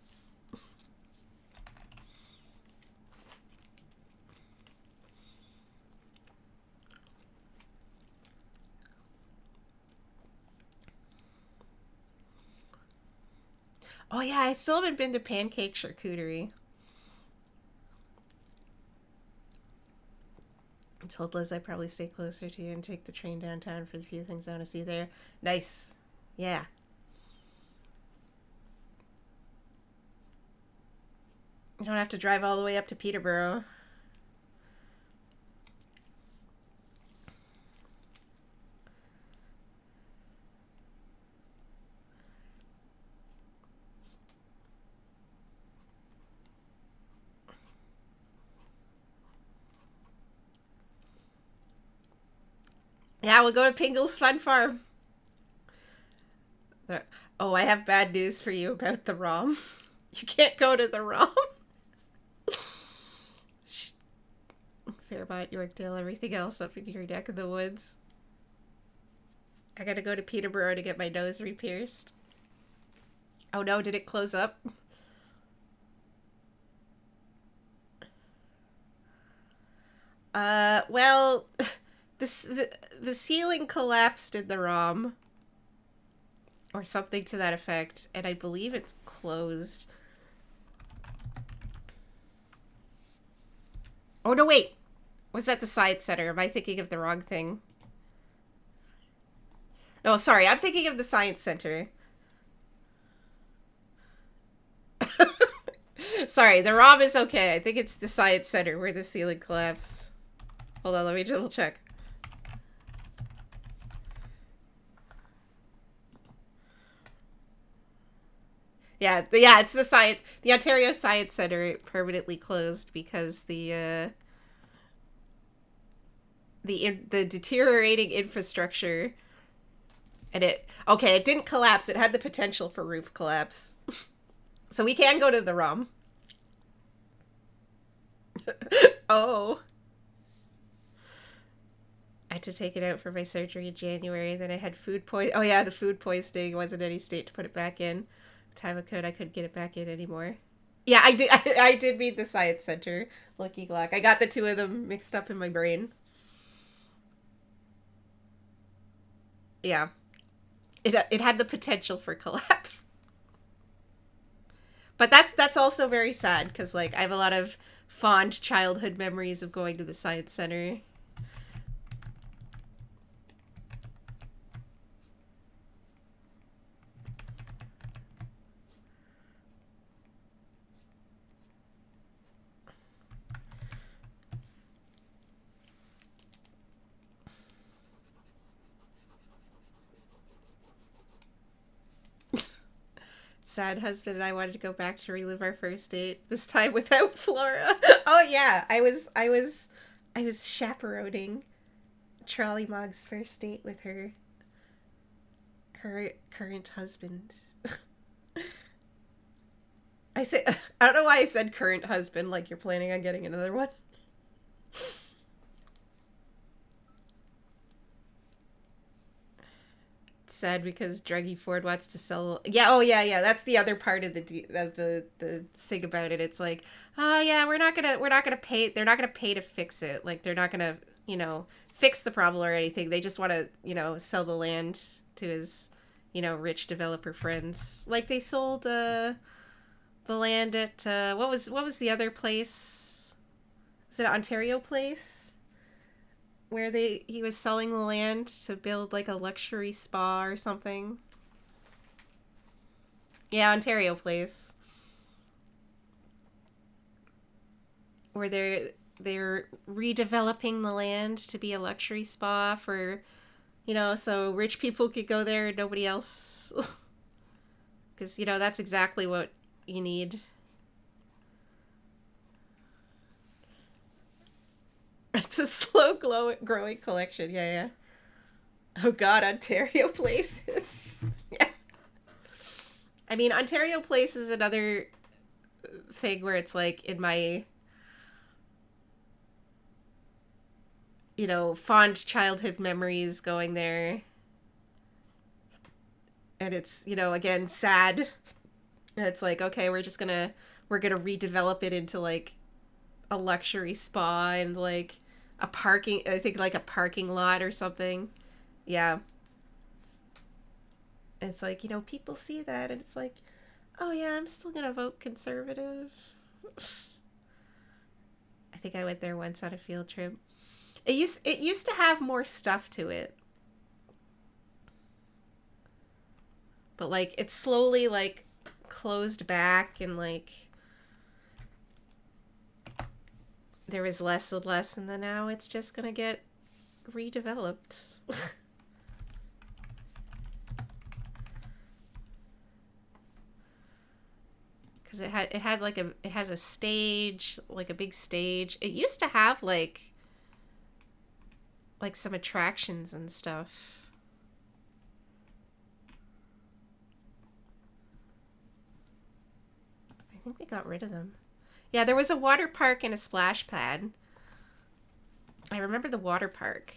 Oh yeah, I still haven't been to Pancake Charcuterie. I told Liz I'd probably stay closer to you and take the train downtown for the few things I want to see there. Nice. Yeah. You don't have to drive all the way up to Peterborough. Yeah, we'll go to Pingle's Fun Farm. Oh, I have bad news for you about the ROM. You can't go to the ROM. Fairmont, Yorkdale, everything else up in your neck of the woods. I gotta go to Peterborough to get my nose re-pierced. Oh no, did it close up? Well, the ceiling collapsed in the ROM. Or something to that effect, and I believe it's closed. Oh no, wait! Was that the Science Center? Am I thinking of the wrong thing? No, sorry, I'm thinking of the Science Center. Sorry, the ROM is okay. I think it's the Science Center where the ceiling collapsed. Hold on, let me double check. Yeah, it's the Ontario Science Center permanently closed because the deteriorating infrastructure, and it didn't collapse. It had the potential for roof collapse. So we can go to the ROM. Oh. I had to take it out for my surgery in January. Then I had food poisoning. Oh yeah, the food poisoning. Wasn't any state to put it back in. Time I couldn't get it back in anymore. Yeah, I did. I did mean the Science Center. Lucky Glock. I got the two of them mixed up in my brain. Yeah, it had the potential for collapse. But that's also very sad because like I have a lot of fond childhood memories of going to the Science Center. Sad husband and I wanted to go back to relive our first date, this time without Flora. Oh yeah, I was chaperoning Trolley Mog's first date with her current husband. I don't know why I said current husband, like you're planning on getting another one. Sad because Druggy Ford wants to sell. Yeah, oh yeah. That's the other part of the thing about it. It's like, oh yeah, we're not gonna pay. They're not gonna pay to fix it. Like they're not gonna fix the problem or anything. They just want to sell the land to his rich developer friends. Like they sold the land at what was the other place? Was it Ontario Place? Where he was selling the land to build like a luxury spa or something. Yeah, Ontario Place. where they're redeveloping the land to be a luxury spa for, so rich people could go there and nobody else. Because, that's exactly what you need. It's a slow growing collection. Yeah. Oh God, Ontario Places. Yeah. I mean, Ontario Place is another thing where it's like in my, fond childhood memories going there. And it's, again, sad. It's like, okay, we're gonna redevelop it into like a luxury spa and like I think like a parking lot or something. Yeah. It's like, people see that and it's like, oh yeah, I'm still gonna vote conservative. I think I went there once on a field trip. It used to have more stuff to it. But like it's slowly like closed back and like there was less and less, and then now it's just gonna get redeveloped. Because it has a stage, like a big stage. It used to have like some attractions and stuff. I think they got rid of them. Yeah, there was a water park and a splash pad. I remember the water park.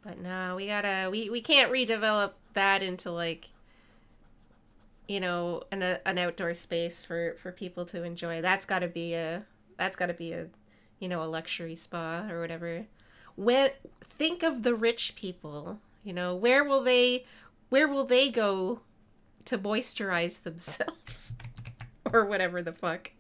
But no, we can't redevelop that into like, an outdoor space for people to enjoy. That's got to be a a luxury spa or whatever. When think of the rich people, where will they go to moisturize themselves or whatever the fuck.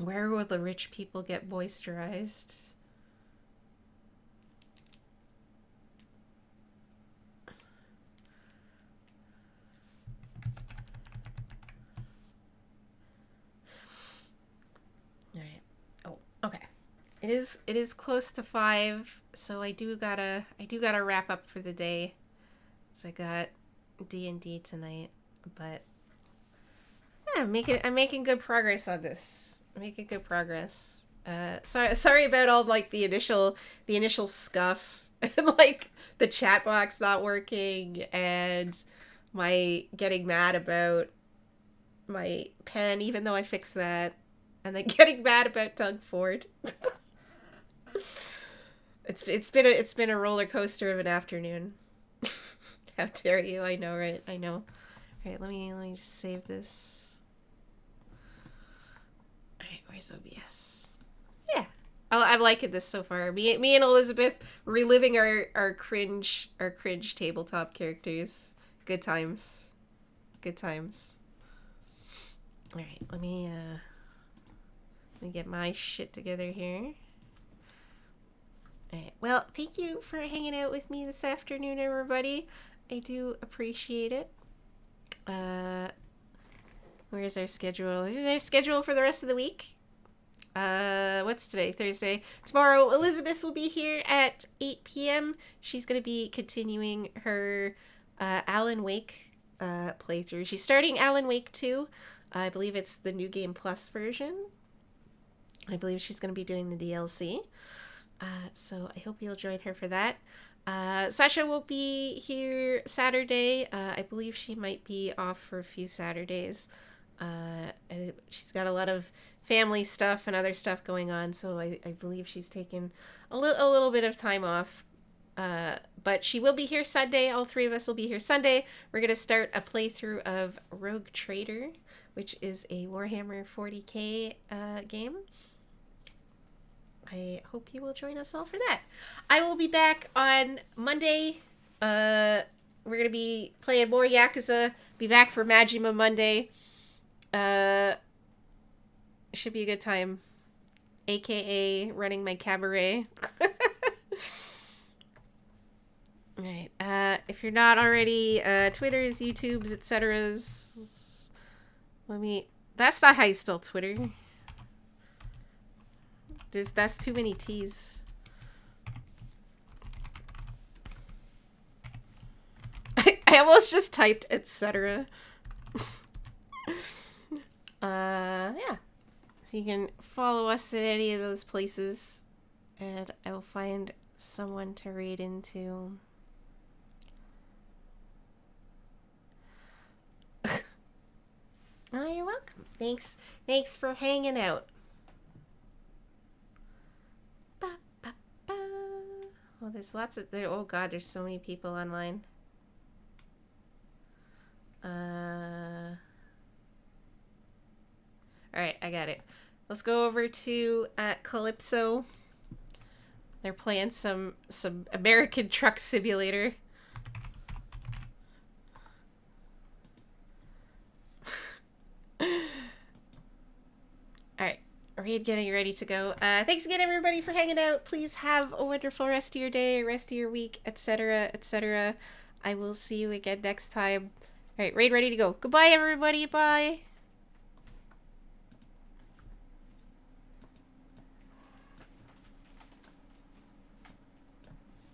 Where will the rich people get moisturized? All right. Oh, okay. It is close to 5, so I do gotta wrap up for the day. So I got D&D tonight, but yeah, I'm making good progress on this. Making good progress. Sorry about all like the initial scuff and like the chat box not working and my getting mad about my pen, even though I fixed that, and then getting mad about Doug Ford. It's been a roller coaster of an afternoon. How dare you? I know, right? I know. All right, let me just save this. Where's OBS? Yeah, I'm liking this so far. Me and Elizabeth reliving our cringe tabletop characters. Good times. Good times. All right, let me get my shit together here. All right. Well, thank you for hanging out with me this afternoon, everybody. I do appreciate it. Where's our schedule? Is our schedule for the rest of the week? What's today? Thursday. Tomorrow, Elizabeth will be here at 8 p.m. She's going to be continuing her Alan Wake playthrough. She's starting Alan Wake 2. I believe it's the New Game Plus version. I believe she's going to be doing the DLC. So I hope you'll join her for that. Sasha will be here Saturday. I believe she might be off for a few Saturdays. She's got a lot of family stuff and other stuff going on, so I believe she's taken a little bit of time off. But she will be here Sunday. All three of us will be here Sunday. We're going to start a playthrough of Rogue Trader, which is a Warhammer 40k game. I hope you will join us all for that. I will be back on Monday We're gonna be playing more Yakuza. Be back for Majima Monday. Should be a good time. AKA running my cabaret. Alright, if you're not already, Twitters, YouTubes, etc's. That's not how you spell Twitter. That's too many T's. I almost just typed etc. Yeah. So you can follow us at any of those places, and I will find someone to raid into. Oh, you're welcome. Thanks for hanging out. Ba, ba, ba. Well, there's lots of there. Oh God, there's so many people online. All right, I got it. Let's go over to Calypso. They're playing some American Truck Simulator. Alright, raid getting ready to go. Thanks again, everybody, for hanging out. Please have a wonderful rest of your day, rest of your week, etc., etc. I will see you again next time. Alright, raid ready to go. Goodbye, everybody. Bye.